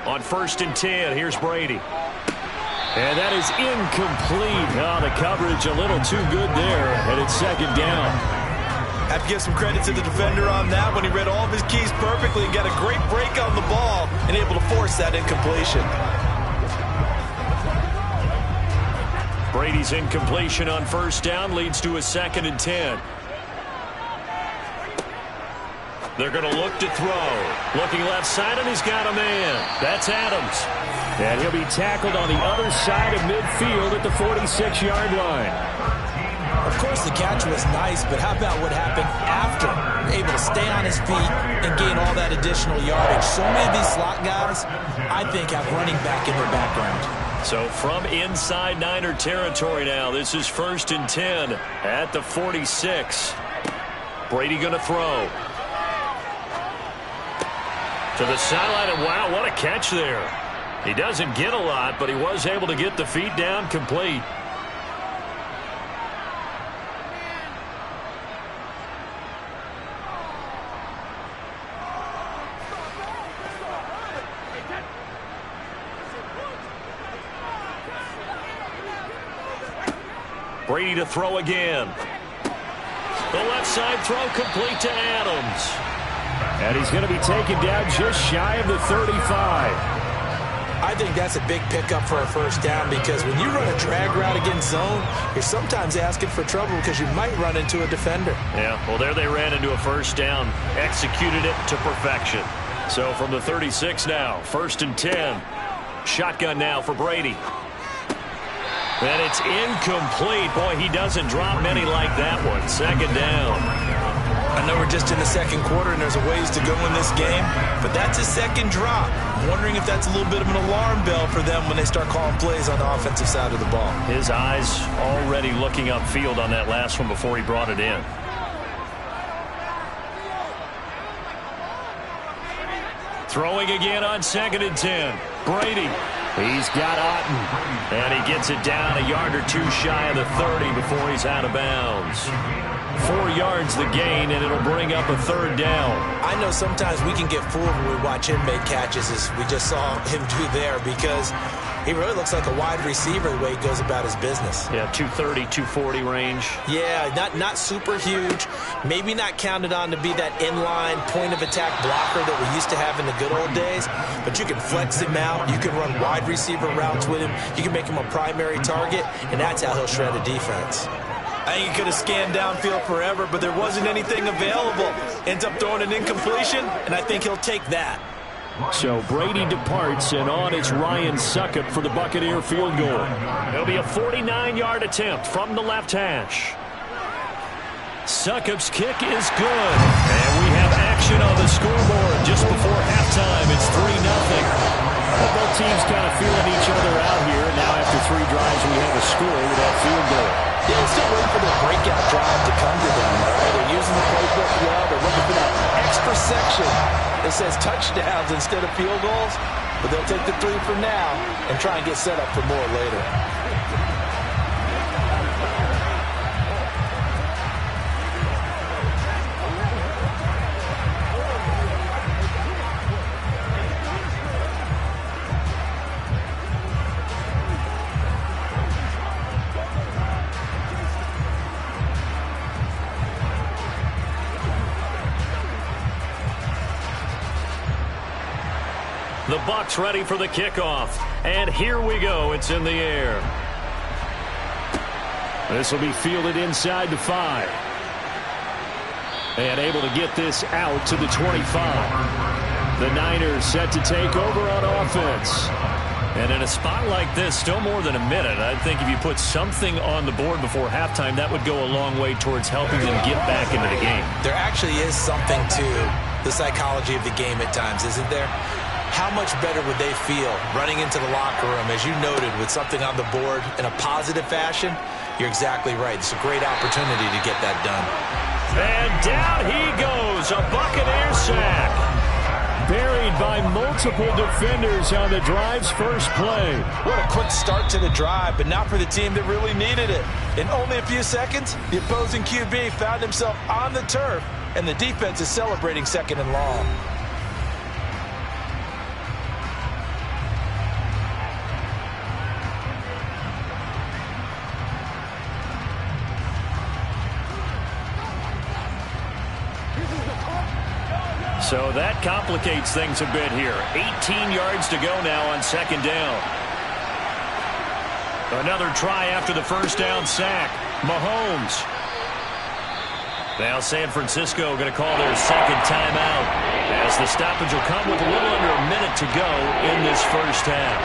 On 1st and 10, here's Brady. And that is incomplete. Oh, the coverage a little too good there, and it's 2nd down. Have to give some credit to the defender on that when he read all of his keys perfectly and got a great break on the ball and able to force that incompletion. Brady's incompletion on 1st down leads to a 2nd and 10. They're going to look to throw. Looking left side, and he's got a man. That's Adams. And he'll be tackled on the other side of midfield at the 46-yard line. Of course, the catch was nice, but how about what happened after? Able to stay on his feet and gain all that additional yardage. So many of these slot guys, I think, have running back in their background. So from inside Niner territory now, this is 1st and 10 at the 46. Brady going to throw. To the sideline, and wow, what a catch there. He doesn't get a lot, but he was able to get the feet down complete. Brady to throw again. The left side throw complete to Adams. And he's going to be taken down just shy of the 35. I think that's a big pickup for a first down because when you run a drag route against zone, you're sometimes asking for trouble because you might run into a defender. Yeah, well, there they ran into a first down, executed it to perfection. So from the 36 now, 1st and 10. Shotgun now for Brady. And it's incomplete. Boy, he doesn't drop many like that one. 2nd down. I know we're just in the 2nd quarter and there's a ways to go in this game, but that's his 2nd drop. I'm wondering if that's a little bit of an alarm bell for them when they start calling plays on the offensive side of the ball. His eyes already looking upfield on that last one before he brought it in. Throwing again on 2nd and 10. Brady. He's got Otten. And he gets it down a yard or two shy of the 30 before he's out of bounds. 4 yards the gain, and it'll bring up a 3rd down. I know sometimes we can get fooled when we watch him make catches, as we just saw him do there, because he really looks like a wide receiver the way he goes about his business. Yeah, 230, 240 range. Yeah, not super huge. Maybe not counted on to be that inline point-of-attack blocker that we used to have in the good old days, but you can flex him out. You can run wide receiver routes with him. You can make him a primary target, and that's how he'll shred a defense. I think he could have scanned downfield forever, but there wasn't anything available. Ends up throwing an incompletion, and I think he'll take that. So Brady departs, and on is Ryan Succop for the Buccaneer field goal. It'll be a 49-yard attempt from the left hash. Succop's kick is good. And we have action on the scoreboard just before halftime. It's 3-0. Both teams kind of feeling each other out here. Now after 3 drives, we have a score with that field goal. Yeah, they're still waiting for the breakout drive to come to them, right? They're using the playbook well. They're looking for that extra section that says touchdowns instead of field goals. But they'll take the 3 for now and try and get set up for more later. The Bucs ready for the kickoff. And here we go. It's in the air. This will be fielded inside the 5. And able to get this out to the 25. The Niners set to take over on offense. And in a spot like this, still more than a minute, I think if you put something on the board before halftime, that would go a long way towards helping them get back into the game. There actually is something to the psychology of the game at times, isn't there? How much better would they feel running into the locker room, as you noted, with something on the board in a positive fashion? You're exactly right. It's a great opportunity to get that done. And down he goes, a Buccaneer sack. Buried by multiple defenders on the drive's first play. What a quick start to the drive, but not for the team that really needed it. In only a few seconds, the opposing QB found himself on the turf, and the defense is celebrating 2nd and long. So that complicates things a bit here. 18 yards to go now on 2nd down. Another try after the first down sack. Mahomes. Now San Francisco going to call their 2nd timeout, as the stoppage will come with a little under a minute to go in this first half.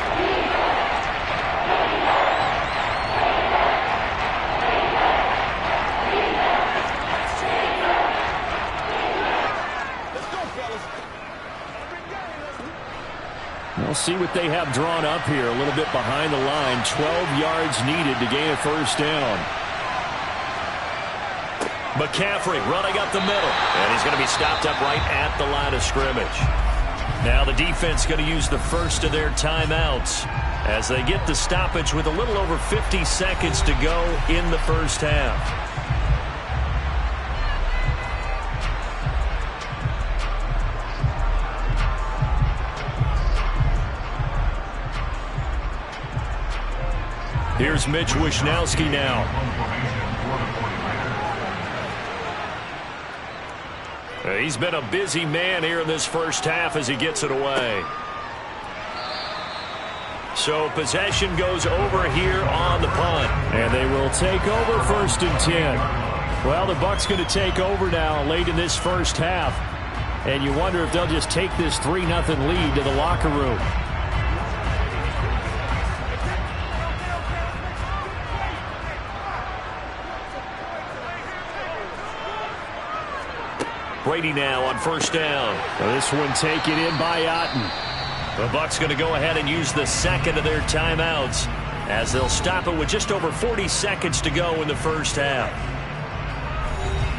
We'll see what they have drawn up here. A little bit behind the line. 12 yards needed to gain a first down. McCaffrey running up the middle. And he's going to be stopped up right at the line of scrimmage. Now the defense going to use the first of their timeouts as they get the stoppage with a little over 50 seconds to go in the first half. Here's Mitch Wishnowsky now. He's been a busy man here in this first half as he gets it away. So possession goes over here on the punt. And they will take over 1st and 10. Well, the Bucs going to take over now late in this first half. And you wonder if they'll just take this 3-0 lead to the locker room. Brady now on 1st down. This one taken in by Otten. The Bucs going to go ahead and use the 2nd of their timeouts as they'll stop it with just over 40 seconds to go in the first half.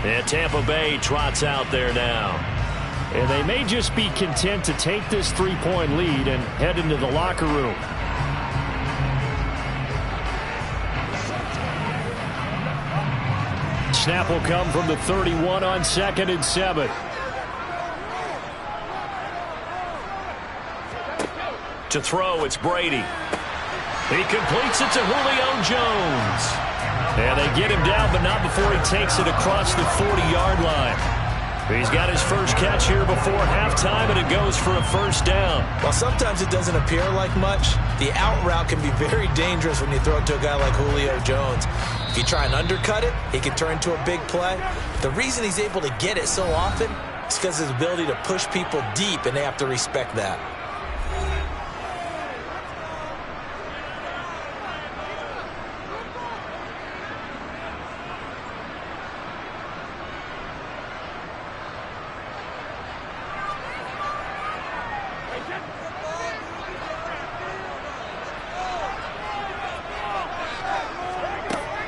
And Tampa Bay trots out there now. And they may just be content to take this 3-point lead and head into the locker room. Snap will come from the 31 on 2nd and 7. To throw, it's Brady. He completes it to Julio Jones. And they get him down, but not before he takes it across the 40-yard line. He's got his first catch here before halftime, and it goes for a first down. While sometimes it doesn't appear like much, the out route can be very dangerous when you throw it to a guy like Julio Jones. If you try and undercut it, it can turn into a big play. The reason he's able to get it so often is because of his ability to push people deep, and they have to respect that.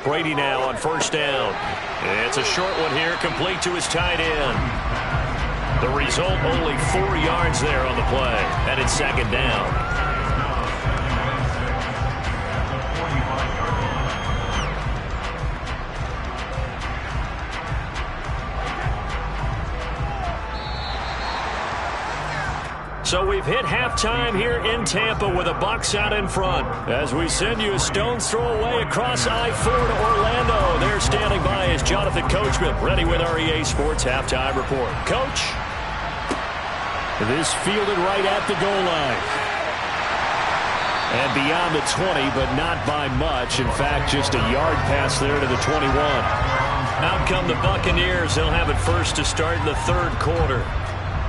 Brady now on first down. It's a short one here, complete to his tight end. The result, only 4 yards there on the play, and it's second down. So we've hit halftime here in Tampa with the Bucs out in front. As we send you a stone's throw away across I-4 to Orlando. There standing by is Jonathan Coachman, ready with our EA Sports Halftime Report. Coach. This fielded right at the goal line. And beyond the 20, but not by much. In fact, just a yard pass there to the 21. Out come the Buccaneers. They'll have it first to start in the third quarter.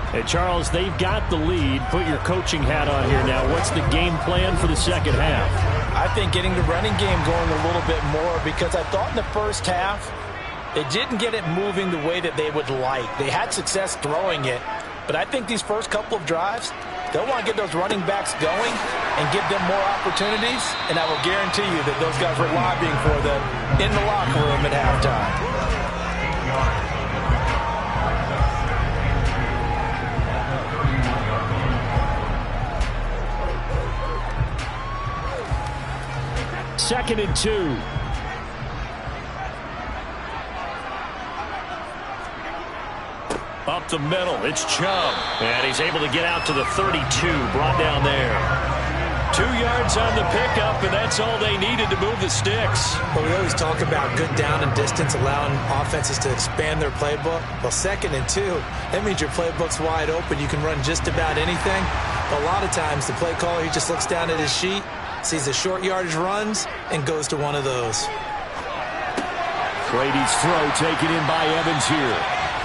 Hey, Charles, they've got the lead. Put your coaching hat on here now. What's the game plan for the second half? I think getting the running game going a little bit more, because I thought in the first half they didn't get it moving the way that they would like. They had success throwing it, but I think these first couple of drives, they'll want to get those running backs going and give them more opportunities, and I will guarantee you that those guys were lobbying for them in the locker room at halftime. Second and 2. Up the middle, it's Chubb. And he's able to get out to the 32, brought down there. 2 yards on the pickup, and that's all they needed to move the sticks. Well, we always talk about good down and distance, allowing offenses to expand their playbook. Well, second and 2, that means your playbook's wide open. You can run just about anything. But a lot of times, the play caller, he just looks down at his sheet, sees the short yardage runs, and goes to one of those. Brady's throw taken in by Evans here.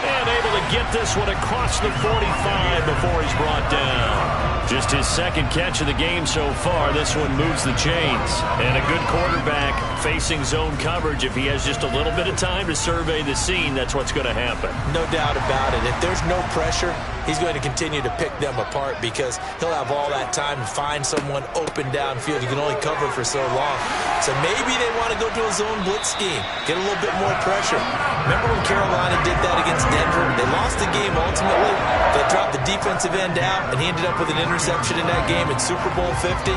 And able to get this one across the 45 before he's brought down. Just his second catch of the game so far. This one moves the chains. And a good quarterback facing zone coverage. If he has just a little bit of time to survey the scene, that's what's going to happen. No doubt about it. If there's no pressure, he's going to continue to pick them apart, because he'll have all that time to find someone open downfield. You can only cover for so long. So maybe they want to go to a zone blitz scheme, get a little bit more pressure. Remember when Carolina did that against Denver? They lost the game ultimately. They dropped the defensive end out, and he ended up with an interception in that game in Super Bowl 50.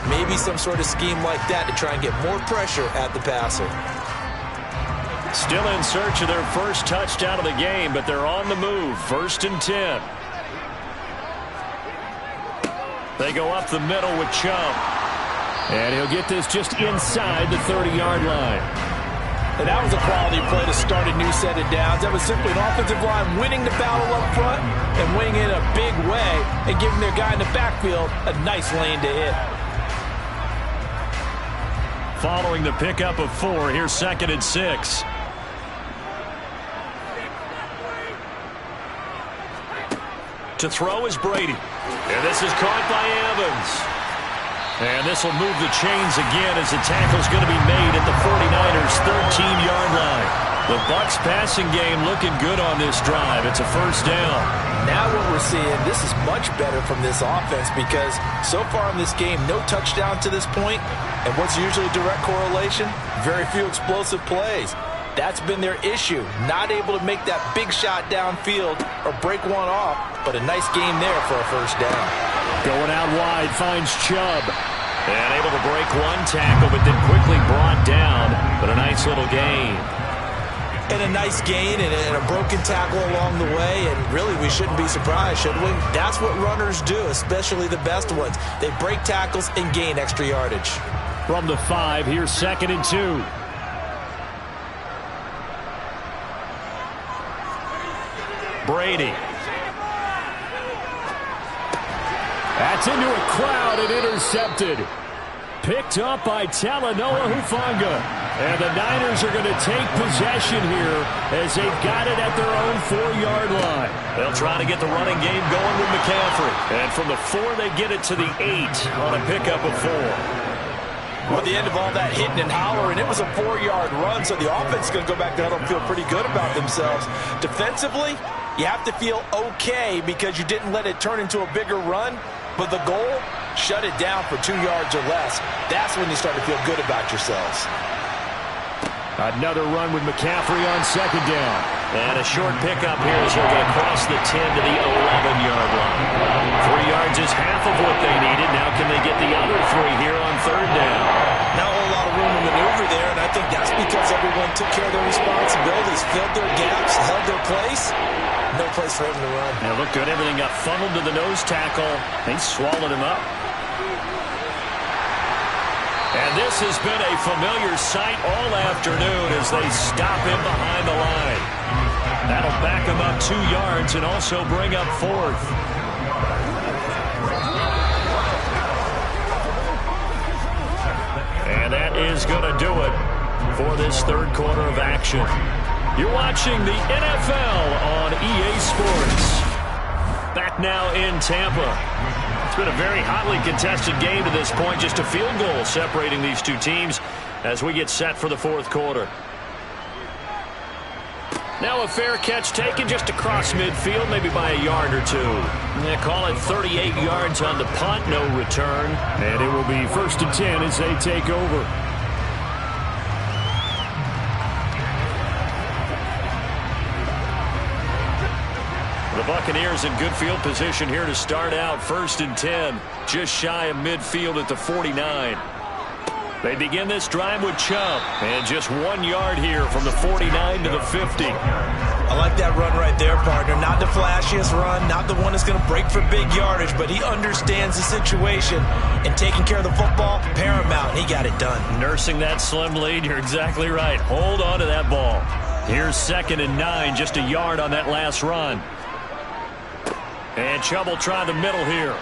Maybe some sort of scheme like that to try and get more pressure at the passer. Still in search of their first touchdown of the game, but they're on the move. First and 10. They go up the middle with Chubb. And he'll get this just inside the 30-yard line. And that was a quality play to start a new set of downs. That was simply an offensive line winning the battle up front and winning it in a big way and giving their guy in the backfield a nice lane to hit. Following the pickup of 4, here's second and 6. To throw is Brady. And this is caught by Evans. And this will move the chains again as the tackle's going to be made at the 49ers' 13-yard line. The Bucs passing game looking good on this drive. It's a first down. Now what we're seeing, this is much better from this offense, because so far in this game, no touchdown to this point. And what's usually a direct correlation? Very few explosive plays. That's been their issue. Not able to make that big shot downfield or break one off, but a nice game there for a first down. Going out wide, finds Chubb. And able to break one tackle, but then quickly brought down. But a nice little gain. And a nice gain and a broken tackle along the way. And really, we shouldn't be surprised, should we? That's what runners do, especially the best ones. They break tackles and gain extra yardage. From the 5, here's second and 2. Brady. That's into a crowd and intercepted. Picked up by Talanoa Hufanga. And the Niners are going to take possession here as they've got it at their own 4-yard line. They'll try to get the running game going with McCaffrey. And from the 4, they get it to the 8 on a pickup of 4. Well, at the end of all that hitting and hollering, it was a 4-yard run, so the offense is going to go back there and feel pretty good about themselves. Defensively, you have to feel okay because you didn't let it turn into a bigger run, but the goal, shut it down for 2 yards or less. That's when you start to feel good about yourselves. Another run with McCaffrey on 2nd down. And a short pickup here as they're going to cross the 10 to the 11-yard line. 3 yards is half of what they needed. Now can they get the other 3 here on 3rd down? Not a whole lot of room to maneuver there, and I think that's because everyone took care of their responsibilities, filled their gaps, held their place. No place for him to run. It looked good. Everything got funneled to the nose tackle. They swallowed him up. And this has been a familiar sight all afternoon as they stop him behind the line. That'll back him up 2 yards and also bring up 4th. And that is going to do it for this 3rd quarter of action. You're watching the NFL on EA Sports. Back now in Tampa. It's been a very hotly contested game to this point. Just a field goal separating these two teams as we get set for the 4th quarter. Now a fair catch taken just across midfield, maybe by a yard or 2. They call it 38 yards on the punt, no return. And it will be 1st and 10 as they take over. The Buccaneers in good field position here to start out. 1st and 10, just shy of midfield at the 49. They begin this drive with Chubb, and just 1 yard here from the 49 to the 50. I like that run right there, partner. Not the flashiest run, not the one that's going to break for big yardage, but he understands the situation, and taking care of the football, paramount, and he got it done. Nursing that slim lead, you're exactly right. Hold on to that ball. Here's 2nd and 9, just a yard on that last run. And Chubb will try the middle here.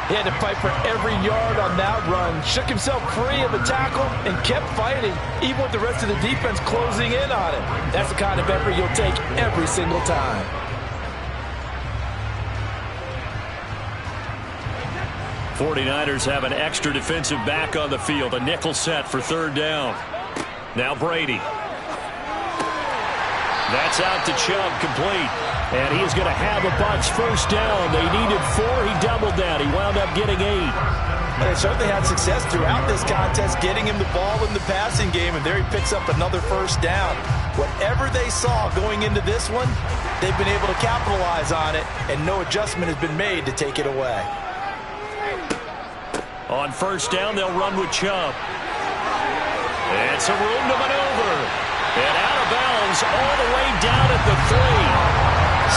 He had to fight for every yard on that run. Shook himself free of the tackle and kept fighting, even with the rest of the defense closing in on him. That's the kind of effort you'll take every single time. '49ers have an extra defensive back on the field. A nickel set for 3rd down. Now Brady. That's out to Chubb, complete. And he is going to have a Bucs 1st down. They needed 4. He doubled that. He wound up getting 8. And they certainly had success throughout this contest, getting him the ball in the passing game, and there he picks up another 1st down. Whatever they saw going into this one, they've been able to capitalize on it, and no adjustment has been made to take it away. On 1st down, they'll run with Chubb. And some room to maneuver. And out of bounds all the way down at the 3.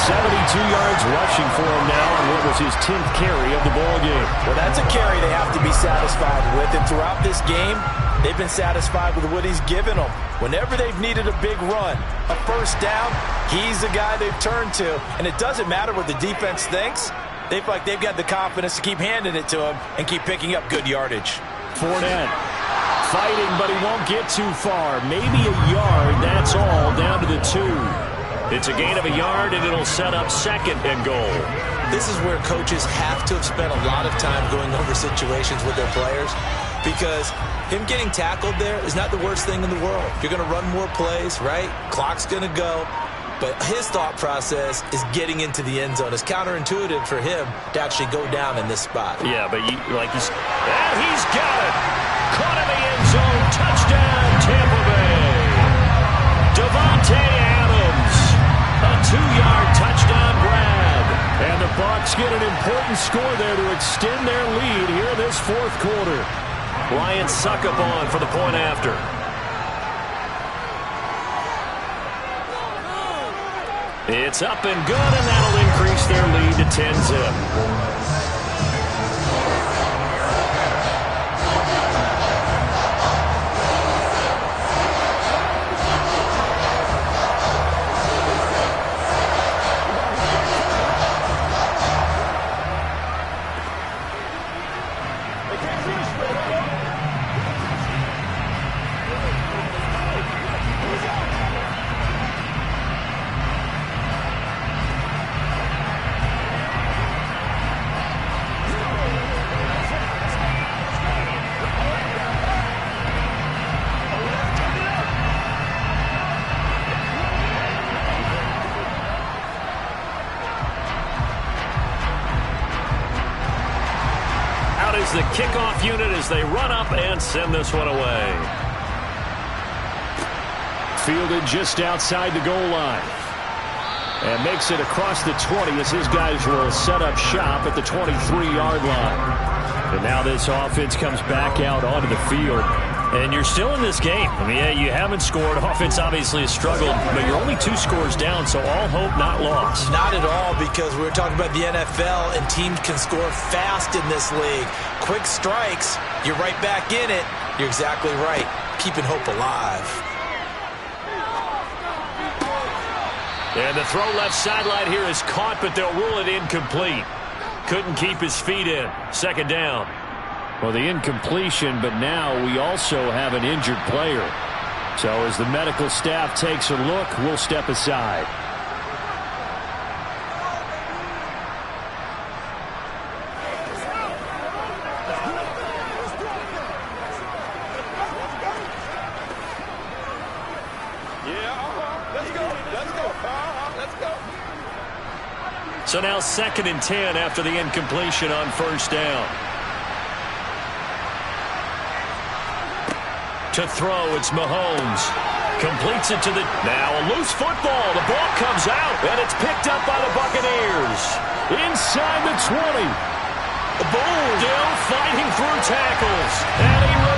72 yards rushing for him now on what was his 10th carry of the ball game. Well, that's a carry they have to be satisfied with. And throughout this game, they've been satisfied with what he's given them. Whenever they've needed a big run, a 1st down, he's the guy they've turned to. And it doesn't matter what the defense thinks. They feel like they've got the confidence to keep handing it to him and keep picking up good yardage. Fournette fighting, but he won't get too far. Maybe a yard, that's all, down to the 2. It's a gain of a yard, and it'll set up 2nd and goal. This is where coaches have to have spent a lot of time going over situations with their players, because him getting tackled there is not the worst thing in the world. You're going to run more plays, right? Clock's going to go. But his thought process is getting into the end zone. It's counterintuitive for him to actually go down in this spot. Yeah, but he's got it. Caught in the end zone. Touchdown, Tampa Bay. Devontae Adams. A 2-yard touchdown grab. And the Bucs get an important score there to extend their lead here in this 4th quarter. Ryan Succop for the point after. It's up and good, and that'll increase their lead to 10-zip. is the kickoff unit as they run up and send this one away. Fielded just outside the goal line. And makes it across the 20 as his guys will set up shop at the 23-yard line. And now this offense comes back out onto the field. And you're still in this game. I mean, yeah, you haven't scored. Offense obviously has struggled, but you're only 2 scores down, so all hope not lost. Not at all, because we were talking about the NFL, and teams can score fast in this league. Quick strikes, you're right back in it. You're exactly right. Keeping hope alive. And the throw left sideline here is caught, but they'll rule it incomplete. Couldn't keep his feet in. Second down. Well, the incompletion, but now we also have an injured player. So as the medical staff takes a look, we'll step aside. So now 2nd and 10 after the incompletion on first down. To throw, it's Mahomes. Completes it to the... Now a loose football. The ball comes out, and it's picked up by the Buccaneers. Inside the 20. Boom. Still fighting through tackles. And he